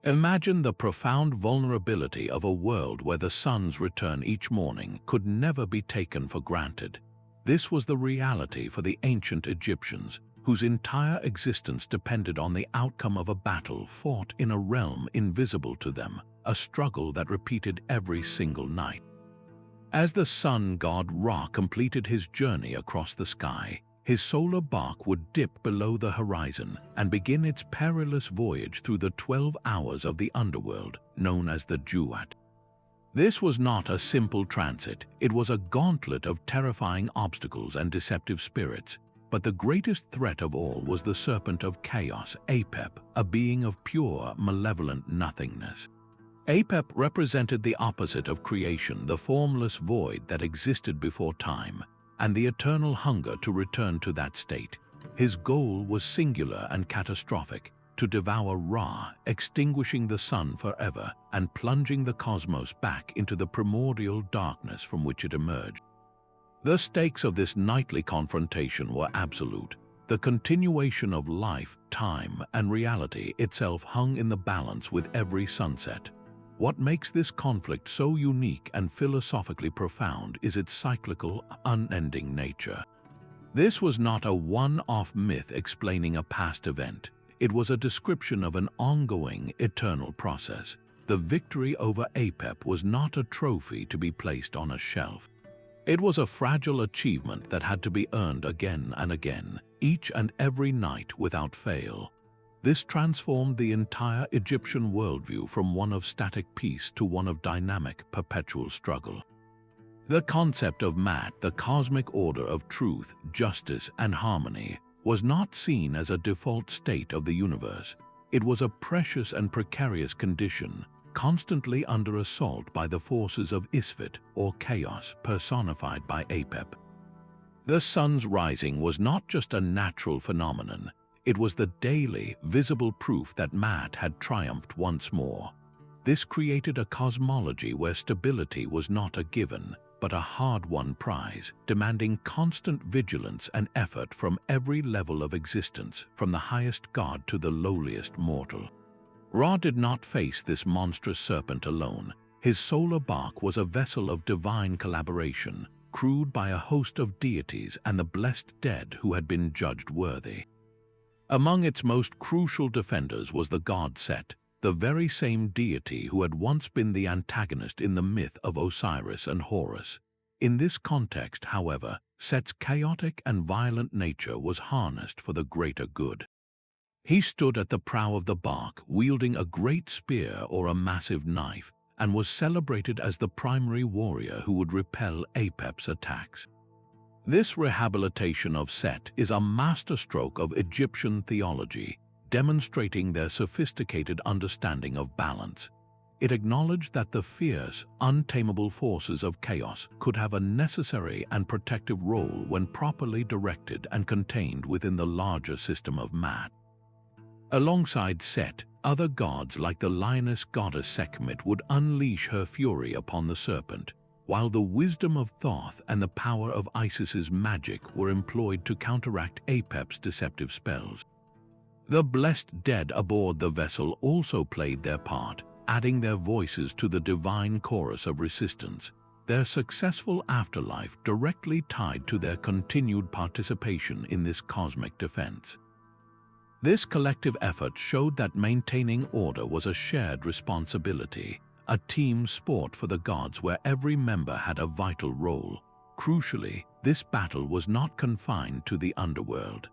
Imagine the profound vulnerability of a world where the sun's return each morning could never be taken for granted. This was the reality for the ancient Egyptians, whose entire existence depended on the outcome of a battle fought in a realm invisible to them, a struggle that repeated every single night. As the sun god Ra completed his journey across the sky, his solar bark would dip below the horizon and begin its perilous voyage through the 12 hours of the underworld, known as the Duat. This was not a simple transit, it was a gauntlet of terrifying obstacles and deceptive spirits. But the greatest threat of all was the serpent of chaos, Apep, a being of pure, malevolent nothingness. Apep represented the opposite of creation, the formless void that existed before time, and the eternal hunger to return to that state. His goal was singular and catastrophic: to devour Ra, extinguishing the sun forever and plunging the cosmos back into the primordial darkness from which it emerged. The stakes of this nightly confrontation were absolute. The continuation of life, time, and reality itself hung in the balance with every sunset. What makes this conflict so unique and philosophically profound is its cyclical, unending nature. This was not a one-off myth explaining a past event. It was a description of an ongoing, eternal process. The victory over Apep was not a trophy to be placed on a shelf. It was a fragile achievement that had to be earned again and again, each and every night without fail. This transformed the entire Egyptian worldview from one of static peace to one of dynamic, perpetual struggle. The concept of Mat, the cosmic order of truth, justice, and harmony, was not seen as a default state of the universe. It was a precious and precarious condition, constantly under assault by the forces of Isfet, or chaos, personified by Apep. The sun's rising was not just a natural phenomenon, it was the daily, visible proof that Mat had triumphed once more. This created a cosmology where stability was not a given, but a hard-won prize, demanding constant vigilance and effort from every level of existence, from the highest god to the lowliest mortal. Ra did not face this monstrous serpent alone. His solar bark was a vessel of divine collaboration, crewed by a host of deities and the blessed dead who had been judged worthy. Among its most crucial defenders was the god Set, the very same deity who had once been the antagonist in the myth of Osiris and Horus. In this context, however, Set's chaotic and violent nature was harnessed for the greater good. He stood at the prow of the bark, wielding a great spear or a massive knife, and was celebrated as the primary warrior who would repel Apep's attacks. This rehabilitation of Set is a masterstroke of Egyptian theology, demonstrating their sophisticated understanding of balance. It acknowledged that the fierce, untamable forces of chaos could have a necessary and protective role when properly directed and contained within the larger system of matter. Alongside Set, other gods like the lioness goddess Sekhmet would unleash her fury upon the serpent, while the wisdom of Thoth and the power of Isis's magic were employed to counteract Apep's deceptive spells. The blessed dead aboard the vessel also played their part, adding their voices to the divine chorus of resistance, their successful afterlife directly tied to their continued participation in this cosmic defense. This collective effort showed that maintaining order was a shared responsibility, a team sport for the gods where every member had a vital role. Crucially, this battle was not confined to the underworld.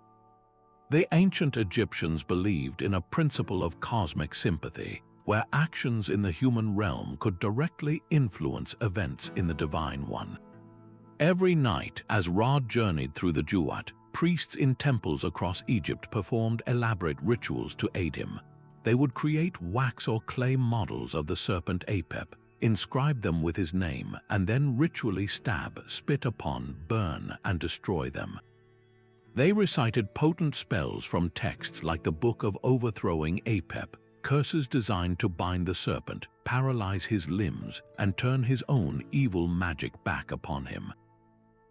The ancient Egyptians believed in a principle of cosmic sympathy, where actions in the human realm could directly influence events in the divine one. Every night, as Ra journeyed through the Duat, priests in temples across Egypt performed elaborate rituals to aid him. They would create wax or clay models of the serpent Apep, inscribe them with his name, and then ritually stab, spit upon, burn, and destroy them. They recited potent spells from texts like the Book of Overthrowing Apep, curses designed to bind the serpent, paralyze his limbs, and turn his own evil magic back upon him.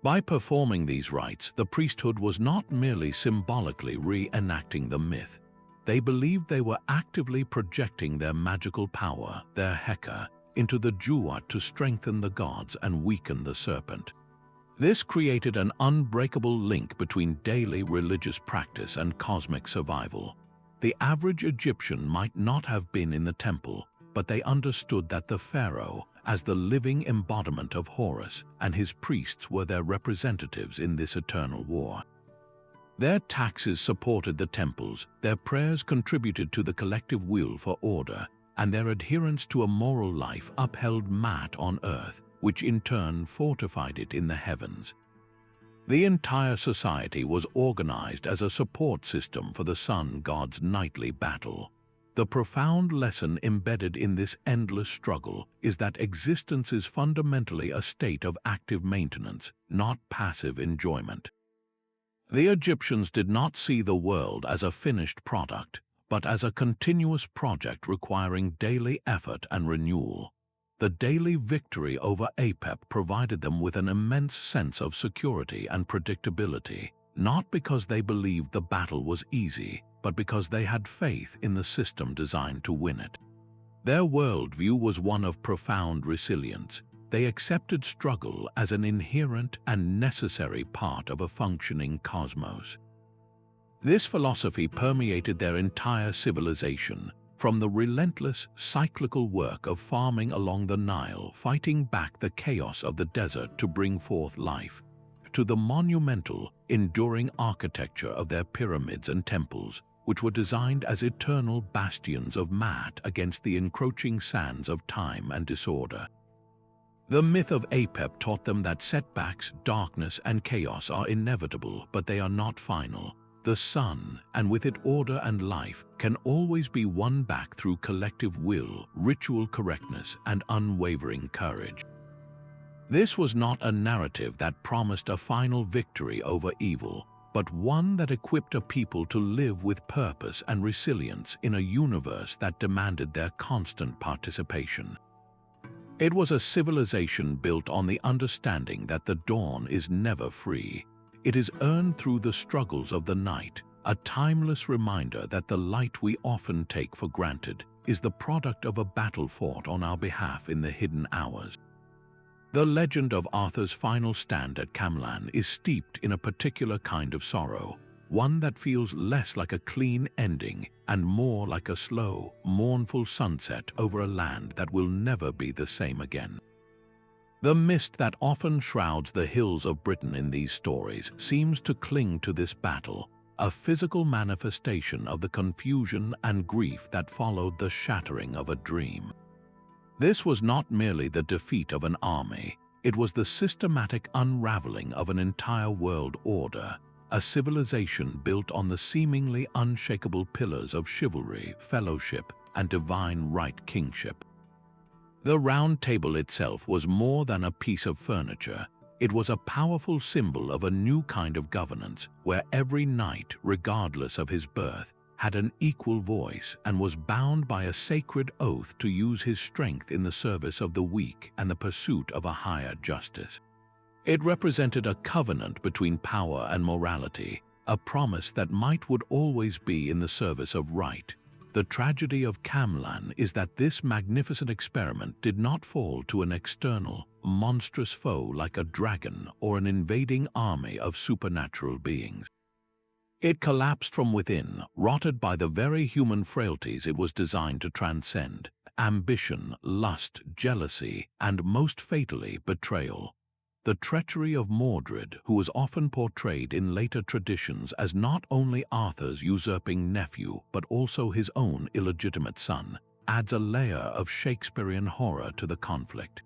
By performing these rites, the priesthood was not merely symbolically reenacting the myth. They believed they were actively projecting their magical power, their Heka, into the Duat to strengthen the gods and weaken the serpent. This created an unbreakable link between daily religious practice and cosmic survival. The average Egyptian might not have been in the temple, but they understood that the pharaoh, as the living embodiment of Horus, and his priests were their representatives in this eternal war. Their taxes supported the temples, their prayers contributed to the collective will for order, and their adherence to a moral life upheld Maat on earth, which in turn fortified it in the heavens. The entire society was organized as a support system for the sun god's nightly battle. The profound lesson embedded in this endless struggle is that existence is fundamentally a state of active maintenance, not passive enjoyment. The Egyptians did not see the world as a finished product, but as a continuous project requiring daily effort and renewal. The daily victory over Apep provided them with an immense sense of security and predictability, not because they believed the battle was easy, but because they had faith in the system designed to win it. Their worldview was one of profound resilience. They accepted struggle as an inherent and necessary part of a functioning cosmos. This philosophy permeated their entire civilization, from the relentless, cyclical work of farming along the Nile, fighting back the chaos of the desert to bring forth life, to the monumental, enduring architecture of their pyramids and temples, which were designed as eternal bastions of Maat against the encroaching sands of time and disorder. The myth of Apep taught them that setbacks, darkness, and chaos are inevitable, but they are not final. The sun, and with it order and life, can always be won back through collective will, ritual correctness, and unwavering courage. This was not a narrative that promised a final victory over evil, but one that equipped a people to live with purpose and resilience in a universe that demanded their constant participation. It was a civilization built on the understanding that the dawn is never free. It is earned through the struggles of the night, a timeless reminder that the light we often take for granted is the product of a battle fought on our behalf in the hidden hours. The legend of Arthur's final stand at Camlan is steeped in a particular kind of sorrow, one that feels less like a clean ending and more like a slow, mournful sunset over a land that will never be the same again. The mist that often shrouds the hills of Britain in these stories seems to cling to this battle, a physical manifestation of the confusion and grief that followed the shattering of a dream. This was not merely the defeat of an army, it was the systematic unraveling of an entire world order, a civilization built on the seemingly unshakable pillars of chivalry, fellowship, and divine right kingship. The Round Table itself was more than a piece of furniture. It was a powerful symbol of a new kind of governance, where every knight, regardless of his birth, had an equal voice and was bound by a sacred oath to use his strength in the service of the weak and the pursuit of a higher justice. It represented a covenant between power and morality, a promise that might would always be in the service of right. The tragedy of Camlan is that this magnificent experiment did not fall to an external, monstrous foe like a dragon or an invading army of supernatural beings. It collapsed from within, rotted by the very human frailties it was designed to transcend: ambition, lust, jealousy, and most fatally, betrayal. The treachery of Mordred, who was often portrayed in later traditions as not only Arthur's usurping nephew but also his own illegitimate son, adds a layer of Shakespearean horror to the conflict.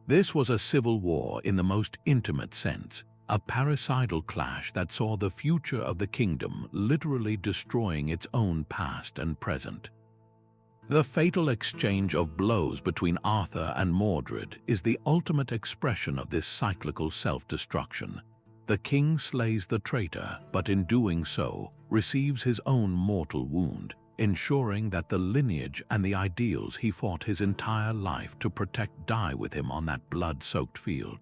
This was a civil war in the most intimate sense, a parricidal clash that saw the future of the kingdom literally destroying its own past and present. The fatal exchange of blows between Arthur and Mordred is the ultimate expression of this cyclical self-destruction. The king slays the traitor, but in doing so, receives his own mortal wound, ensuring that the lineage and the ideals he fought his entire life to protect die with him on that blood-soaked field.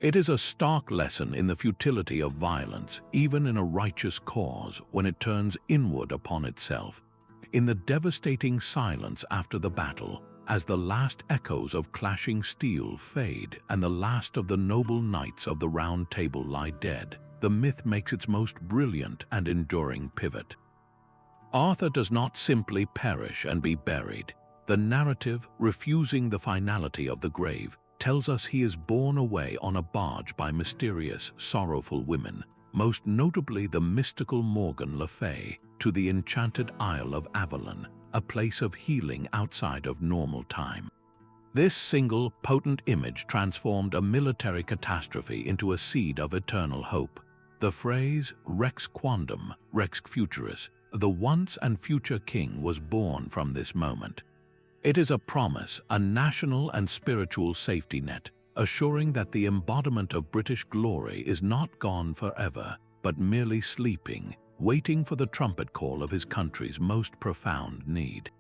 It is a stark lesson in the futility of violence, even in a righteous cause, when it turns inward upon itself. In the devastating silence after the battle, as the last echoes of clashing steel fade and the last of the noble knights of the Round Table lie dead, the myth makes its most brilliant and enduring pivot. Arthur does not simply perish and be buried. The narrative, refusing the finality of the grave, tells us he is borne away on a barge by mysterious, sorrowful women, most notably the mystical Morgan Le Fay, to the enchanted Isle of Avalon, a place of healing outside of normal time. This single, potent image transformed a military catastrophe into a seed of eternal hope. The phrase Rex Quandam, Rex Futurus, the once and future king, was born from this moment. It is a promise, a national and spiritual safety net, assuring that the embodiment of British glory is not gone forever, but merely sleeping, waiting for the trumpet call of his country's most profound need.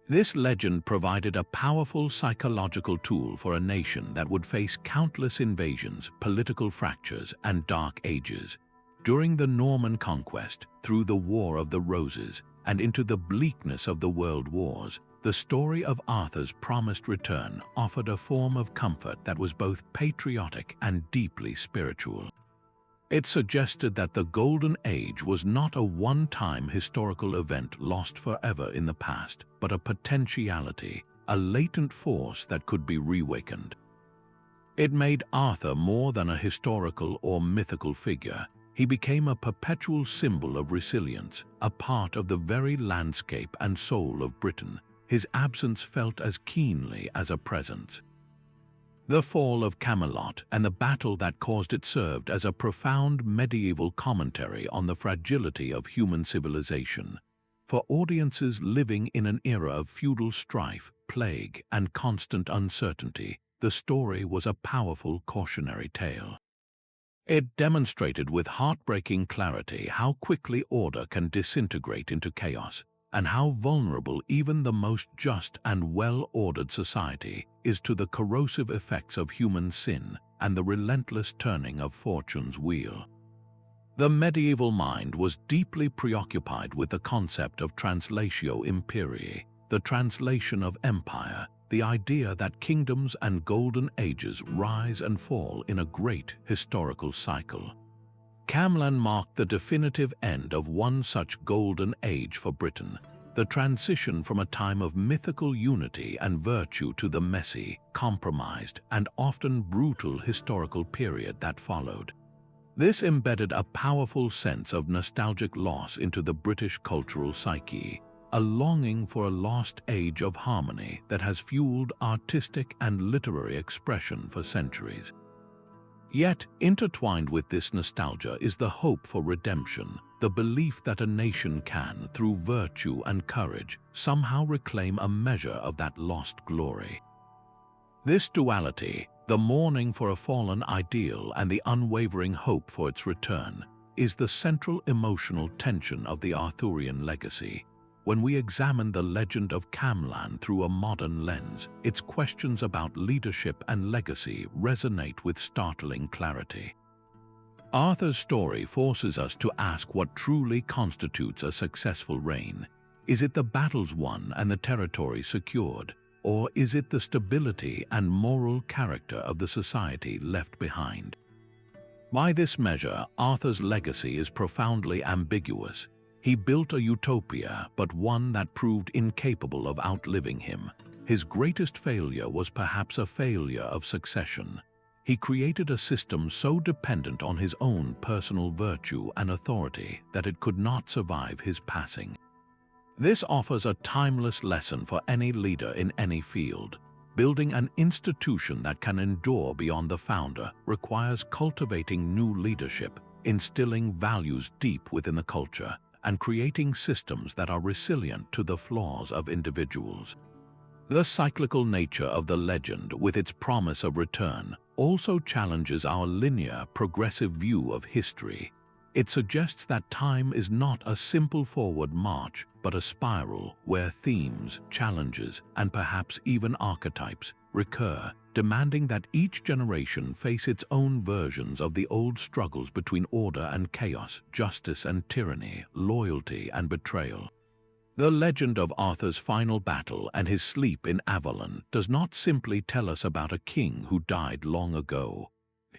This legend provided a powerful psychological tool for a nation that would face countless invasions, political fractures, and dark ages. During the Norman conquest, through the War of the Roses, and into the bleakness of the world wars, the story of Arthur's promised return offered a form of comfort that was both patriotic and deeply spiritual. It suggested that the Golden Age was not a one-time historical event lost forever in the past, but a potentiality, a latent force that could be reawakened. It made Arthur more than a historical or mythical figure. He became a perpetual symbol of resilience, a part of the very landscape and soul of Britain, his absence felt as keenly as a presence. The fall of Camelot and the battle that caused it served as a profound medieval commentary on the fragility of human civilization. For audiences living in an era of feudal strife, plague, and constant uncertainty, the story was a powerful cautionary tale. It demonstrated with heartbreaking clarity how quickly order can disintegrate into chaos, and how vulnerable even the most just and well-ordered society is to the corrosive effects of human sin and the relentless turning of fortune's wheel. The medieval mind was deeply preoccupied with the concept of translatio imperii, the translation of empire, the idea that kingdoms and golden ages rise and fall in a great historical cycle. Camlan marked the definitive end of one such golden age for Britain, the transition from a time of mythical unity and virtue to the messy, compromised, and often brutal historical period that followed. This embedded a powerful sense of nostalgic loss into the British cultural psyche, a longing for a lost age of harmony that has fueled artistic and literary expression for centuries. Yet, intertwined with this nostalgia is the hope for redemption, the belief that a nation can, through virtue and courage, somehow reclaim a measure of that lost glory. This duality, the mourning for a fallen ideal and the unwavering hope for its return, is the central emotional tension of the Arthurian legacy. When we examine the legend of Camlan through a modern lens, its questions about leadership and legacy resonate with startling clarity. Arthur's story forces us to ask what truly constitutes a successful reign. Is it the battles won and the territory secured? Or is it the stability and moral character of the society left behind? By this measure, Arthur's legacy is profoundly ambiguous. He built a utopia, but one that proved incapable of outliving him. His greatest failure was perhaps a failure of succession. He created a system so dependent on his own personal virtue and authority that it could not survive his passing. This offers a timeless lesson for any leader in any field. Building an institution that can endure beyond the founder requires cultivating new leadership, instilling values deep within the culture, and creating systems that are resilient to the flaws of individuals. The cyclical nature of the legend, with its promise of return, also challenges our linear, progressive view of history. It suggests that time is not a simple forward march, but a spiral where themes, challenges, and perhaps even archetypes recur, demanding that each generation face its own versions of the old struggles between order and chaos, justice and tyranny, loyalty and betrayal. The legend of Arthur's final battle and his sleep in Avalon does not simply tell us about a king who died long ago.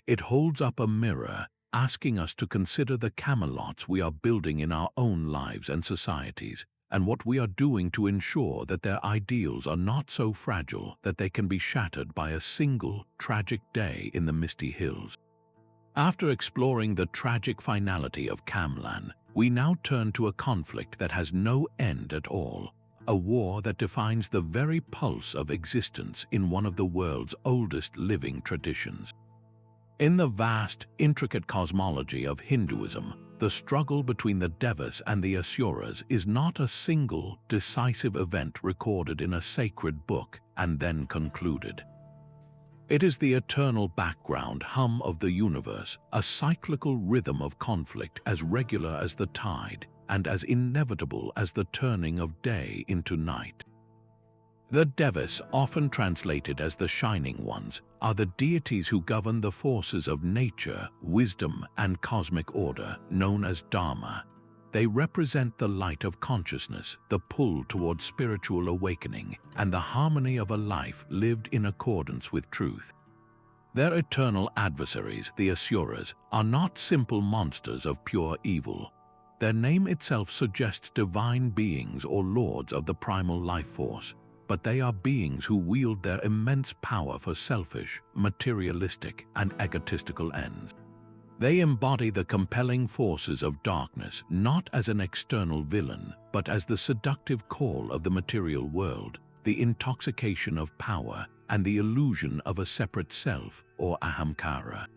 It holds up a mirror, asking us to consider the Camelots we are building in our own lives and societies, and what we are doing to ensure that their ideals are not so fragile that they can be shattered by a single, tragic day in the misty hills. After exploring the tragic finality of Camlan, we now turn to a conflict that has no end at all, a war that defines the very pulse of existence in one of the world's oldest living traditions. In the vast, intricate cosmology of Hinduism, the struggle between the Devas and the Asuras is not a single, decisive event recorded in a sacred book and then concluded. It is the eternal background hum of the universe, a cyclical rhythm of conflict as regular as the tide and as inevitable as the turning of day into night. The Devas, often translated as the Shining Ones, are the deities who govern the forces of nature, wisdom, and cosmic order, known as Dharma. They represent the light of consciousness, the pull towards spiritual awakening, and the harmony of a life lived in accordance with truth. Their eternal adversaries, the Asuras, are not simple monsters of pure evil. Their name itself suggests divine beings or lords of the primal life force, but they are beings who wield their immense power for selfish, materialistic, and egotistical ends. They embody the compelling forces of darkness not as an external villain, but as the seductive call of the material world, the intoxication of power, and the illusion of a separate self, or ahamkara.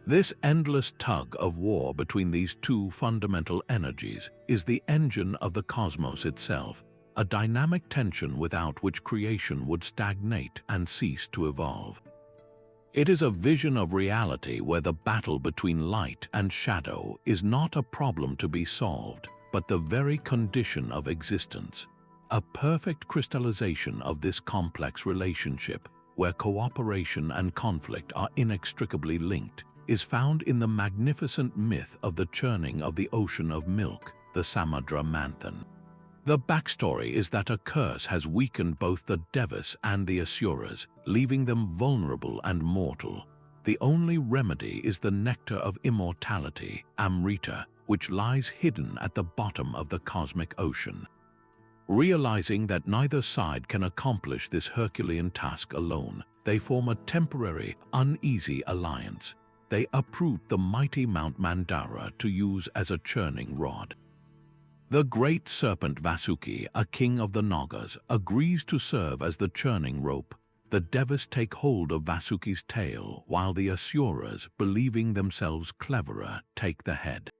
This endless tug of war between these two fundamental energies is the engine of the cosmos itself, a dynamic tension without which creation would stagnate and cease to evolve. It is a vision of reality where the battle between light and shadow is not a problem to be solved, but the very condition of existence. A perfect crystallization of this complex relationship, where cooperation and conflict are inextricably linked, is found in the magnificent myth of the churning of the ocean of milk, the Samudra Manthan. The backstory is that a curse has weakened both the Devas and the Asuras, leaving them vulnerable and mortal. The only remedy is the nectar of immortality, Amrita, which lies hidden at the bottom of the cosmic ocean. Realizing that neither side can accomplish this Herculean task alone, they form a temporary, uneasy alliance. They uproot the mighty Mount Mandara to use as a churning rod. The great serpent Vasuki, a king of the Nagas, agrees to serve as the churning rope, the Devas take hold of Vasuki's tail, while the Asuras, believing themselves cleverer, take the head.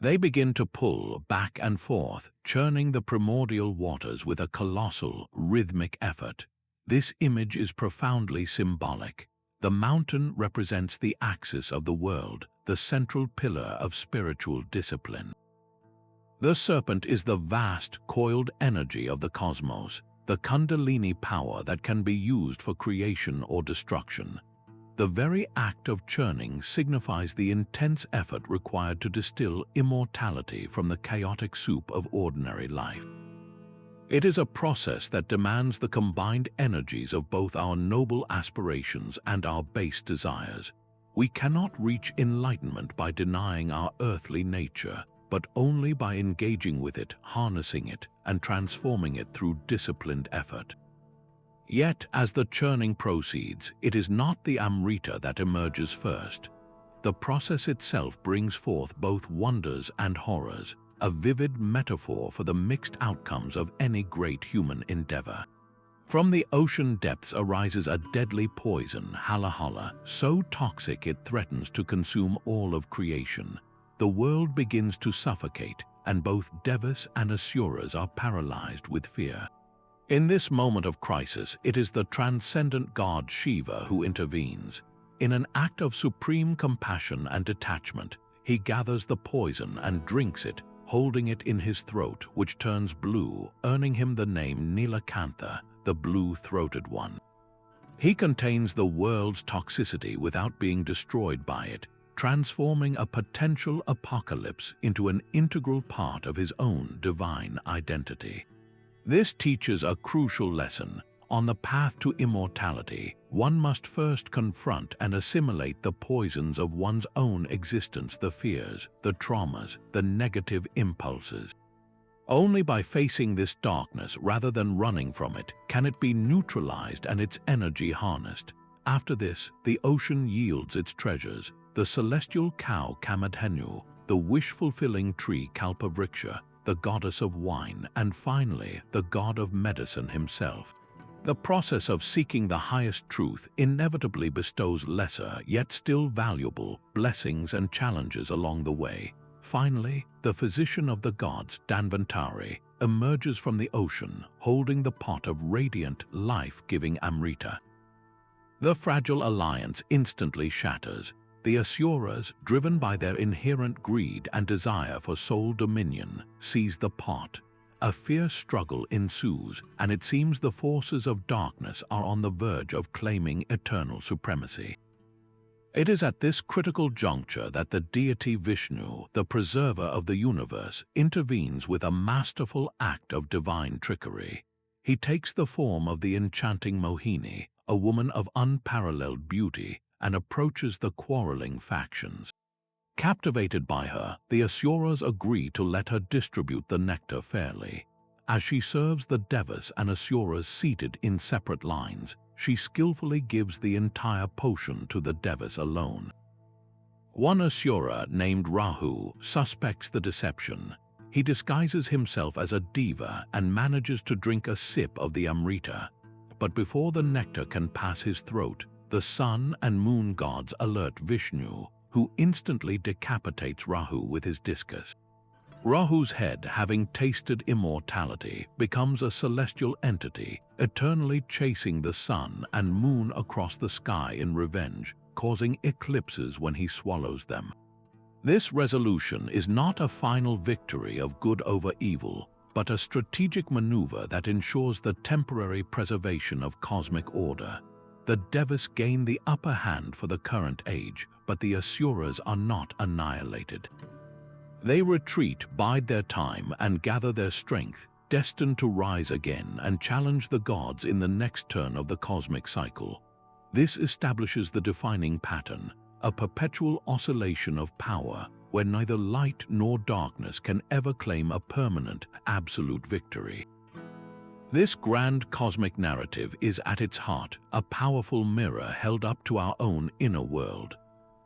They begin to pull back and forth, churning the primordial waters with a colossal, rhythmic effort. This image is profoundly symbolic. The mountain represents the axis of the world, the central pillar of spiritual discipline. The serpent is the vast, coiled energy of the cosmos, the Kundalini power that can be used for creation or destruction. The very act of churning signifies the intense effort required to distill immortality from the chaotic soup of ordinary life. It is a process that demands the combined energies of both our noble aspirations and our base desires. We cannot reach enlightenment by denying our earthly nature, but only by engaging with it, harnessing it, and transforming it through disciplined effort. Yet, as the churning proceeds, it is not the Amrita that emerges first. The process itself brings forth both wonders and horrors, a vivid metaphor for the mixed outcomes of any great human endeavor. From the ocean depths arises a deadly poison, Halahala, so toxic it threatens to consume all of creation. The world begins to suffocate, and both Devas and Asuras are paralyzed with fear. In this moment of crisis, it is the transcendent god Shiva who intervenes. In an act of supreme compassion and detachment, he gathers the poison and drinks it, holding it in his throat, which turns blue, earning him the name Nilakantha, the blue-throated one. He contains the world's toxicity without being destroyed by it, transforming a potential apocalypse into an integral part of his own divine identity. This teaches a crucial lesson. On the path to immortality, one must first confront and assimilate the poisons of one's own existence, the fears, the traumas, the negative impulses. Only by facing this darkness rather than running from it can it be neutralized and its energy harnessed. After this, the ocean yields its treasures, the celestial cow Kamadhenu, the wish-fulfilling tree Kalpavriksha, the goddess of wine, and finally, the god of medicine himself. The process of seeking the highest truth inevitably bestows lesser, yet still valuable, blessings and challenges along the way. Finally, the physician of the gods, Dhanvantari, emerges from the ocean, holding the pot of radiant, life-giving Amrita. The fragile alliance instantly shatters. The Asuras, driven by their inherent greed and desire for sole dominion, seize the pot. A fierce struggle ensues, and it seems the forces of darkness are on the verge of claiming eternal supremacy. It is at this critical juncture that the deity Vishnu, the preserver of the universe, intervenes with a masterful act of divine trickery. He takes the form of the enchanting Mohini, a woman of unparalleled beauty, and approaches the quarreling factions. Captivated by her, the Asuras agree to let her distribute the nectar fairly. As she serves the Devas and Asuras seated in separate lines, she skillfully gives the entire potion to the Devas alone. One Asura, named Rahu, suspects the deception. He disguises himself as a Deva and manages to drink a sip of the Amrita. But before the nectar can pass his throat, the sun and moon gods alert Vishnu, who instantly decapitates Rahu with his discus. Rahu's head, having tasted immortality, becomes a celestial entity, eternally chasing the sun and moon across the sky in revenge, causing eclipses when he swallows them. This resolution is not a final victory of good over evil, but a strategic maneuver that ensures the temporary preservation of cosmic order. The Devas gain the upper hand for the current age, but the Asuras are not annihilated. They retreat, bide their time, and gather their strength, destined to rise again and challenge the gods in the next turn of the cosmic cycle. This establishes the defining pattern, a perpetual oscillation of power, where neither light nor darkness can ever claim a permanent, absolute victory. This grand cosmic narrative is at its heart a powerful mirror held up to our own inner world.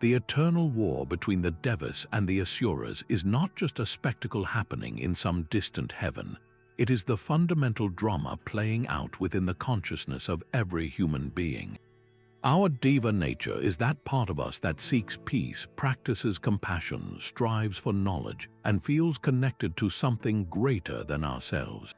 The eternal war between the Devas and the Asuras is not just a spectacle happening in some distant heaven. It is the fundamental drama playing out within the consciousness of every human being. Our Deva nature is that part of us that seeks peace, practices compassion, strives for knowledge, and feels connected to something greater than ourselves.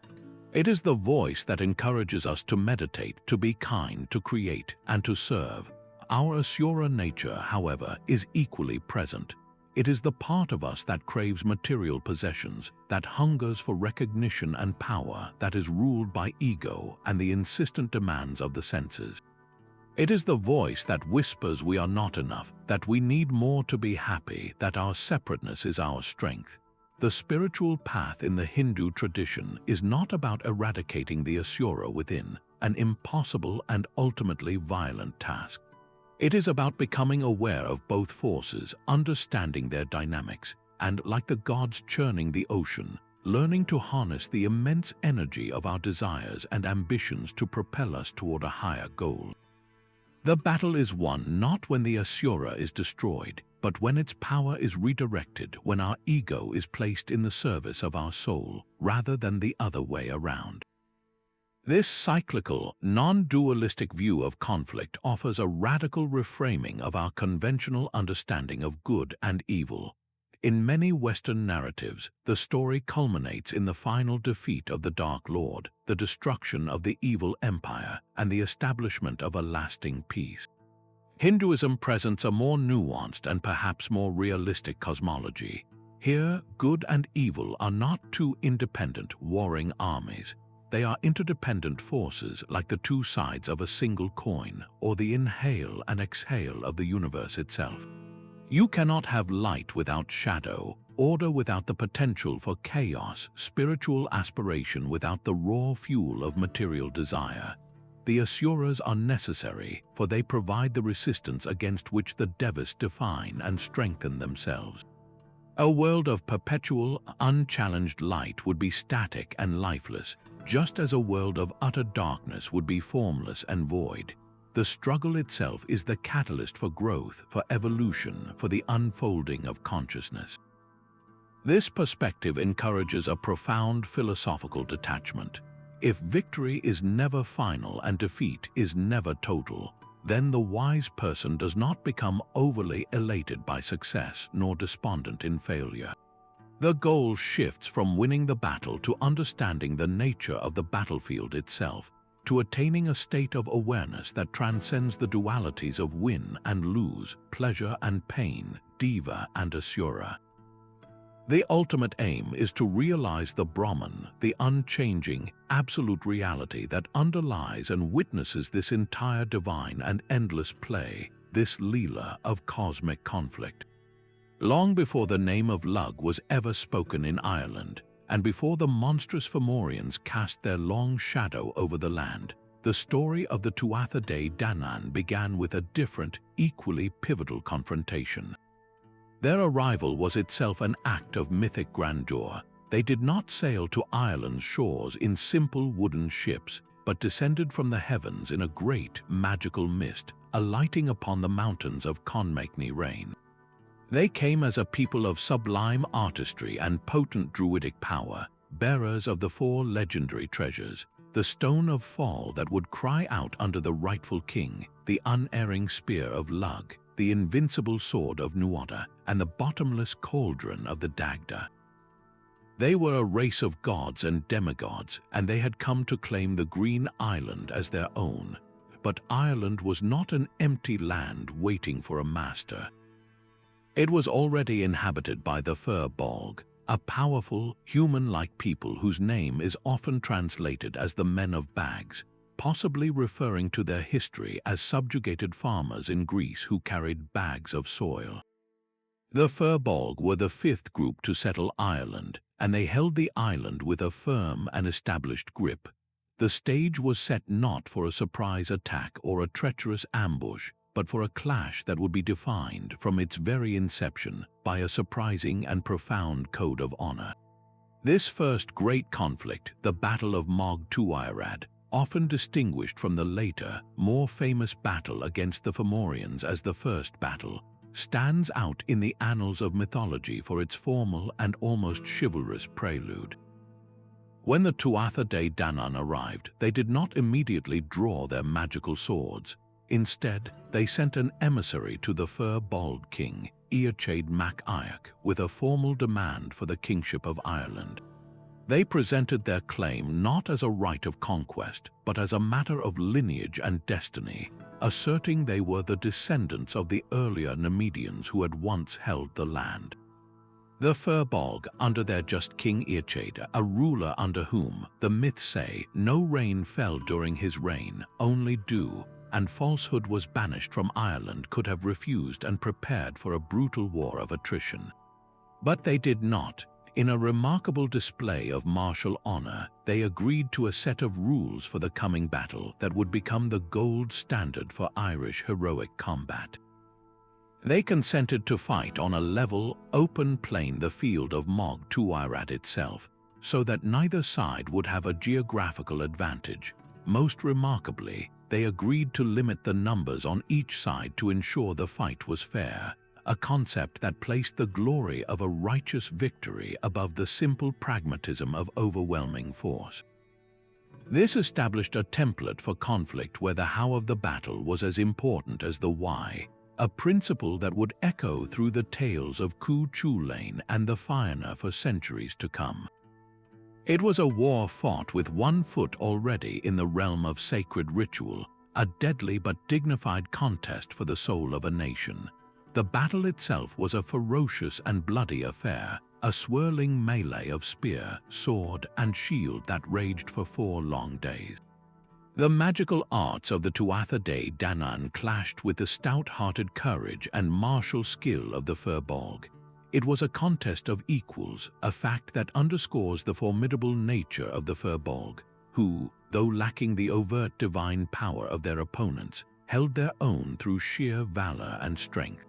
It is the voice that encourages us to meditate, to be kind, to create, and to serve. Our Asura nature, however, is equally present. It is the part of us that craves material possessions, that hungers for recognition and power, that is ruled by ego and the insistent demands of the senses. It is the voice that whispers we are not enough, that we need more to be happy, that our separateness is our strength. The spiritual path in the Hindu tradition is not about eradicating the Asura within, an impossible and ultimately violent task. It is about becoming aware of both forces, understanding their dynamics, and, like the gods churning the ocean, learning to harness the immense energy of our desires and ambitions to propel us toward a higher goal. The battle is won not when the Asura is destroyed, but when its power is redirected, when our ego is placed in the service of our soul, rather than the other way around. This cyclical, non-dualistic view of conflict offers a radical reframing of our conventional understanding of good and evil. In many Western narratives, the story culminates in the final defeat of the Dark Lord, the destruction of the evil empire, and the establishment of a lasting peace. Hinduism presents a more nuanced and perhaps more realistic cosmology. Here, good and evil are not two independent, warring armies. They are interdependent forces like the two sides of a single coin, or the inhale and exhale of the universe itself. You cannot have light without shadow, order without the potential for chaos, spiritual aspiration without the raw fuel of material desire. The Asuras are necessary, for they provide the resistance against which the Devas define and strengthen themselves. A world of perpetual, unchallenged light would be static and lifeless, just as a world of utter darkness would be formless and void. The struggle itself is the catalyst for growth, for evolution, for the unfolding of consciousness. This perspective encourages a profound philosophical detachment. If victory is never final and defeat is never total, then the wise person does not become overly elated by success nor despondent in failure. The goal shifts from winning the battle to understanding the nature of the battlefield itself, to attaining a state of awareness that transcends the dualities of win and lose, pleasure and pain, Deva and Asura. The ultimate aim is to realize the Brahman, the unchanging, absolute reality that underlies and witnesses this entire divine and endless play, this Leela of cosmic conflict. Long before the name of Lug was ever spoken in Ireland, and before the monstrous Fomorians cast their long shadow over the land, the story of the Tuatha De Danann began with a different, equally pivotal confrontation. Their arrival was itself an act of mythic grandeur. They did not sail to Ireland's shores in simple wooden ships, but descended from the heavens in a great, magical mist, alighting upon the mountains of Conmachny Rain. They came as a people of sublime artistry and potent druidic power, bearers of the four legendary treasures, the stone of fall that would cry out under the rightful king, the unerring spear of Lug, the invincible sword of Nuada, and the bottomless cauldron of the Dagda. They were a race of gods and demigods, and they had come to claim the Green Island as their own. But Ireland was not an empty land waiting for a master. It was already inhabited by the Fir-Bolg, a powerful, human-like people whose name is often translated as the Men of Bags, possibly referring to their history as subjugated farmers in Greece who carried bags of soil. The Fir-Bolg were the fifth group to settle Ireland, and they held the island with a firm and established grip. The stage was set not for a surprise attack or a treacherous ambush, but for a clash that would be defined from its very inception by a surprising and profound code of honor. This first great conflict, the Battle of Mog Tuairad, often distinguished from the later, more famous battle against the Fomorians as the First Battle, stands out in the annals of mythology for its formal and almost chivalrous prelude. When the Tuatha Dé Danann arrived, they did not immediately draw their magical swords. Instead, they sent an emissary to the fur-bald king, Eochaid mac Aiach, with a formal demand for the kingship of Ireland. They presented their claim not as a right of conquest, but as a matter of lineage and destiny, asserting they were the descendants of the earlier Nemedians who had once held the land. The Firbolg, under their just king Eochaid, a ruler under whom, the myths say, no rain fell during his reign, only dew, and falsehood was banished from Ireland, could have refused and prepared for a brutal war of attrition. But they did not. In a remarkable display of martial honor, they agreed to a set of rules for the coming battle that would become the gold standard for Irish heroic combat. They consented to fight on a level, open plain, the field of Mog Tuirat itself, so that neither side would have a geographical advantage. Most remarkably, they agreed to limit the numbers on each side to ensure the fight was fair, a concept that placed the glory of a righteous victory above the simple pragmatism of overwhelming force. This established a template for conflict where the how of the battle was as important as the why, a principle that would echo through the tales of Cu Chulainn and the Fianna for centuries to come. It was a war fought with one foot already in the realm of sacred ritual, a deadly but dignified contest for the soul of a nation. The battle itself was a ferocious and bloody affair, a swirling melee of spear, sword, and shield that raged for 4 long days. The magical arts of the Tuatha Dé Danann clashed with the stout-hearted courage and martial skill of the Firbolg. It was a contest of equals, a fact that underscores the formidable nature of the Firbolg, who, though lacking the overt divine power of their opponents, held their own through sheer valor and strength.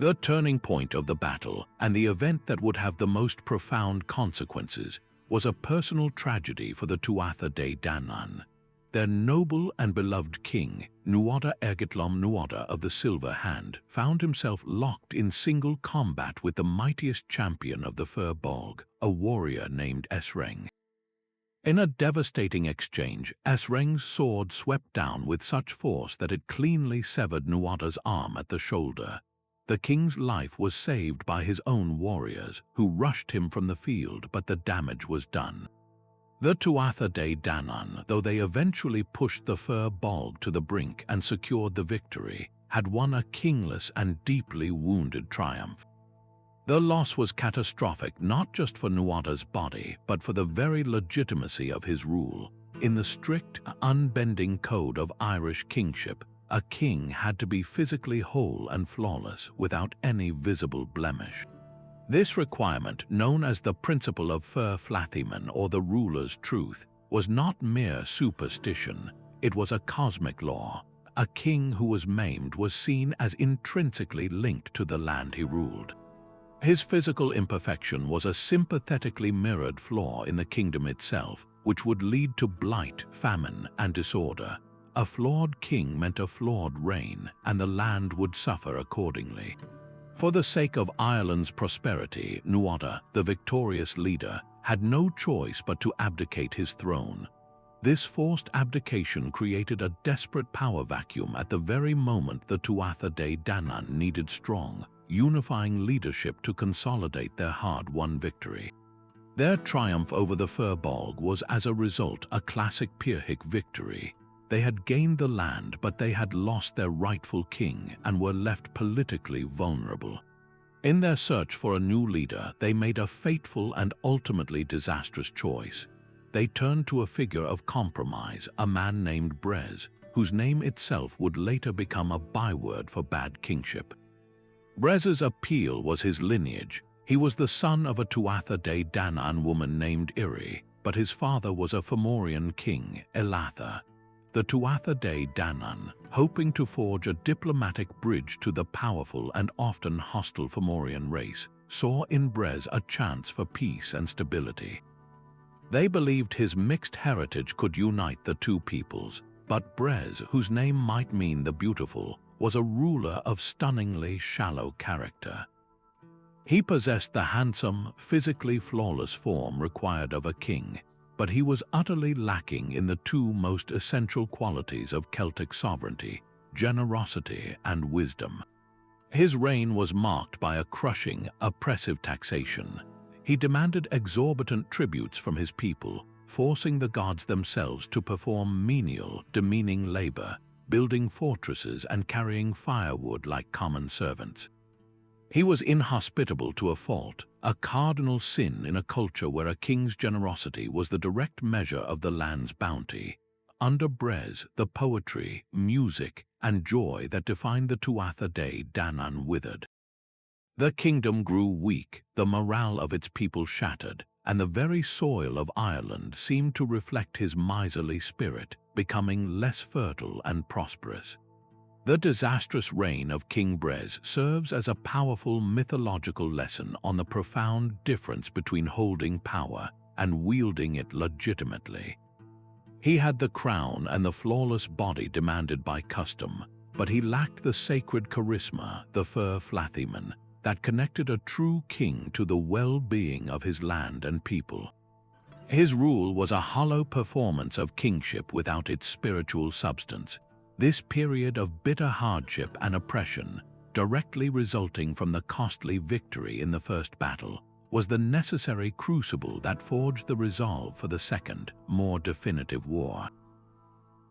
The turning point of the battle, and the event that would have the most profound consequences, was a personal tragedy for the Tuatha Dé Danann. Their noble and beloved king, Nuada Ergitlom Nuada of the Silver Hand, found himself locked in single combat with the mightiest champion of the Firbolg, a warrior named Esreng. In a devastating exchange, Esreng's sword swept down with such force that it cleanly severed Nuada's arm at the shoulder. The king's life was saved by his own warriors, who rushed him from the field, but the damage was done. The Tuatha Dé Danann, though they eventually pushed the Firbolg to the brink and secured the victory, had won a kingless and deeply wounded triumph. The loss was catastrophic not just for Nuada's body, but for the very legitimacy of his rule. In the strict, unbending code of Irish kingship, a king had to be physically whole and flawless without any visible blemish. This requirement, known as the principle of Fir Flathiman or the ruler's truth, was not mere superstition. It was a cosmic law. A king who was maimed was seen as intrinsically linked to the land he ruled. His physical imperfection was a sympathetically mirrored flaw in the kingdom itself, which would lead to blight, famine, and disorder. A flawed king meant a flawed reign, and the land would suffer accordingly. For the sake of Ireland's prosperity, Nuada, the victorious leader, had no choice but to abdicate his throne. This forced abdication created a desperate power vacuum at the very moment the Tuatha Dé Danann needed strong, unifying leadership to consolidate their hard-won victory. Their triumph over the Firbolg was as a result a classic Pyrrhic victory. They had gained the land, but they had lost their rightful king and were left politically vulnerable. In their search for a new leader, they made a fateful and ultimately disastrous choice. They turned to a figure of compromise, a man named Brez, whose name itself would later become a byword for bad kingship. Brez's appeal was his lineage. He was the son of a Tuatha Dé Danann woman named Iri, but his father was a Fomorian king, Elatha. The Tuatha Dé Danann, hoping to forge a diplomatic bridge to the powerful and often hostile Fomorian race, saw in Brez a chance for peace and stability. They believed his mixed heritage could unite the two peoples, but Brez, whose name might mean the beautiful, was a ruler of stunningly shallow character. He possessed the handsome, physically flawless form required of a king, but he was utterly lacking in the two most essential qualities of Celtic sovereignty: generosity and wisdom. His reign was marked by a crushing, oppressive taxation. He demanded exorbitant tributes from his people, forcing the gods themselves to perform menial, demeaning labor, building fortresses and carrying firewood like common servants. He was inhospitable to a fault, a cardinal sin in a culture where a king's generosity was the direct measure of the land's bounty. Under Brez, the poetry, music, and joy that defined the Tuatha Dé Danann withered. The kingdom grew weak, the morale of its people shattered, and the very soil of Ireland seemed to reflect his miserly spirit, becoming less fertile and prosperous. The disastrous reign of King Brez serves as a powerful mythological lesson on the profound difference between holding power and wielding it legitimately. He had the crown and the flawless body demanded by custom, but he lacked the sacred charisma, the fur flathyman, that connected a true king to the well-being of his land and people. His rule was a hollow performance of kingship without its spiritual substance. This period of bitter hardship and oppression, directly resulting from the costly victory in the first battle, was the necessary crucible that forged the resolve for the second, more definitive war.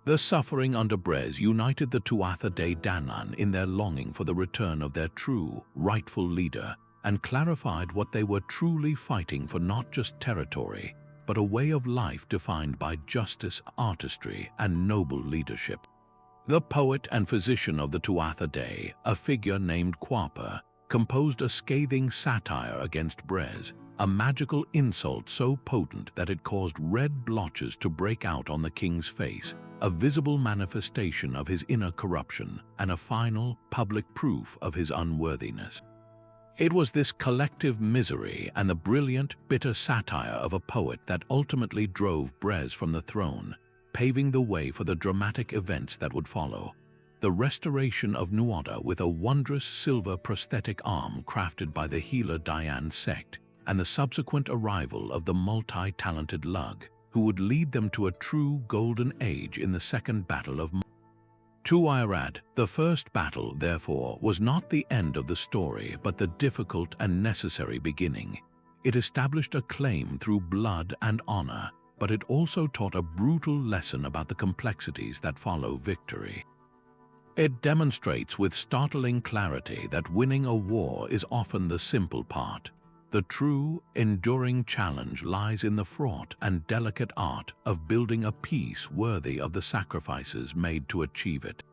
The suffering under Brez united the Tuatha Dé Danann in their longing for the return of their true, rightful leader, and clarified what they were truly fighting for: not just territory, but a way of life defined by justice, artistry, and noble leadership. The poet and physician of the Tuatha Dé, a figure named Quaper, composed a scathing satire against Brez, a magical insult so potent that it caused red blotches to break out on the king's face, a visible manifestation of his inner corruption and a final, public proof of his unworthiness. It was this collective misery and the brilliant, bitter satire of a poet that ultimately drove Brez from the throne, paving the way for the dramatic events that would follow. The restoration of Nuada with a wondrous silver prosthetic arm crafted by the healer Diane sect, and the subsequent arrival of the multi-talented Lug, who would lead them to a true golden age in the Second Battle of Tuairad. The first battle, therefore, was not the end of the story, but the difficult and necessary beginning. It established a claim through blood and honor, but it also taught a brutal lesson about the complexities that follow victory. It demonstrates with startling clarity that winning a war is often the simple part. The true, enduring challenge lies in the fraught and delicate art of building a peace worthy of the sacrifices made to achieve it.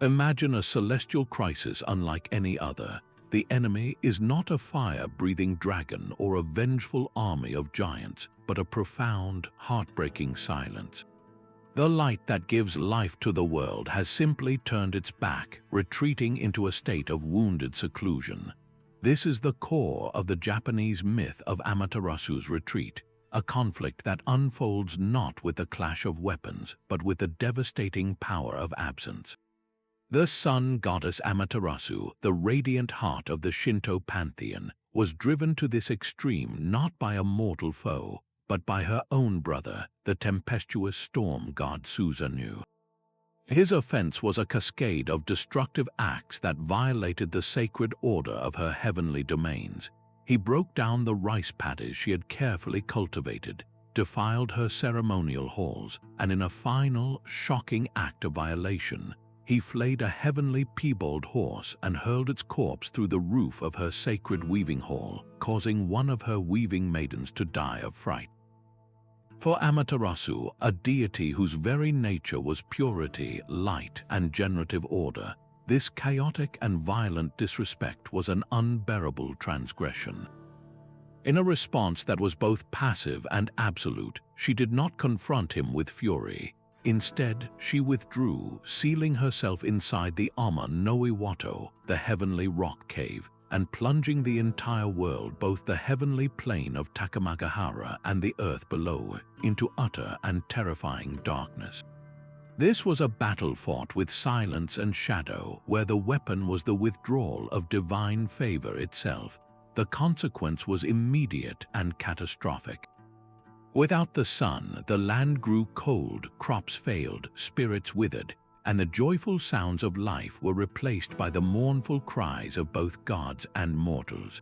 Imagine a celestial crisis unlike any other. The enemy is not a fire-breathing dragon or a vengeful army of giants, but a profound, heartbreaking silence. The light that gives life to the world has simply turned its back, retreating into a state of wounded seclusion. This is the core of the Japanese myth of Amaterasu's retreat, a conflict that unfolds not with the clash of weapons, but with the devastating power of absence. The sun goddess Amaterasu, the radiant heart of the Shinto pantheon, was driven to this extreme not by a mortal foe, but by her own brother, the tempestuous storm god Susanoo. His offense was a cascade of destructive acts that violated the sacred order of her heavenly domains. He broke down the rice paddies she had carefully cultivated, defiled her ceremonial halls, and in a final, shocking act of violation, he flayed a heavenly piebald horse and hurled its corpse through the roof of her sacred weaving hall, causing one of her weaving maidens to die of fright. For Amaterasu, a deity whose very nature was purity, light, and generative order, this chaotic and violent disrespect was an unbearable transgression. In a response that was both passive and absolute, she did not confront him with fury. Instead, she withdrew, sealing herself inside the Ame-no-Uzume, the heavenly rock cave, and plunging the entire world, both the heavenly plane of Takamagahara and the earth below, into utter and terrifying darkness. This was a battle fought with silence and shadow, where the weapon was the withdrawal of divine favor itself. The consequence was immediate and catastrophic. Without the sun, the land grew cold, crops failed, spirits withered, and the joyful sounds of life were replaced by the mournful cries of both gods and mortals.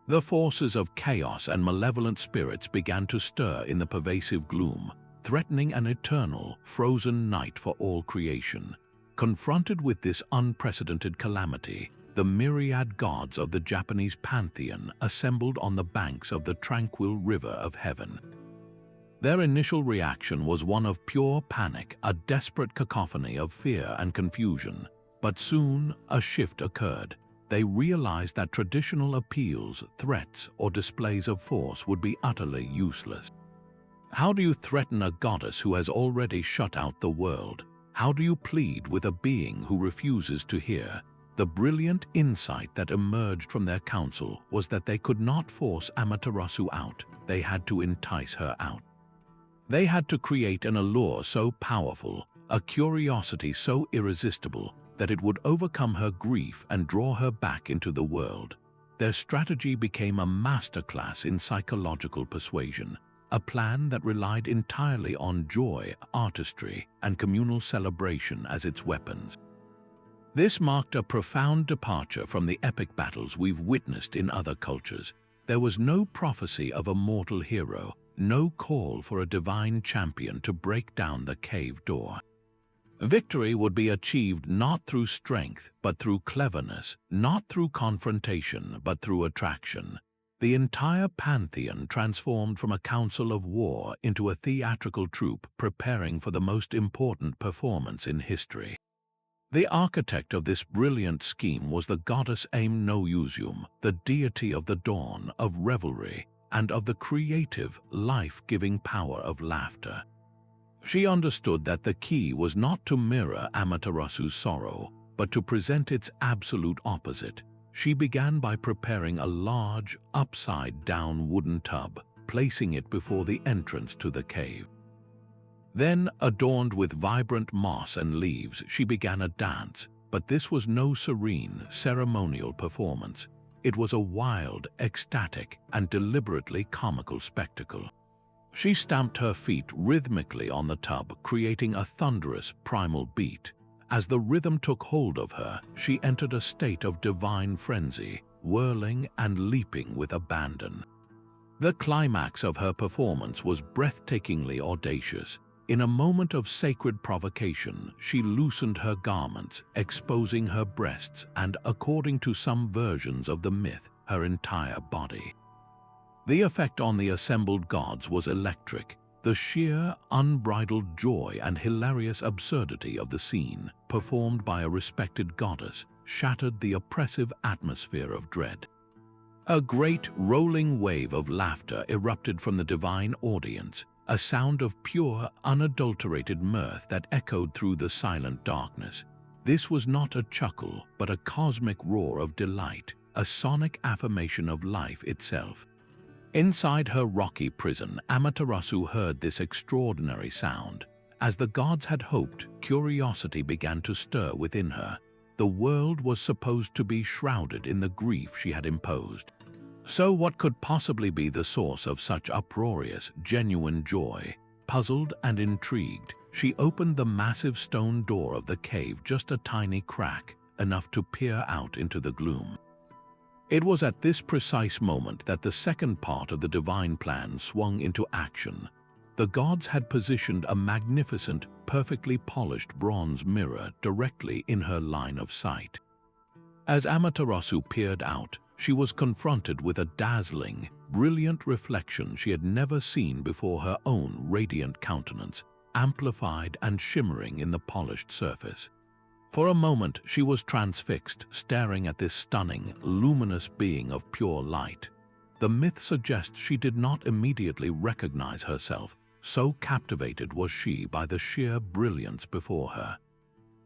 The forces of chaos and malevolent spirits began to stir in the pervasive gloom, threatening an eternal, frozen night for all creation. Confronted with this unprecedented calamity, the myriad gods of the Japanese Pantheon assembled on the banks of the tranquil river of heaven. Their initial reaction was one of pure panic, a desperate cacophony of fear and confusion. But soon a shift occurred. They realized that traditional appeals, threats, or displays of force would be utterly useless. How do you threaten a goddess who has already shut out the world? How do you plead with a being who refuses to hear? The brilliant insight that emerged from their council was that they could not force Amaterasu out. They had to entice her out. They had to create an allure so powerful, a curiosity so irresistible, that it would overcome her grief and draw her back into the world. Their strategy became a masterclass in psychological persuasion, a plan that relied entirely on joy, artistry, and communal celebration as its weapons. This marked a profound departure from the epic battles we've witnessed in other cultures. There was no prophecy of a mortal hero, no call for a divine champion to break down the cave door. Victory would be achieved not through strength, but through cleverness, not through confrontation, but through attraction. The entire Pantheon transformed from a council of war into a theatrical troupe preparing for the most important performance in history. The architect of this brilliant scheme was the goddess Ame-no-Uzume, the deity of the dawn, of revelry, and of the creative, life-giving power of laughter. She understood that the key was not to mirror Amaterasu's sorrow, but to present its absolute opposite. She began by preparing a large, upside-down wooden tub, placing it before the entrance to the cave. Then, adorned with vibrant moss and leaves, she began a dance, but this was no serene, ceremonial performance. It was a wild, ecstatic, and deliberately comical spectacle. She stamped her feet rhythmically on the tub, creating a thunderous, primal beat. As the rhythm took hold of her, she entered a state of divine frenzy, whirling and leaping with abandon. The climax of her performance was breathtakingly audacious. In a moment of sacred provocation, she loosened her garments, exposing her breasts and, according to some versions of the myth, her entire body. The effect on the assembled gods was electric. The sheer, unbridled joy and hilarious absurdity of the scene, performed by a respected goddess, shattered the oppressive atmosphere of dread. A great, rolling wave of laughter erupted from the divine audience, a sound of pure, unadulterated mirth that echoed through the silent darkness. This was not a chuckle, but a cosmic roar of delight, a sonic affirmation of life itself. Inside her rocky prison, Amaterasu heard this extraordinary sound. As the gods had hoped, curiosity began to stir within her. The world was supposed to be shrouded in the grief she had imposed. So what could possibly be the source of such uproarious, genuine joy? Puzzled and intrigued, she opened the massive stone door of the cave just a tiny crack, enough to peer out into the gloom. It was at this precise moment that the second part of the divine plan swung into action. The gods had positioned a magnificent, perfectly polished bronze mirror directly in her line of sight. As Amaterasu peered out, she was confronted with a dazzling, brilliant reflection she had never seen before. Her own radiant countenance, amplified and shimmering in the polished surface. For a moment she was transfixed, staring at this stunning, luminous being of pure light. The myth suggests she did not immediately recognize herself, so captivated was she by the sheer brilliance before her.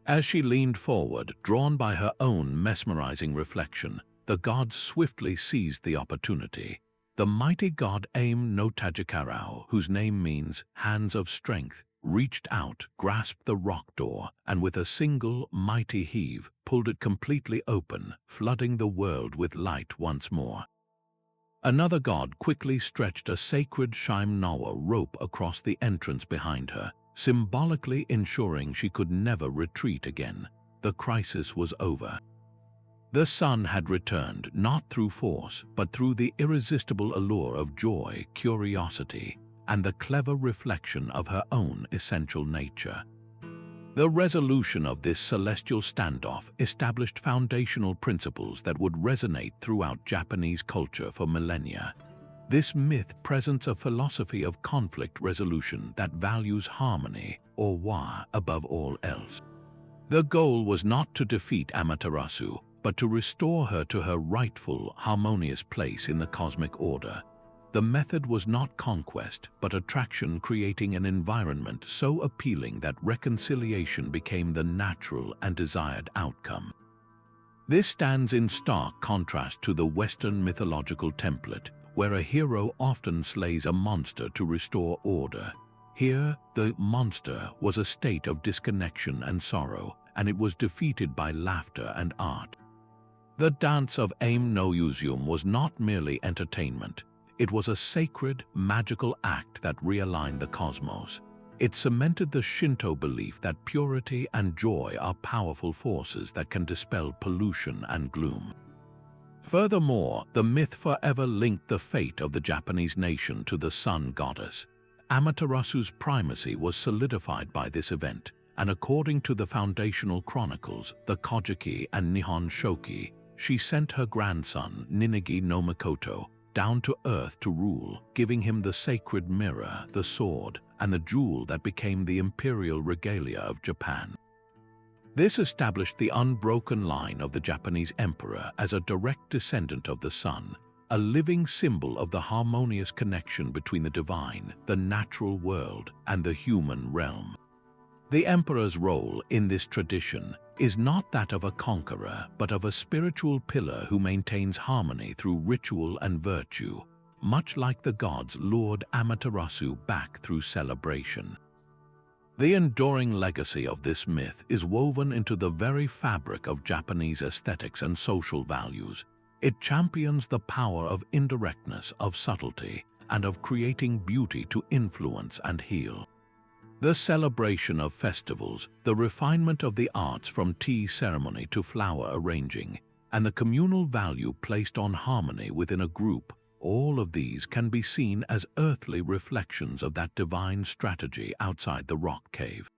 As she leaned forward, drawn by her own mesmerizing reflection, the gods swiftly seized the opportunity. The mighty god Ame-no-Uzume, whose name means hands of strength, reached out, grasped the rock door, and with a single mighty heave, pulled it completely open, flooding the world with light once more. Another god quickly stretched a sacred Shime-Nawa rope across the entrance behind her, symbolically ensuring she could never retreat again. The crisis was over. The sun had returned not through force, but through the irresistible allure of joy, curiosity, and the clever reflection of her own essential nature. The resolution of this celestial standoff established foundational principles that would resonate throughout Japanese culture for millennia. This myth presents a philosophy of conflict resolution that values harmony, or wa, above all else. The goal was not to defeat Amaterasu, but to restore her to her rightful, harmonious place in the cosmic order. The method was not conquest, but attraction, creating an environment so appealing that reconciliation became the natural and desired outcome. This stands in stark contrast to the Western mythological template, where a hero often slays a monster to restore order. Here, the monster was a state of disconnection and sorrow, and it was defeated by laughter and art. The dance of Ame-no-Uzume was not merely entertainment. It was a sacred, magical act that realigned the cosmos. It cemented the Shinto belief that purity and joy are powerful forces that can dispel pollution and gloom. Furthermore, the myth forever linked the fate of the Japanese nation to the sun goddess. Amaterasu's primacy was solidified by this event, and according to the foundational chronicles, the Kojiki and Nihon Shoki, she sent her grandson, Ninigi no Mikoto, down to earth to rule, giving him the sacred mirror, the sword, and the jewel that became the imperial regalia of Japan. This established the unbroken line of the Japanese emperor as a direct descendant of the sun, a living symbol of the harmonious connection between the divine, the natural world, and the human realm. The emperor's role in this tradition is not that of a conqueror, but of a spiritual pillar who maintains harmony through ritual and virtue, much like the gods lured Amaterasu back through celebration. The enduring legacy of this myth is woven into the very fabric of Japanese aesthetics and social values. It champions the power of indirectness, of subtlety, and of creating beauty to influence and heal. The celebration of festivals, the refinement of the arts from tea ceremony to flower arranging, and the communal value placed on harmony within a group, all of these can be seen as earthly reflections of that divine strategy outside the rock cave.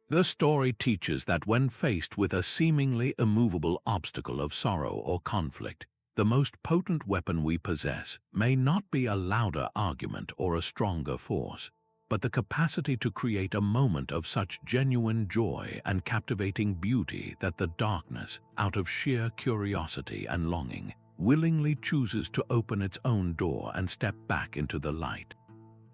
The story teaches that when faced with a seemingly immovable obstacle of sorrow or conflict, the most potent weapon we possess may not be a louder argument or a stronger force, but the capacity to create a moment of such genuine joy and captivating beauty that the darkness, out of sheer curiosity and longing, willingly chooses to open its own door and step back into the light.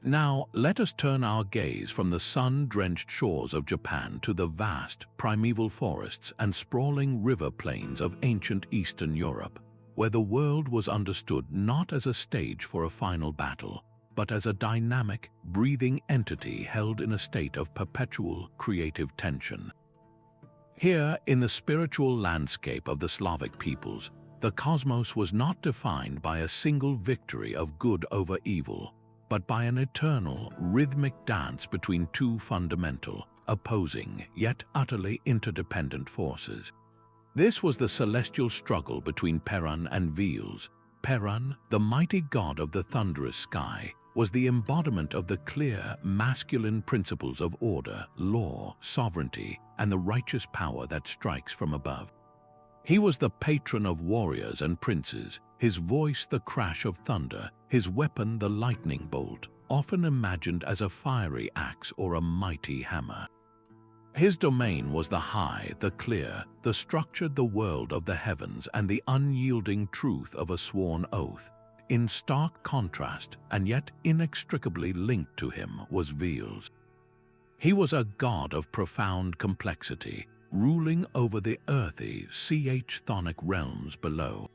Now, let us turn our gaze from the sun-drenched shores of Japan to the vast, primeval forests and sprawling river plains of ancient Eastern Europe, where the world was understood not as a stage for a final battle, but as a dynamic, breathing entity held in a state of perpetual creative tension. Here, in the spiritual landscape of the Slavic peoples, the cosmos was not defined by a single victory of good over evil, but by an eternal, rhythmic dance between two fundamental, opposing, yet utterly interdependent forces. This was the celestial struggle between Perun and Veles. Perun, the mighty god of the thunderous sky, was the embodiment of the clear, masculine principles of order, law, sovereignty, and the righteous power that strikes from above. He was the patron of warriors and princes, his voice the crash of thunder, his weapon the lightning bolt, often imagined as a fiery axe or a mighty hammer. His domain was the high, the clear, the structured, the world of the heavens, and the unyielding truth of a sworn oath. In stark contrast, and yet inextricably linked to him, was Veles. He was a god of profound complexity, ruling over the earthy, chthonic realms below.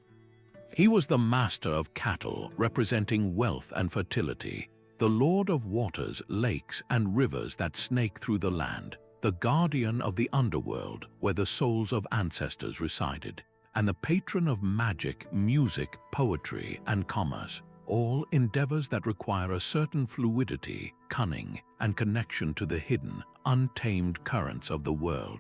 He was the master of cattle, representing wealth and fertility, the lord of waters, lakes, and rivers that snake through the land, the guardian of the underworld where the souls of ancestors resided, and the patron of magic, music, poetry, and commerce, all endeavors that require a certain fluidity, cunning, and connection to the hidden, untamed currents of the world.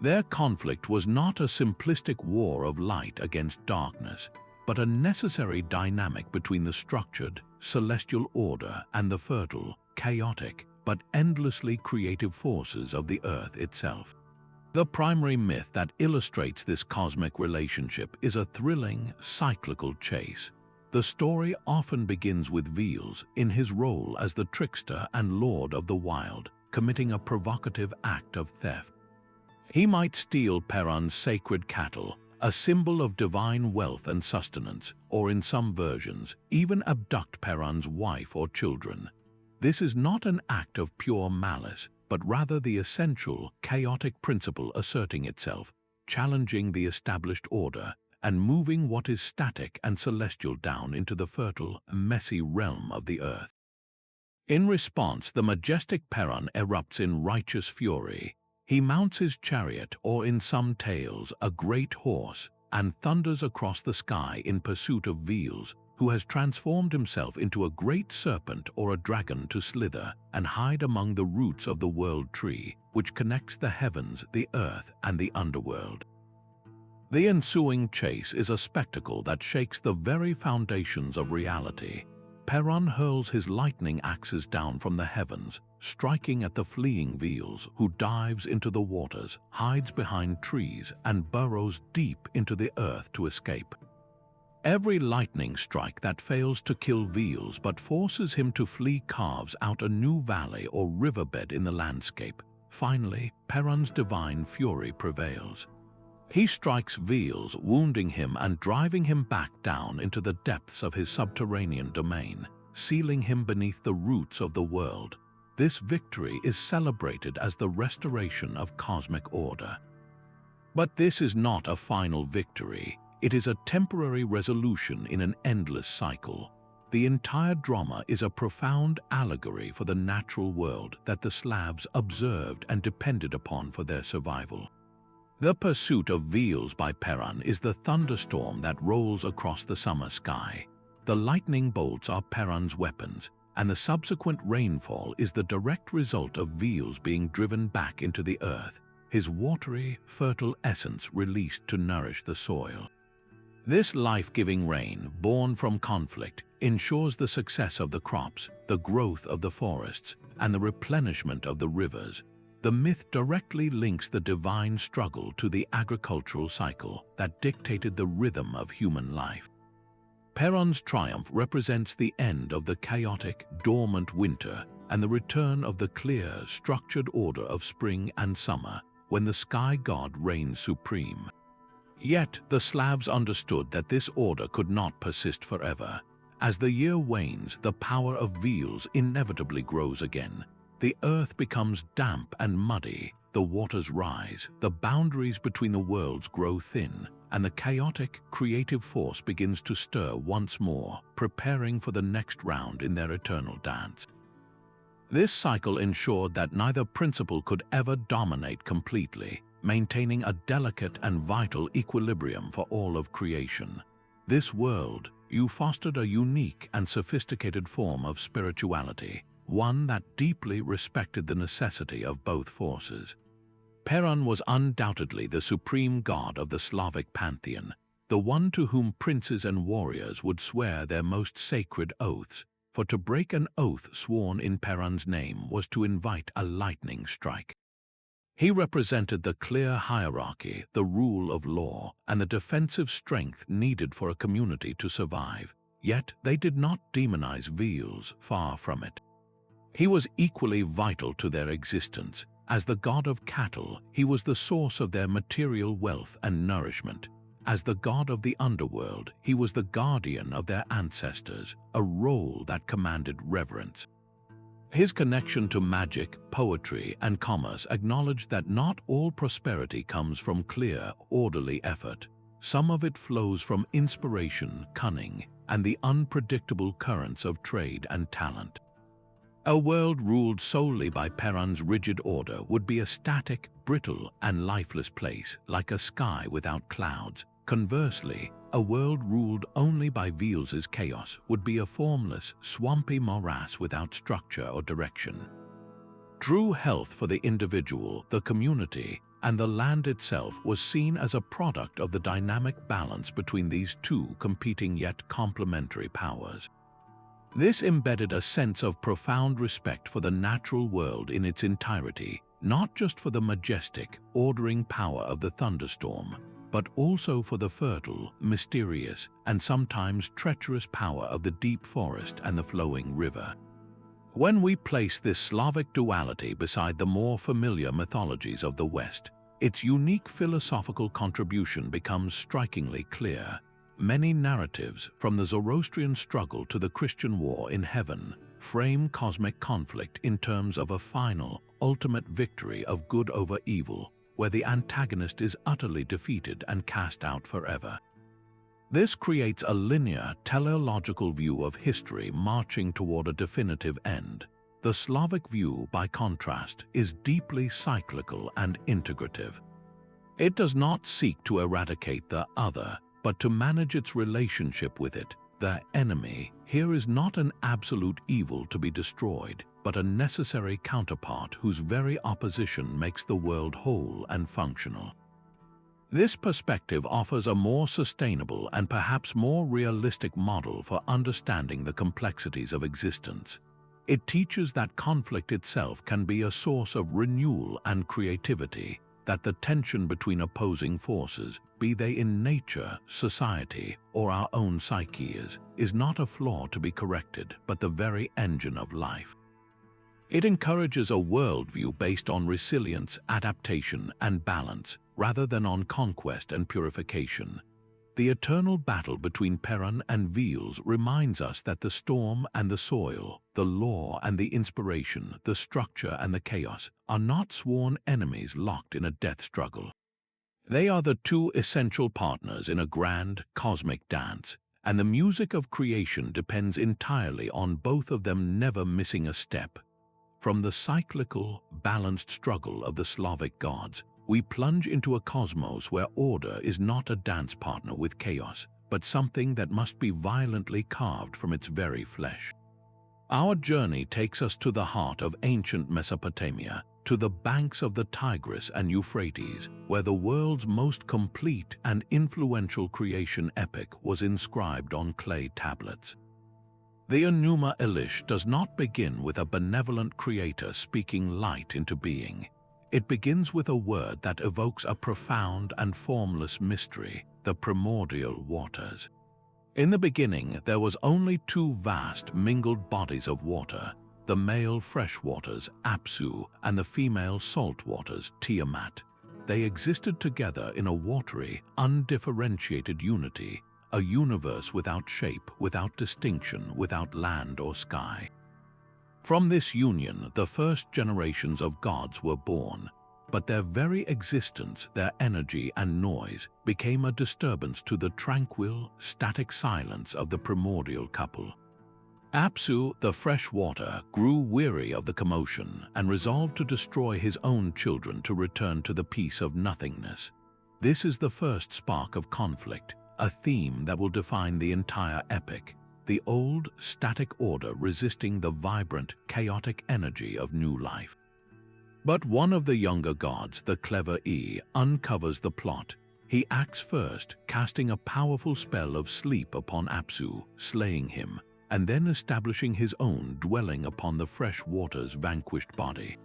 Their conflict was not a simplistic war of light against darkness, but a necessary dynamic between the structured, celestial order and the fertile, chaotic, but endlessly creative forces of the earth itself. The primary myth that illustrates this cosmic relationship is a thrilling, cyclical chase. The story often begins with Veles in his role as the trickster and lord of the wild, committing a provocative act of theft. He might steal Perun's sacred cattle, a symbol of divine wealth and sustenance, or in some versions, even abduct Perun's wife or children. This is not an act of pure malice, but rather the essential, chaotic principle asserting itself, challenging the established order, and moving what is static and celestial down into the fertile, messy realm of the earth. In response, the majestic Perun erupts in righteous fury. He mounts his chariot, or in some tales, a great horse, and thunders across the sky in pursuit of Veles, who has transformed himself into a great serpent or a dragon to slither and hide among the roots of the world tree, which connects the heavens, the earth, and the underworld. The ensuing chase is a spectacle that shakes the very foundations of reality. Perun hurls his lightning axes down from the heavens, striking at the fleeing Veles, who dives into the waters, hides behind trees, and burrows deep into the earth to escape. Every lightning strike that fails to kill Veles but forces him to flee carves out a new valley or riverbed in the landscape. Finally, Perun's divine fury prevails. He strikes Veles, wounding him and driving him back down into the depths of his subterranean domain, sealing him beneath the roots of the world. This victory is celebrated as the restoration of cosmic order. But this is not a final victory. It is a temporary resolution in an endless cycle. The entire drama is a profound allegory for the natural world that the Slavs observed and depended upon for their survival. The pursuit of Veles by Perun is the thunderstorm that rolls across the summer sky. The lightning bolts are Perun's weapons, and the subsequent rainfall is the direct result of Veles being driven back into the earth, his watery, fertile essence released to nourish the soil. This life-giving rain, born from conflict, ensures the success of the crops, the growth of the forests, and the replenishment of the rivers. The myth directly links the divine struggle to the agricultural cycle that dictated the rhythm of human life. Perun's triumph represents the end of the chaotic, dormant winter and the return of the clear, structured order of spring and summer, when the sky god reigns supreme. Yet, the Slavs understood that this order could not persist forever. As the year wanes, the power of Veles inevitably grows again. The earth becomes damp and muddy, the waters rise, the boundaries between the worlds grow thin, and the chaotic, creative force begins to stir once more, preparing for the next round in their eternal dance. This cycle ensured that neither principle could ever dominate completely, maintaining a delicate and vital equilibrium for all of creation. This world, you fostered a unique and sophisticated form of spirituality, one that deeply respected the necessity of both forces. Perun was undoubtedly the supreme god of the Slavic pantheon, the one to whom princes and warriors would swear their most sacred oaths, for to break an oath sworn in Perun's name was to invite a lightning strike. He represented the clear hierarchy, the rule of law, and the defensive strength needed for a community to survive. Yet they did not demonize Veles, far from it. He was equally vital to their existence. As the god of cattle, he was the source of their material wealth and nourishment. As the god of the underworld, he was the guardian of their ancestors, a role that commanded reverence. His connection to magic, poetry, and commerce acknowledged that not all prosperity comes from clear, orderly effort. Some of it flows from inspiration, cunning, and the unpredictable currents of trade and talent. A world ruled solely by Perun's rigid order would be a static, brittle, and lifeless place, like a sky without clouds, Conversely, a world ruled only by Veles' chaos would be a formless, swampy morass without structure or direction. True health for the individual, the community, and the land itself was seen as a product of the dynamic balance between these two competing yet complementary powers. This embedded a sense of profound respect for the natural world in its entirety, not just for the majestic, ordering power of the thunderstorm, but also for the fertile, mysterious, and sometimes treacherous power of the deep forest and the flowing river. When we place this Slavic duality beside the more familiar mythologies of the West, its unique philosophical contribution becomes strikingly clear. Many narratives, from the Zoroastrian struggle to the Christian war in heaven, frame cosmic conflict in terms of a final, ultimate victory of good over evil, where the antagonist is utterly defeated and cast out forever. This creates a linear, teleological view of history marching toward a definitive end. The Slavic view, by contrast, is deeply cyclical and integrative. It does not seek to eradicate the other, but to manage its relationship with it. The enemy here is not an absolute evil to be destroyed, but a necessary counterpart whose very opposition makes the world whole and functional. This perspective offers a more sustainable and perhaps more realistic model for understanding the complexities of existence. It teaches that conflict itself can be a source of renewal and creativity, that the tension between opposing forces, be they in nature, society, or our own psyches, is not a flaw to be corrected, but the very engine of life. It encourages a worldview based on resilience, adaptation, and balance, rather than on conquest and purification. The eternal battle between Perun and Veles reminds us that the storm and the soil, the law and the inspiration, the structure and the chaos, are not sworn enemies locked in a death struggle. They are the two essential partners in a grand, cosmic dance, and the music of creation depends entirely on both of them never missing a step. From the cyclical, balanced struggle of the Slavic gods, we plunge into a cosmos where order is not a dance partner with chaos, but something that must be violently carved from its very flesh. Our journey takes us to the heart of ancient Mesopotamia, to the banks of the Tigris and Euphrates, where the world's most complete and influential creation epic was inscribed on clay tablets. The Enuma Elish does not begin with a benevolent creator speaking light into being. It begins with a word that evokes a profound and formless mystery, the primordial waters. In the beginning, there was only two vast, mingled bodies of water, the male fresh waters, Apsu, and the female salt waters, Tiamat. They existed together in a watery, undifferentiated unity, a universe without shape, without distinction, without land or sky. From this union, the first generations of gods were born, but their very existence, their energy and noise, became a disturbance to the tranquil, static silence of the primordial couple. Apsu, the fresh water, grew weary of the commotion and resolved to destroy his own children to return to the peace of nothingness. This is the first spark of conflict, a theme that will define the entire epic. The old, static order resisting the vibrant, chaotic energy of new life. But one of the younger gods, the clever E, uncovers the plot. He acts first, casting a powerful spell of sleep upon Apsu, slaying him, and then establishing his own dwelling upon the fresh water's vanquished body.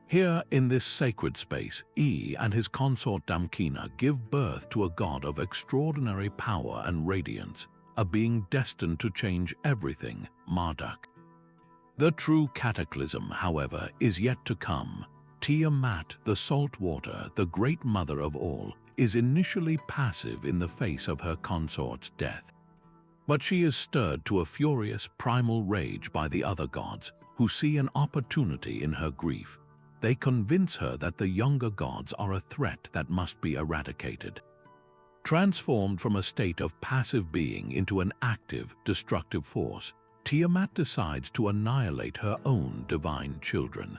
Here, in this sacred space, E and his consort Damkina give birth to a god of extraordinary power and radiance, a being destined to change everything, Marduk. The true cataclysm, however, is yet to come. Tiamat, the salt water, the great mother of all, is initially passive in the face of her consort's death. But she is stirred to a furious, primal rage by the other gods, who see an opportunity in her grief. They convince her that the younger gods are a threat that must be eradicated. Transformed from a state of passive being into an active, destructive force, Tiamat decides to annihilate her own divine children.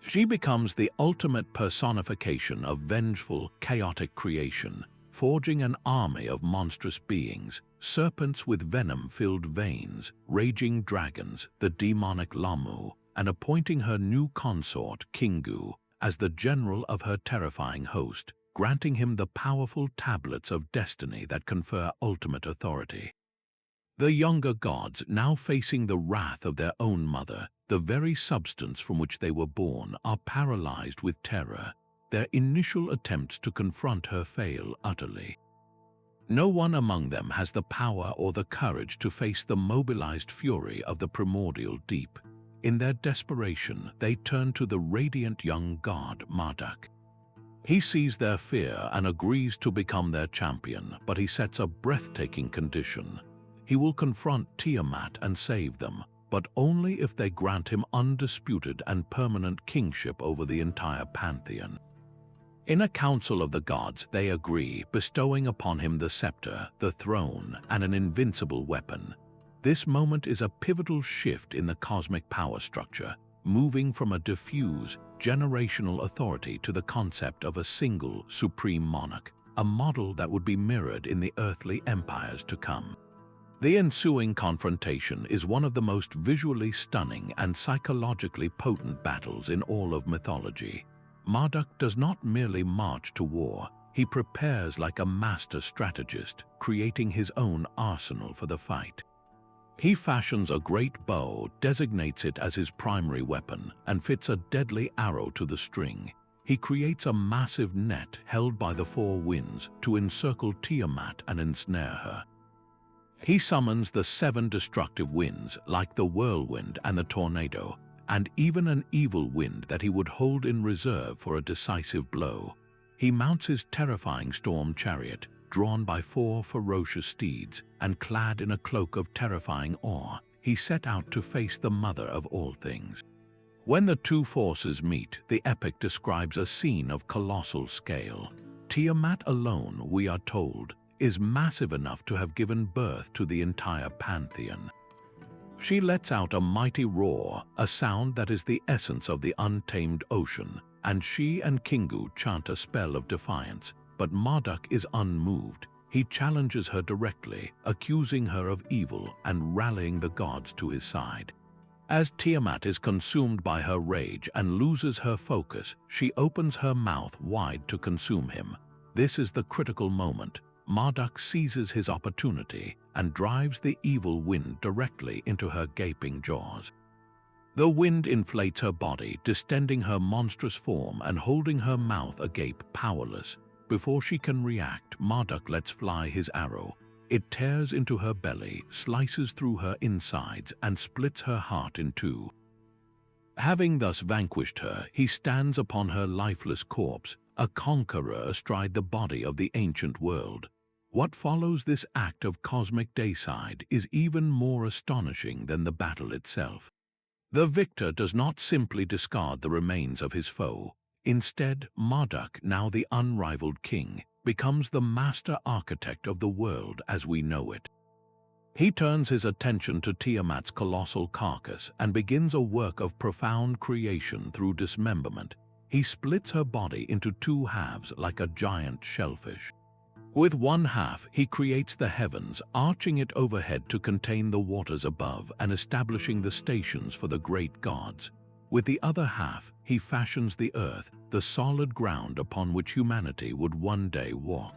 She becomes the ultimate personification of vengeful, chaotic creation, forging an army of monstrous beings, serpents with venom-filled veins, raging dragons, the demonic Lamu, and appointing her new consort, Kingu, as the general of her terrifying host, granting him the powerful tablets of destiny that confer ultimate authority. The younger gods, now facing the wrath of their own mother, the very substance from which they were born, are paralyzed with terror. Their initial attempts to confront her fail utterly. No one among them has the power or the courage to face the mobilized fury of the primordial deep. In their desperation, they turn to the radiant young god Marduk. He sees their fear and agrees to become their champion, but he sets a breathtaking condition. He will confront Tiamat and save them, but only if they grant him undisputed and permanent kingship over the entire Pantheon. In a council of the gods, they agree, bestowing upon him the scepter, the throne, and an invincible weapon. This moment is a pivotal shift in the cosmic power structure, moving from a diffuse, generational authority to the concept of a single, supreme monarch, a model that would be mirrored in the earthly empires to come. The ensuing confrontation is one of the most visually stunning and psychologically potent battles in all of mythology. Marduk does not merely march to war, he prepares like a master strategist, creating his own arsenal for the fight. He fashions a great bow, designates it as his primary weapon, and fits a deadly arrow to the string. He creates a massive net held by the four winds to encircle Tiamat and ensnare her. He summons the 7 destructive winds, like the whirlwind and the tornado, and even an evil wind that he would hold in reserve for a decisive blow. He mounts his terrifying storm chariot, drawn by 4 ferocious steeds, and clad in a cloak of terrifying awe, he set out to face the mother of all things. When the two forces meet, the epic describes a scene of colossal scale. Tiamat alone, we are told, is massive enough to have given birth to the entire Pantheon. She lets out a mighty roar, a sound that is the essence of the untamed ocean, and she and Kingu chant a spell of defiance, but Marduk is unmoved. He challenges her directly, accusing her of evil and rallying the gods to his side. As Tiamat is consumed by her rage and loses her focus, she opens her mouth wide to consume him. This is the critical moment. Marduk seizes his opportunity and drives the evil wind directly into her gaping jaws. The wind inflates her body, distending her monstrous form and holding her mouth agape, powerless. Before she can react, Marduk lets fly his arrow. It tears into her belly, slices through her insides, and splits her heart in two. Having thus vanquished her, he stands upon her lifeless corpse, a conqueror astride the body of the ancient world. What follows this act of cosmic deicide is even more astonishing than the battle itself. The victor does not simply discard the remains of his foe. Instead, Marduk, now the unrivaled king, becomes the master architect of the world as we know it. He turns his attention to Tiamat's colossal carcass and begins a work of profound creation through dismemberment. He splits her body into 2 halves like a giant shellfish. With one half, he creates the heavens, arching it overhead to contain the waters above and establishing the stations for the great gods. With the other half, he fashions the earth, the solid ground upon which humanity would one day walk.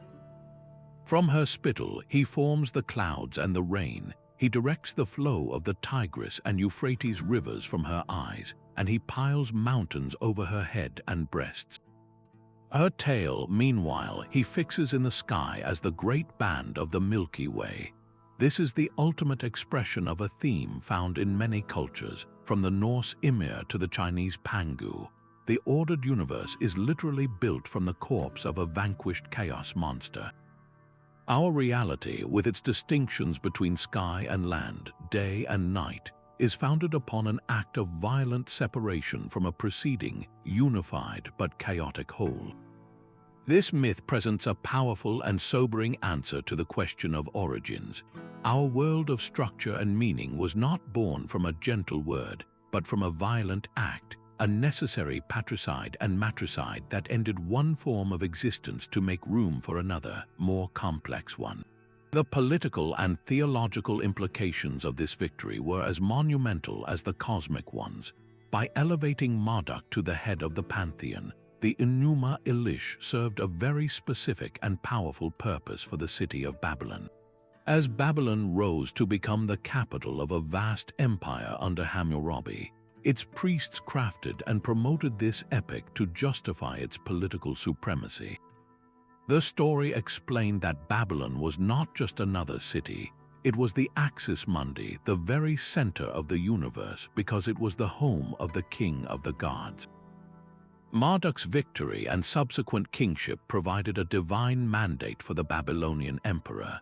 From her spittle, he forms the clouds and the rain. He directs the flow of the Tigris and Euphrates rivers from her eyes, and he piles mountains over her head and breasts. Her tail, meanwhile, he fixes in the sky as the great band of the Milky Way. This is the ultimate expression of a theme found in many cultures, from the Norse Ymir to the Chinese Pangu. The ordered universe is literally built from the corpse of a vanquished chaos monster. Our reality, with its distinctions between sky and land, day and night, is founded upon an act of violent separation from a preceding, unified but chaotic whole. This myth presents a powerful and sobering answer to the question of origins. Our world of structure and meaning was not born from a gentle word, but from a violent act, a necessary patricide and matricide that ended one form of existence to make room for another, more complex one. The political and theological implications of this victory were as monumental as the cosmic ones. By elevating Marduk to the head of the Pantheon, the Enuma Elish served a very specific and powerful purpose for the city of Babylon. As Babylon rose to become the capital of a vast empire under Hammurabi, its priests crafted and promoted this epic to justify its political supremacy. The story explained that Babylon was not just another city, it was the Axis Mundi, the very center of the universe, because it was the home of the king of the gods. Marduk's victory and subsequent kingship provided a divine mandate for the Babylonian emperor.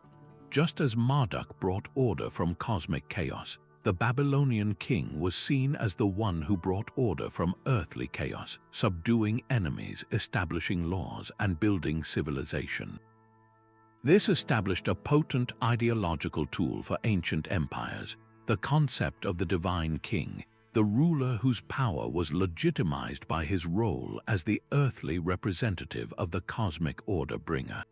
Just as Marduk brought order from cosmic chaos, the Babylonian king was seen as the one who brought order from earthly chaos, subduing enemies, establishing laws, and building civilization. This established a potent ideological tool for ancient empires, the concept of the divine king, the ruler whose power was legitimized by his role as the earthly representative of the cosmic order bringer.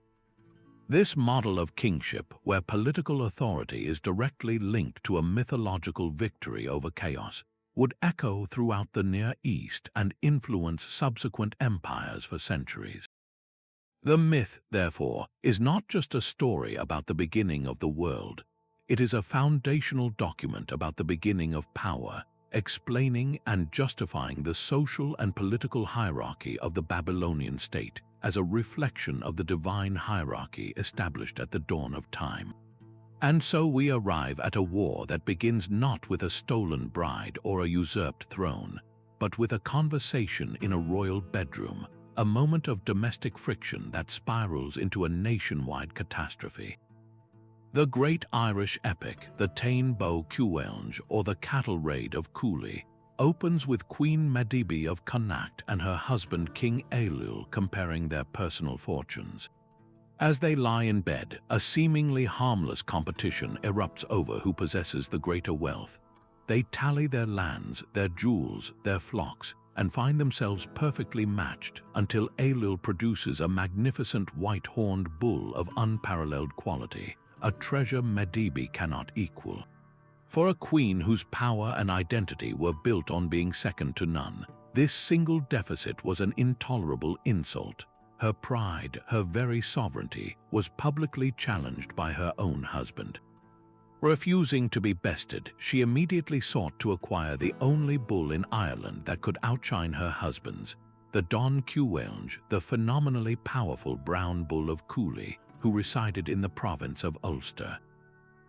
This model of kingship, where political authority is directly linked to a mythological victory over chaos, would echo throughout the Near East and influence subsequent empires for centuries. The myth, therefore, is not just a story about the beginning of the world. It is a foundational document about the beginning of power, explaining and justifying the social and political hierarchy of the Babylonian state as a reflection of the divine hierarchy established at the dawn of time. And so we arrive at a war that begins not with a stolen bride or a usurped throne, but with a conversation in a royal bedroom, a moment of domestic friction that spirals into a nationwide catastrophe. The great Irish epic, the Táin Bó Cúailnge, or the cattle raid of Cooley, opens with Queen Medb of Connacht and her husband King Ailill comparing their personal fortunes. As they lie in bed, a seemingly harmless competition erupts over who possesses the greater wealth. They tally their lands, their jewels, their flocks, and find themselves perfectly matched until Ailill produces a magnificent white-horned bull of unparalleled quality, a treasure Medb cannot equal. For a queen whose power and identity were built on being second to none, this single deficit was an intolerable insult. Her pride, her very sovereignty, was publicly challenged by her own husband. Refusing to be bested, she immediately sought to acquire the only bull in Ireland that could outshine her husband's, the Don Cúailnge, the phenomenally powerful brown bull of Cooley, who resided in the province of Ulster.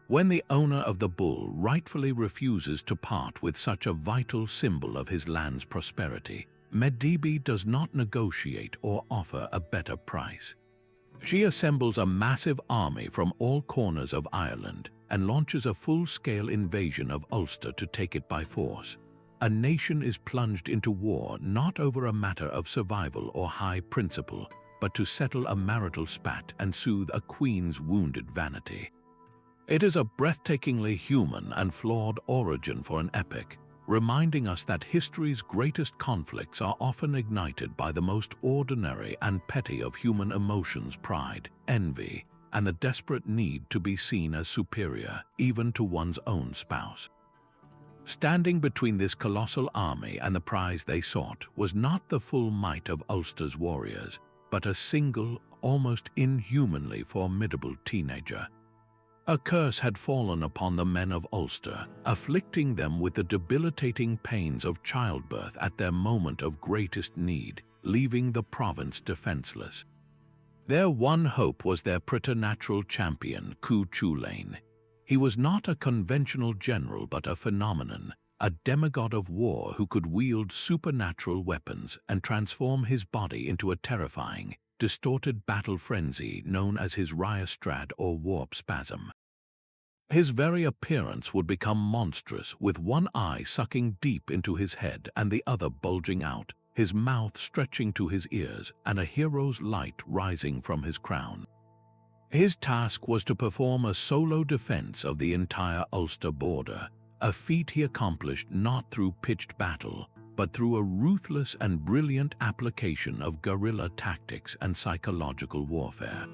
When the owner of the bull rightfully refuses to part with such a vital symbol of his land's prosperity, Medb does not negotiate or offer a better price. She assembles a massive army from all corners of Ireland and launches a full-scale invasion of Ulster to take it by force. A nation is plunged into war not over a matter of survival or high principle, but to settle a marital spat and soothe a queen's wounded vanity. It is a breathtakingly human and flawed origin for an epic, reminding us that history's greatest conflicts are often ignited by the most ordinary and petty of human emotions: pride, envy, and the desperate need to be seen as superior, even to one's own spouse. Standing between this colossal army and the prize they sought was not the full might of Ulster's warriors, but a single, almost inhumanly formidable teenager. A curse had fallen upon the men of Ulster, afflicting them with the debilitating pains of childbirth at their moment of greatest need, leaving the province defenseless. Their one hope was their preternatural champion, Cuchulainn. He was not a conventional general but a phenomenon, a demigod of war who could wield supernatural weapons and transform his body into a terrifying, distorted battle frenzy known as his ryostrad or warp spasm. His very appearance would become monstrous, with one eye sucking deep into his head and the other bulging out, his mouth stretching to his ears and a hero's light rising from his crown. His task was to perform a solo defense of the entire Ulster border, a feat he accomplished not through pitched battle, but through a ruthless and brilliant application of guerrilla tactics and psychological warfare.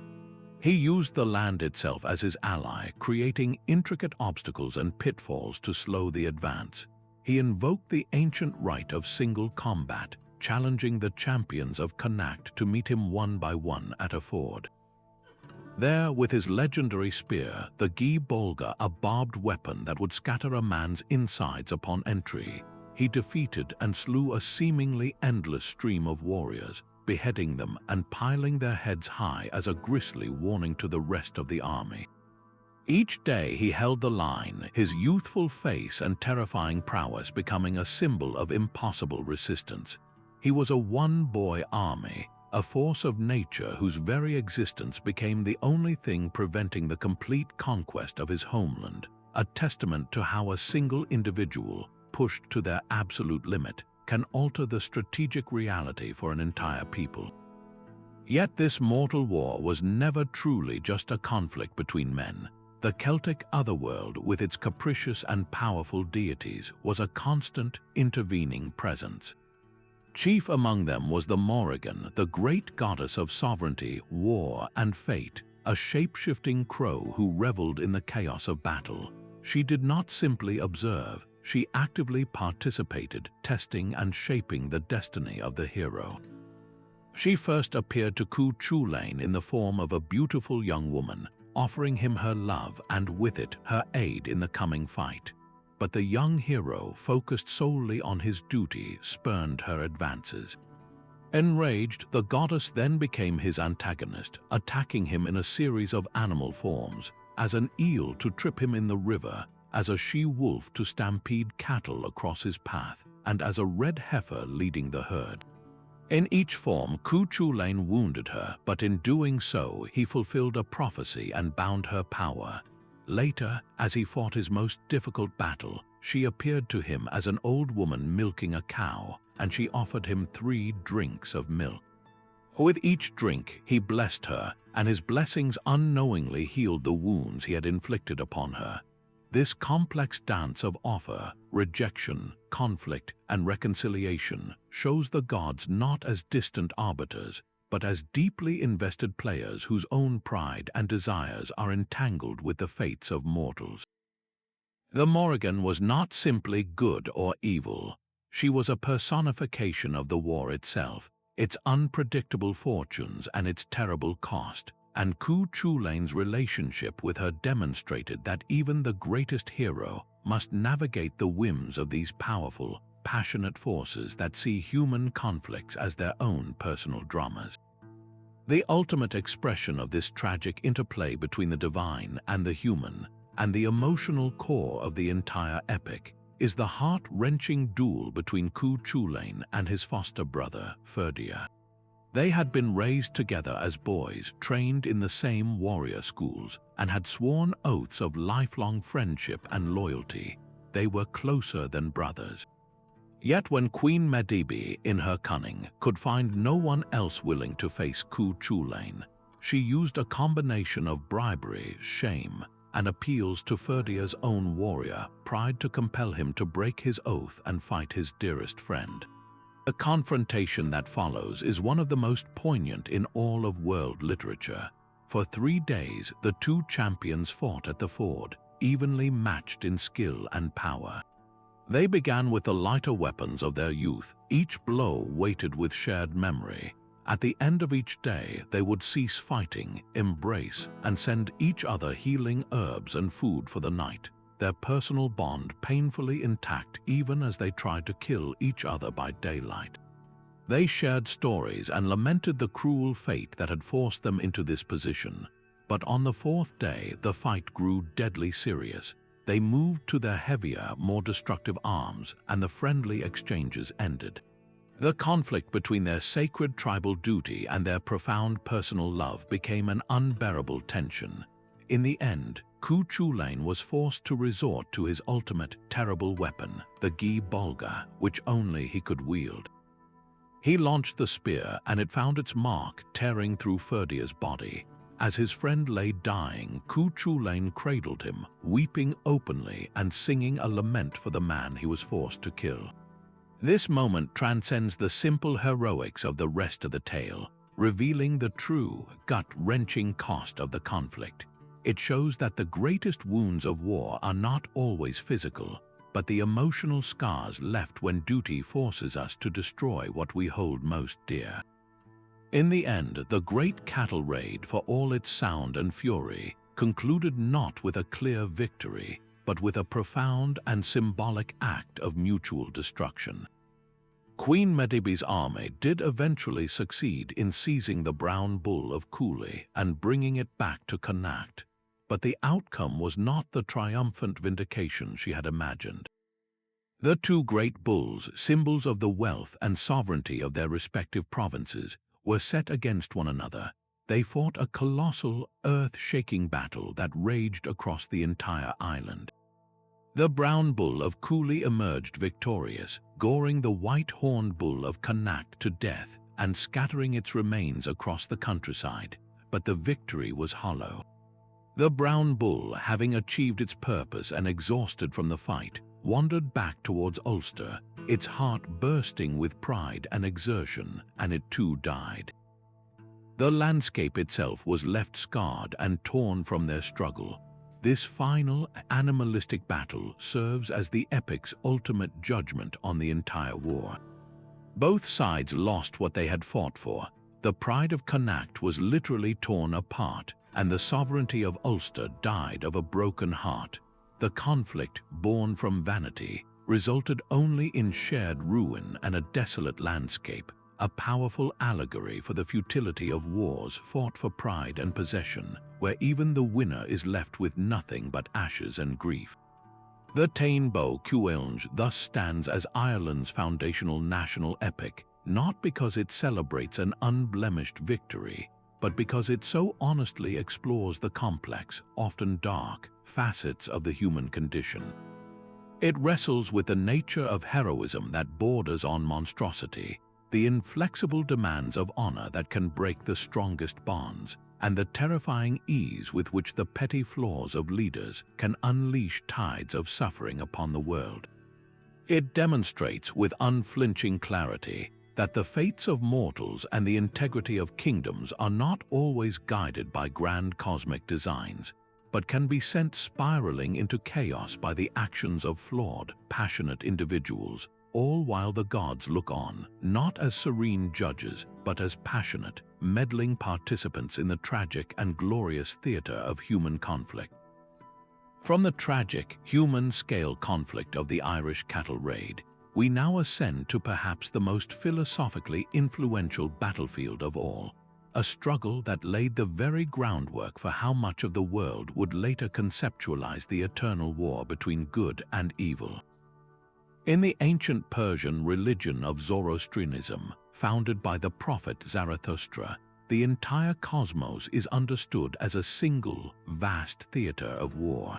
He used the land itself as his ally, creating intricate obstacles and pitfalls to slow the advance. He invoked the ancient right of single combat, challenging the champions of Connacht to meet him one by one at a ford. There, with his legendary spear, the Gi Bolga, a barbed weapon that would scatter a man's insides upon entry, he defeated and slew a seemingly endless stream of warriors, beheading them and piling their heads high as a grisly warning to the rest of the army. Each day he held the line, his youthful face and terrifying prowess becoming a symbol of impossible resistance. He was a one-boy army, a force of nature whose very existence became the only thing preventing the complete conquest of his homeland, a testament to how a single individual, pushed to their absolute limit, can alter the strategic reality for an entire people. Yet this mortal war was never truly just a conflict between men. The Celtic otherworld, with its capricious and powerful deities, was a constant, intervening presence. Chief among them was the Morrigan, the great goddess of sovereignty, war, and fate, a shape-shifting crow who reveled in the chaos of battle. She did not simply observe, she actively participated, testing and shaping the destiny of the hero. She first appeared to Cuchulainn in the form of a beautiful young woman, offering him her love and with it her aid in the coming fight. But the young hero, focused solely on his duty, spurned her advances. Enraged, the goddess then became his antagonist, attacking him in a series of animal forms, as an eel to trip him in the river, as a she-wolf to stampede cattle across his path, and as a red heifer leading the herd. In each form, Cuchulainn wounded her, but in doing so, he fulfilled a prophecy and bound her power. Later, as he fought his most difficult battle, she appeared to him as an old woman milking a cow, and she offered him 3 drinks of milk. With each drink, he blessed her, and his blessings unknowingly healed the wounds he had inflicted upon her. This complex dance of offer, rejection, conflict, and reconciliation shows the gods not as distant arbiters, but as deeply invested players whose own pride and desires are entangled with the fates of mortals. The Morrigan was not simply good or evil. She was a personification of the war itself, its unpredictable fortunes and its terrible cost. And Cuchulainn's relationship with her demonstrated that even the greatest hero must navigate the whims of these powerful, passionate forces that see human conflicts as their own personal dramas. The ultimate expression of this tragic interplay between the divine and the human, and the emotional core of the entire epic, is the heart-wrenching duel between Cuchulainn and his foster brother, Fenrir. They had been raised together as boys, trained in the same warrior schools, and had sworn oaths of lifelong friendship and loyalty. They were closer than brothers. Yet when Queen Medb, in her cunning, could find no one else willing to face Cuchulainn, she used a combination of bribery, shame, and appeals to Fenrir's own warrior pride to compel him to break his oath and fight his dearest friend. The confrontation that follows is one of the most poignant in all of world literature. For 3 days, the 2 champions fought at the ford, evenly matched in skill and power. They began with the lighter weapons of their youth, each blow weighted with shared memory. At the end of each day, they would cease fighting, embrace, and send each other healing herbs and food for the night, their personal bond painfully intact even as they tried to kill each other by daylight. They shared stories and lamented the cruel fate that had forced them into this position. But on the 4th day, the fight grew deadly serious. They moved to their heavier, more destructive arms, and the friendly exchanges ended. The conflict between their sacred tribal duty and their profound personal love became an unbearable tension. In the end, Cuchulainn was forced to resort to his ultimate, terrible weapon, the Gi Bolga, which only he could wield. He launched the spear, and it found its mark, tearing through Fenrir's body. As his friend lay dying, Cuchulainn cradled him, weeping openly and singing a lament for the man he was forced to kill. This moment transcends the simple heroics of the rest of the tale, revealing the true, gut-wrenching cost of the conflict. It shows that the greatest wounds of war are not always physical, but the emotional scars left when duty forces us to destroy what we hold most dear. In the end, the great cattle raid, for all its sound and fury, concluded not with a clear victory, but with a profound and symbolic act of mutual destruction. Queen Medebe's army did eventually succeed in seizing the brown bull of Cooley and bringing it back to Connacht, but the outcome was not the triumphant vindication she had imagined. The two great bulls, symbols of the wealth and sovereignty of their respective provinces, were set against one another. They fought a colossal, earth-shaking battle that raged across the entire island. The brown bull of Cooley emerged victorious, goring the white-horned bull of Connacht to death and scattering its remains across the countryside, but the victory was hollow. The brown bull, having achieved its purpose and exhausted from the fight, wandered back towards Ulster, its heart bursting with pride and exertion, and it too died. The landscape itself was left scarred and torn from their struggle. This final, animalistic battle serves as the epic's ultimate judgment on the entire war. Both sides lost what they had fought for. The pride of Connacht was literally torn apart, and the sovereignty of Ulster died of a broken heart. The conflict, born from vanity, resulted only in shared ruin and a desolate landscape, a powerful allegory for the futility of wars fought for pride and possession, where even the winner is left with nothing but ashes and grief. The Táin Bó Cúailnge thus stands as Ireland's foundational national epic, not because it celebrates an unblemished victory, but because it so honestly explores the complex, often dark, facets of the human condition. It wrestles with the nature of heroism that borders on monstrosity, the inflexible demands of honor that can break the strongest bonds, and the terrifying ease with which the petty flaws of leaders can unleash tides of suffering upon the world. It demonstrates with unflinching clarity that the fates of mortals and the integrity of kingdoms are not always guided by grand cosmic designs, but can be sent spiraling into chaos by the actions of flawed, passionate individuals, all while the gods look on, not as serene judges, but as passionate, meddling participants in the tragic and glorious theater of human conflict. From the tragic, human-scale conflict of the Irish cattle raid, we now ascend to perhaps the most philosophically influential battlefield of all, a struggle that laid the very groundwork for how much of the world would later conceptualize the eternal war between good and evil. In the ancient Persian religion of Zoroastrianism, founded by the prophet Zarathustra, the entire cosmos is understood as a single, vast theater of war.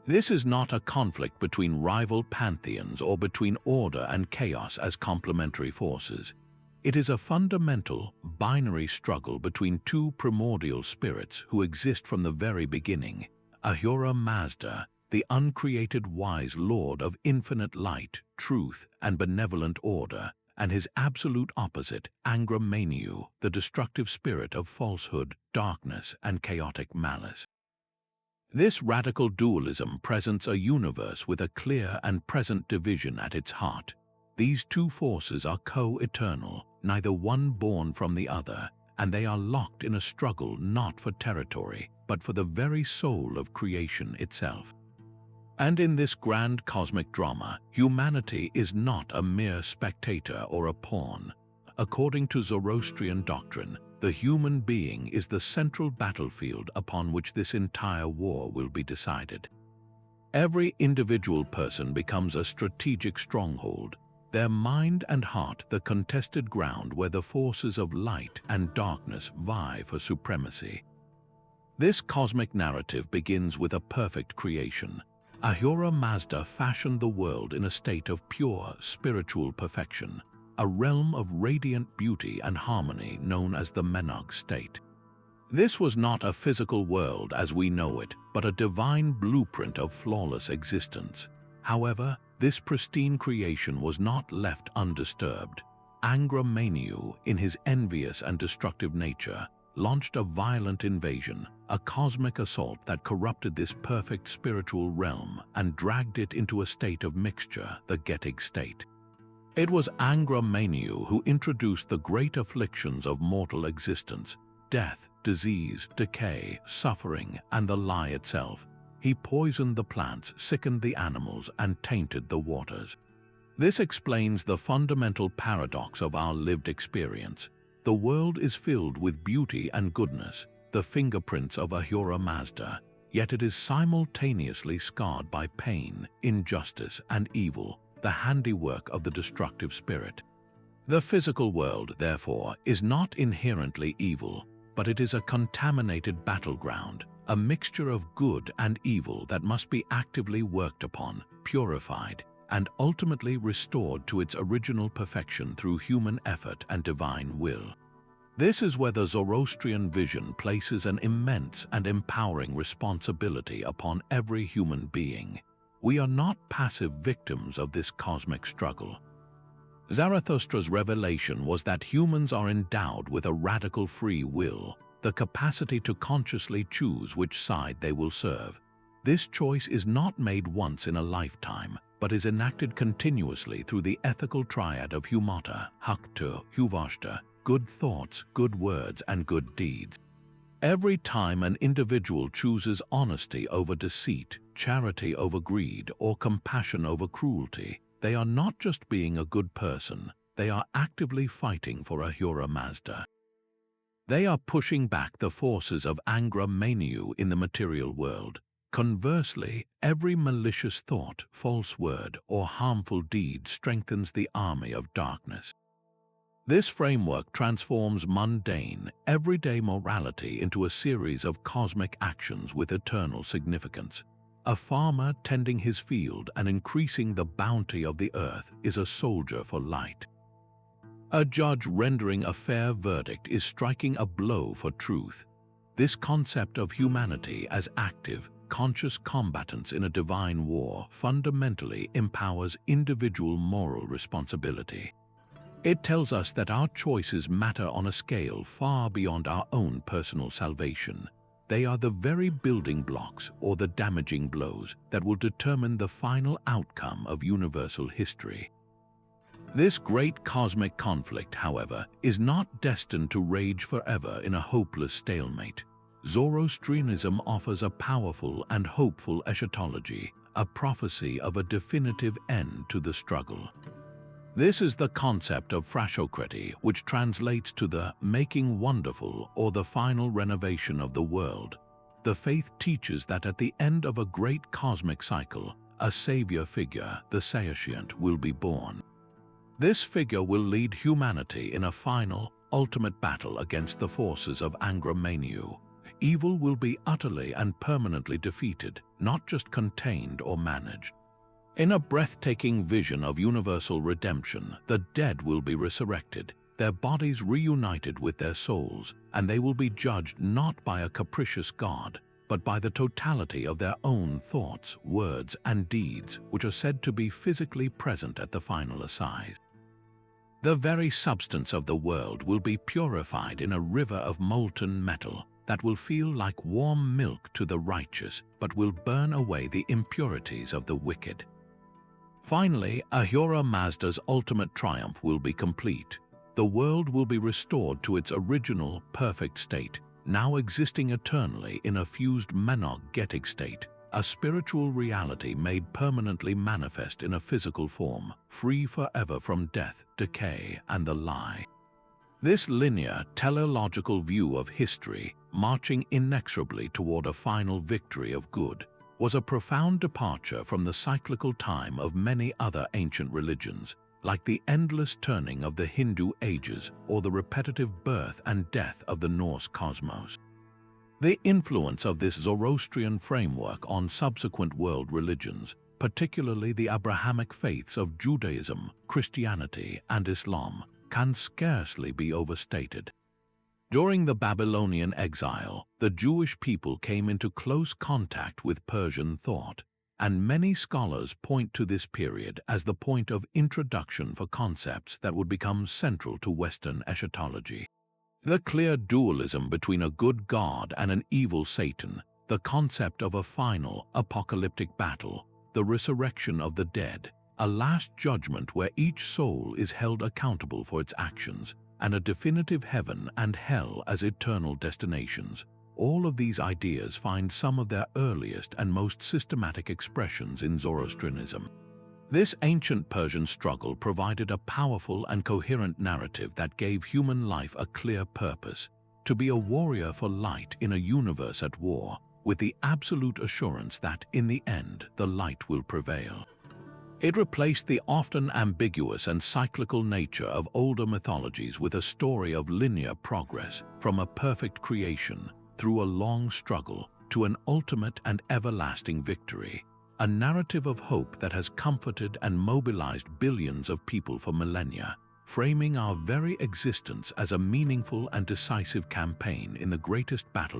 This is not a conflict between rival pantheons or between order and chaos as complementary forces. It is a fundamental, binary struggle between two primordial spirits who exist from the very beginning: Ahura Mazda, the uncreated wise lord of infinite light, truth, and benevolent order, and his absolute opposite, Angra Mainyu, the destructive spirit of falsehood, darkness, and chaotic malice. This radical dualism presents a universe with a clear and present division at its heart. These two forces are co-eternal, neither one born from the other, and they are locked in a struggle not for territory, but for the very soul of creation itself. And in this grand cosmic drama, humanity is not a mere spectator or a pawn. According to Zoroastrian doctrine, the human being is the central battlefield upon which this entire war will be decided. Every individual person becomes a strategic stronghold, their mind and heart the contested ground where the forces of light and darkness vie for supremacy. This cosmic narrative begins with a perfect creation. Ahura Mazda fashioned the world in a state of pure spiritual perfection, a realm of radiant beauty and harmony known as the Menog state. This was not a physical world as we know it, but a divine blueprint of flawless existence. However, this pristine creation was not left undisturbed. Ame-no-Uzume, in his envious and destructive nature, launched a violent invasion, a cosmic assault that corrupted this perfect spiritual realm and dragged it into a state of mixture, the Getic state. It was Ame-no-Uzume who introduced the great afflictions of mortal existence: death, disease, decay, suffering, and the lie itself. He poisoned the plants, sickened the animals, and tainted the waters. This explains the fundamental paradox of our lived experience. The world is filled with beauty and goodness, the fingerprints of Ahura Mazda, yet it is simultaneously scarred by pain, injustice, and evil, the handiwork of the destructive spirit. The physical world, therefore, is not inherently evil, but it is a contaminated battleground, a mixture of good and evil that must be actively worked upon, purified, and ultimately restored to its original perfection through human effort and divine will. This is where the Zoroastrian vision places an immense and empowering responsibility upon every human being. We are not passive victims of this cosmic struggle. Zarathustra's revelation was that humans are endowed with a radical free will, the capacity to consciously choose which side they will serve. This choice is not made once in a lifetime, but is enacted continuously through the ethical triad of humata, haktu, huvashta, good thoughts, good words, and good deeds. Every time an individual chooses honesty over deceit, charity over greed, or compassion over cruelty, they are not just being a good person, they are actively fighting for Ahura Mazda. They are pushing back the forces of Ame-no-Uzume in the material world. Conversely, every malicious thought, false word, or harmful deed strengthens the army of darkness. This framework transforms mundane, everyday morality into a series of cosmic actions with eternal significance. A farmer tending his field and increasing the bounty of the earth is a soldier for light. A judge rendering a fair verdict is striking a blow for truth. This concept of humanity as active, conscious combatants in a divine war fundamentally empowers individual moral responsibility. It tells us that our choices matter on a scale far beyond our own personal salvation. They are the very building blocks or the damaging blows that will determine the final outcome of universal history. This great cosmic conflict, however, is not destined to rage forever in a hopeless stalemate. Zoroastrianism offers a powerful and hopeful eschatology, a prophecy of a definitive end to the struggle. This is the concept of frashokrati, which translates to the making wonderful or the final renovation of the world. The faith teaches that at the end of a great cosmic cycle, a savior figure, the Saoshyant, will be born. This figure will lead humanity in a final, ultimate battle against the forces of Ame-no-Uzume. Evil will be utterly and permanently defeated, not just contained or managed. In a breathtaking vision of universal redemption, the dead will be resurrected, their bodies reunited with their souls, and they will be judged not by a capricious God, but by the totality of their own thoughts, words, and deeds, which are said to be physically present at the final assize. The very substance of the world will be purified in a river of molten metal that will feel like warm milk to the righteous, but will burn away the impurities of the wicked. Finally, Ahura Mazda's ultimate triumph will be complete. The world will be restored to its original, perfect state, now existing eternally in a fused Getic state, a spiritual reality made permanently manifest in a physical form, free forever from death, decay, and the lie. This linear, teleological view of history, marching inexorably toward a final victory of good, was a profound departure from the cyclical time of many other ancient religions, like the endless turning of the Hindu ages or the repetitive birth and death of the Norse cosmos. The influence of this Zoroastrian framework on subsequent world religions, particularly the Abrahamic faiths of Judaism, Christianity, and Islam, can scarcely be overstated. During the Babylonian exile, the Jewish people came into close contact with Persian thought. and many scholars point to this period as the point of introduction for concepts that would become central to Western eschatology. The clear dualism between a good God and an evil Satan, the concept of a final, apocalyptic battle, the resurrection of the dead, a last judgment where each soul is held accountable for its actions, and a definitive heaven and hell as eternal destinations. All of these ideas find some of their earliest and most systematic expressions in Zoroastrianism. This ancient Persian struggle provided a powerful and coherent narrative that gave human life a clear purpose, to be a warrior for light in a universe at war, with the absolute assurance that, in the end, the light will prevail. It replaced the often ambiguous and cyclical nature of older mythologies with a story of linear progress, from a perfect creation, through a long struggle, to an ultimate and everlasting victory. A narrative of hope that has comforted and mobilized billions of people for millennia, framing our very existence as a meaningful and decisive campaign in the greatest battle